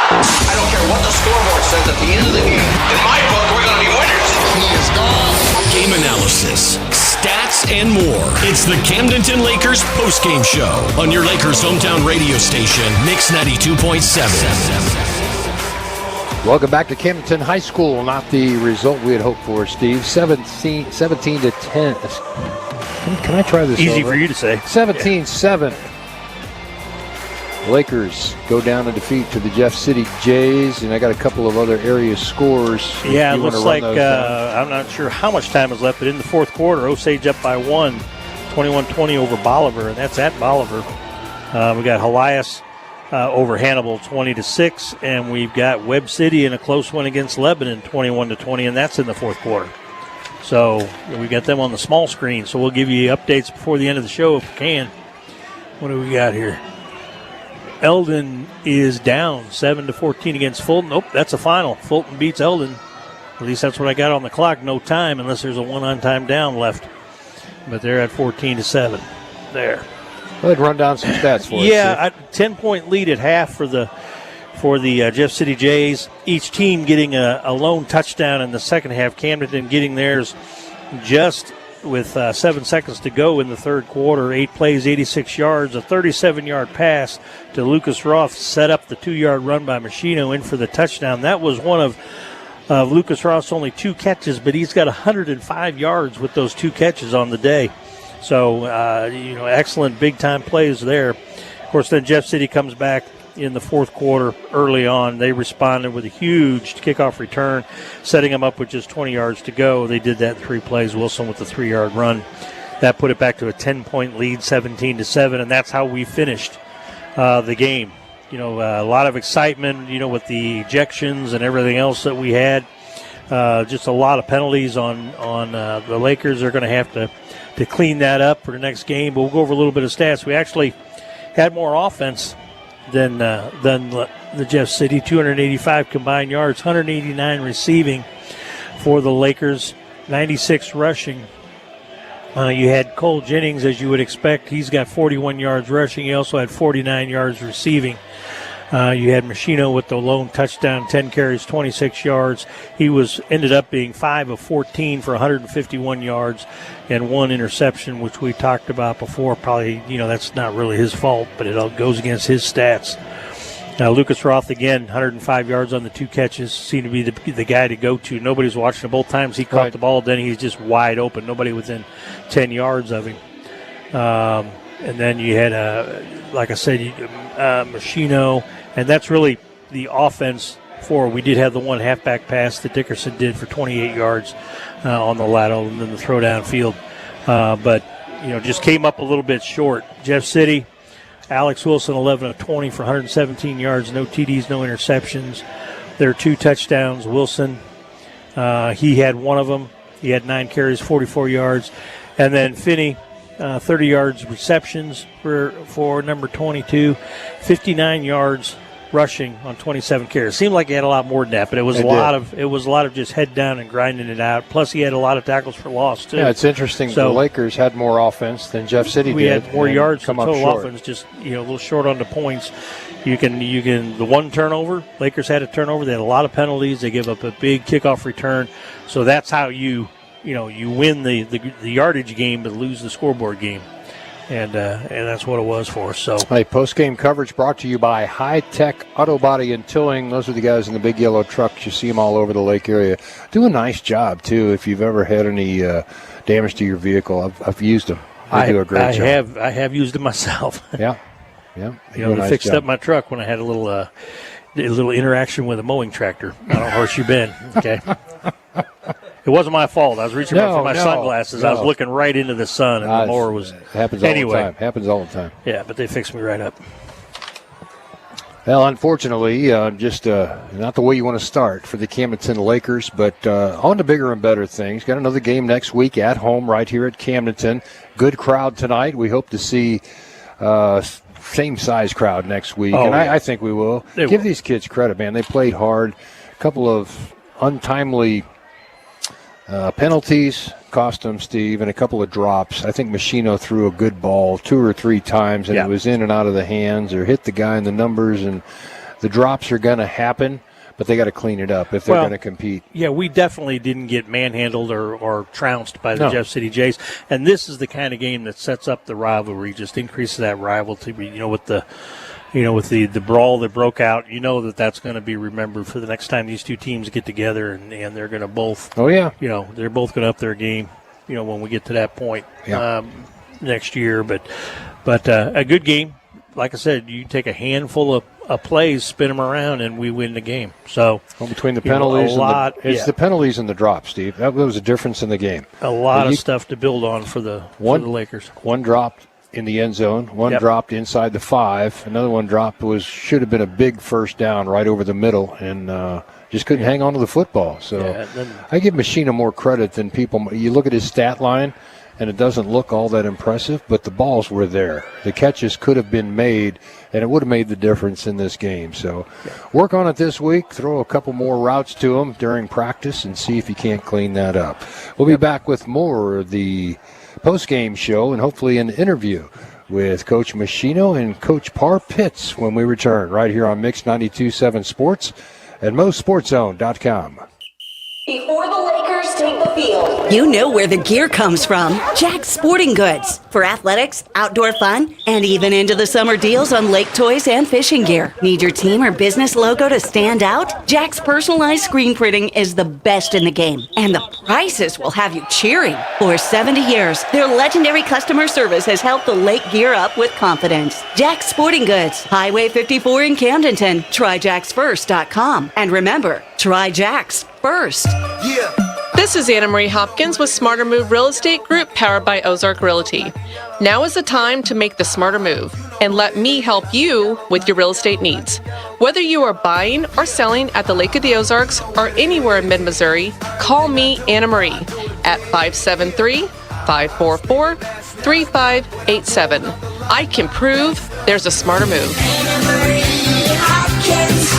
I don't care what the scoreboard says at the end of the game. In my book, we're going to be winners. He is gone. Game analysis, stats, and more. It's the Camdenton Lakers postgame show on your Lakers hometown radio station, Mix 92.7. Welcome back to Camdenton High School. Not the result we had hoped for, Steve. 17 to 10. Can I try this? Easy over? for you to say. 17-7. Lakers go down in defeat to the Jeff City Jays, and I got a couple of other area scores. Yeah, it looks like I'm not sure how much time is left, but in the fourth quarter, Osage up by 1, 21-20 over Bolivar, and that's at Bolivar. We got Helias over Hannibal 20-6, and we've got Webb City in a close one against Lebanon 21-20, and that's in the fourth quarter. So we got them on the small screen, so we'll give you updates before the end of the show if we can. What do we got here? Eldon is down 7-14 against Fulton. Oh, that's a final. Fulton beats Eldon. At least that's what I got on the clock. No time unless there's a one-on-time down left. But they're at 14-7 there. Go ahead and run down some stats for us. Yeah, 10-point lead at half for the Jeff City Jays. Each team getting a lone touchdown in the second half. Camdenton getting theirs just with 7 seconds to go in the third quarter. 8 plays, 86 yards, a 37-yard pass to Lucas Roth set up the 2-yard run by Machino in for the touchdown. That was one of Lucas Roth's only 2 catches, but he's got 105 yards with those 2 catches on the day. So, excellent big-time plays there. Of course, then Jeff City comes back in the fourth quarter early on. They responded with a huge kickoff return, setting them up with just 20 yards to go. They did that in 3 plays. Wilson with the 3-yard run. That put it back to a 10-point lead, 17-7, and that's how we finished the game. A lot of excitement, with the ejections and everything else that we had. Just a lot of penalties on the Lakers. They're going to have to clean that up for the next game, but we'll go over a little bit of stats. We actually had more offense than the Jeff City. 285 combined yards, 189 receiving for the Lakers, 96 rushing. You had Cole Jennings, as you would expect. He's got 41 yards rushing. He also had 49 yards receiving. You had Machino with the lone touchdown, 10 carries, 26 yards. He ended up being 5 of 14 for 151 yards and 1 interception, which we talked about before. Probably, that's not really his fault, but it all goes against his stats. Lucas Roth, again, 105 yards on the 2 catches. Seemed to be the guy to go to. Nobody's watching him. Both times he caught the ball, then he's just wide open. Nobody within 10 yards of him. And then you had, like I said, Machino, and that's really the offense for. We did have the one halfback pass that Dickerson did for 28 yards on the lateral and then the throw downfield. But, just came up a little bit short. Jeff City, Alex Wilson, 11 of 20 for 117 yards, no TDs, no interceptions. There are 2 touchdowns. Wilson, he had one of them. He had 9 carries, 44 yards. And then Finney, 30 yards receptions for number 22, 59 yards rushing on 27 carries. Seemed like he had a lot more than that, but it was a lot of just head down and grinding it out. Plus, he had a lot of tackles for loss too. Yeah, it's interesting. So, the Lakers had more offense than Jeff City did. We had more yards from total offense, just a little short on the points. You can the one turnover. Lakers had a turnover. They had a lot of penalties. They gave up a big kickoff return. So that's how you win the yardage game but lose the scoreboard game. And that's what it was for us. So, hey, post-game coverage brought to you by High Tech Auto Body and Towing. Those are the guys in the big yellow trucks. You see them all over the lake area. Do a nice job, too, if you've ever had any damage to your vehicle. I've used them. They do a great job. I have used them myself. Yeah. They fixed up my truck when I had a little interaction with a mowing tractor. I don't horse you been. Okay. It wasn't my fault. I was reaching out for my sunglasses. I was looking right into the sun, and the mower was. Happens all the time. Happens all the time. Yeah, but they fixed me right up. Well, unfortunately, just not the way you want to start for the Camdenton Lakers, but on to bigger and better things. Got another game next week at home right here at Camdenton. Good crowd tonight. We hope to see same size crowd next week, and I think we will. Give these kids credit, man. They played hard. A couple of untimely penalties cost them, Steve, and a couple of drops. I think Machino threw a good ball 2 or 3 times, and it was in and out of the hands or hit the guy in the numbers, and the drops are going to happen, but they got to clean it up if they're going to compete. Yeah, we definitely didn't get manhandled or trounced by the Jeff City Jays, and this is the kind of game that sets up the rivalry, just increases that rivalry, with the brawl that broke out. That's going to be remembered for the next time these two teams get together, and they're going to both. Oh yeah. They're both going to up their game. When we get to that point next year. But a good game. Like I said, you take a handful of plays, spin them around, and we win the game. So between the penalties, it's the penalties and the drops, Steve. That was a difference in the game. A lot of stuff to build on for the Lakers. One dropped in the end zone. One dropped inside the 5. Another one dropped should have been a big first down right over the middle, and just couldn't hang on to the football. So I give Machina more credit than people. You look at his stat line, and it doesn't look all that impressive, but the balls were there. The catches could have been made, and it would have made the difference in this game. So work on it this week. Throw a couple more routes to him during practice and see if you can't clean that up. We'll be back with more of the post-game show and hopefully an interview with Coach Machino and Coach Parr Pitts when we return right here on Mix 92.7 Sports at MoSportsZone.com. Before the Lakers take the field, you know where the gear comes from. Jack's Sporting Goods. For athletics, outdoor fun, and even into the summer deals on lake toys and fishing gear. Need your team or business logo to stand out? Jack's personalized screen printing is the best in the game. And the prices will have you cheering. For 70 years, their legendary customer service has helped the lake gear up with confidence. Jack's Sporting Goods, Highway 54 in Camdenton. TryJacksFirst.com. And remember, try Jack's first. This is Anna Marie Hopkins with Smarter Move Real Estate Group, powered by Ozark Realty. Now is the time to make the smarter move, and let me help you with your real estate needs. Whether you are buying or selling at the Lake of the Ozarks or anywhere in mid-Missouri, call me, Anna Marie, at 573-544-3587. I can prove there's a smarter move. Anna Marie Hopkins.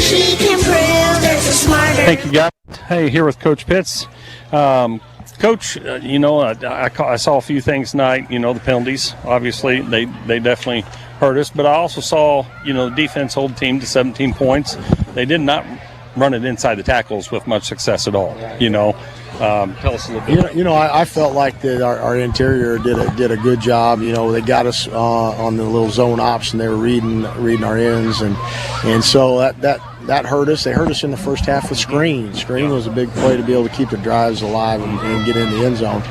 She can prove there's a smarter. Thank you, guys. Hey, here with Coach Pitts. Coach, I saw a few things tonight. The penalties, obviously, they definitely hurt us. But I also saw, the defense hold the team to 17 points. They did not run it inside the tackles with much success at all. Tell us a little bit. I felt like that our interior did a good job. They got us on the little zone option. They were reading our ends, and so that hurt us. They hurt us in the first half with screen. Screen was a big play to be able to keep the drives alive and get in the end zone.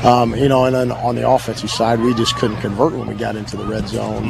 And then on the offensive side, we just couldn't convert when we got into the red zone.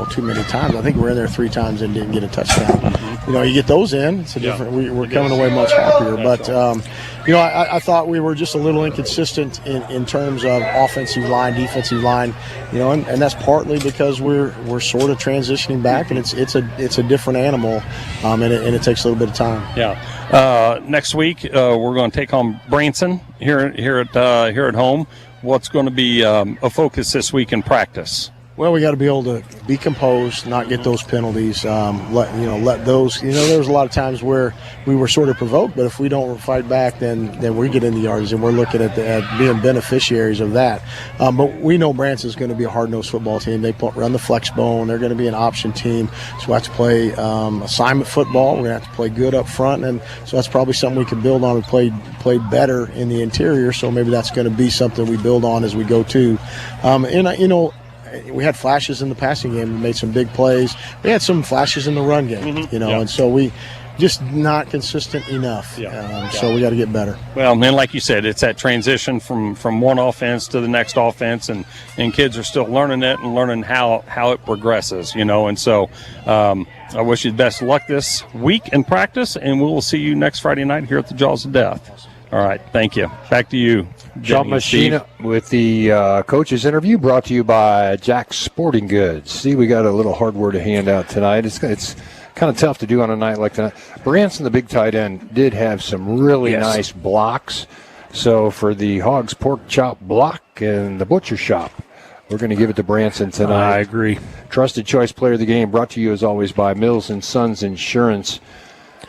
Too many times. I think we were in there 3 times and didn't get a touchdown. You get those in, it's a different. We're coming away much happier. But I thought we were just a little inconsistent in terms of offensive line, defensive line. And that's partly because we're sort of transitioning back, and it's a different animal, and it takes a little bit of time. Yeah. Next week we're going to take on Branson here at home. What's going to be a focus this week in practice? Well, we got to be able to be composed, not get those penalties. Let those. There was a lot of times where we were sort of provoked, but if we don't fight back, then we get in the yards, and we're looking at being beneficiaries of that. But we know Branson's going to be a hard-nosed football team. They run the flex bone. They're going to be an option team, so we have to play assignment football. We're going to have to play good up front, and so that's probably something we can build on and play better in the interior. So maybe that's going to be something we build on as we go too. We had flashes in the passing game. We made some big plays. We had some flashes in the run game, and so we just not consistent enough. So we got to get better. Well, and like you said, it's that transition from one offense to the next offense, and kids are still learning it and learning how it progresses, and so I wish you the best of luck this week in practice, and we will see you next Friday night here at the Jaws of Death. All right, thank you. Back to you, Sean Machina with the coach's interview, brought to you by Jack's Sporting Goods. See, we got a little hardware to hand out tonight. It's kind of tough to do on a night like tonight. Branson, the big tight end, did have some really nice blocks. So for the Hogs Pork Chop block and the Butcher Shop, we're going to give it to Branson tonight. I agree. Trusted Choice Player of the Game, brought to you as always by Mills & Sons Insurance.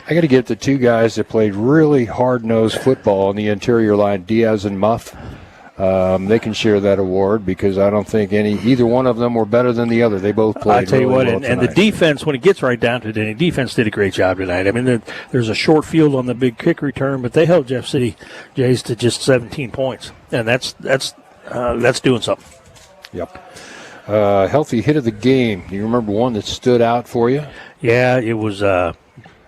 I got to give it to 2 guys that played really hard-nosed football on the interior line, Diaz and Muff. They can share that award because I don't think either one of them were better than the other. They both played. I tell you really what, well and the defense, when it gets right down to it, the defense did a great job tonight. I mean, there's a short field on the big kick return, but they held Jeff City Jays to just 17 points, and that's doing something. Yep. Healthy hit of the game. Do you remember one that stood out for you? Yeah, it was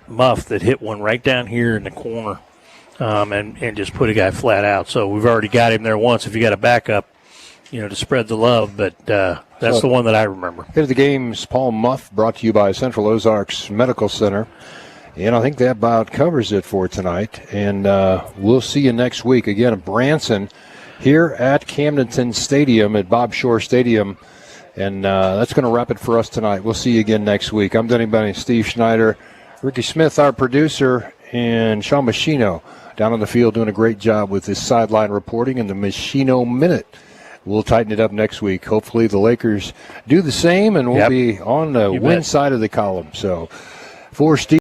Muff that hit one right down here in the corner. And just put a guy flat out. So we've already got him there once. If you got a backup, to spread the love. But that's the one that I remember. Hit of the game's Paul Muff, brought to you by Central Ozarks Medical Center. And I think that about covers it for tonight. And we'll see you next week. Again, Branson here at Camdenton Stadium, at Bob Shore Stadium. And that's going to wrap it for us tonight. We'll see you again next week. I'm Denny Bunny, Steve Schneider, Ricky Smith, our producer, and Sean Machino down on the field doing a great job with his sideline reporting and the Machino Minute. We'll tighten it up next week. Hopefully the Lakers do the same, and we'll be on the win side of the column. So for Steve.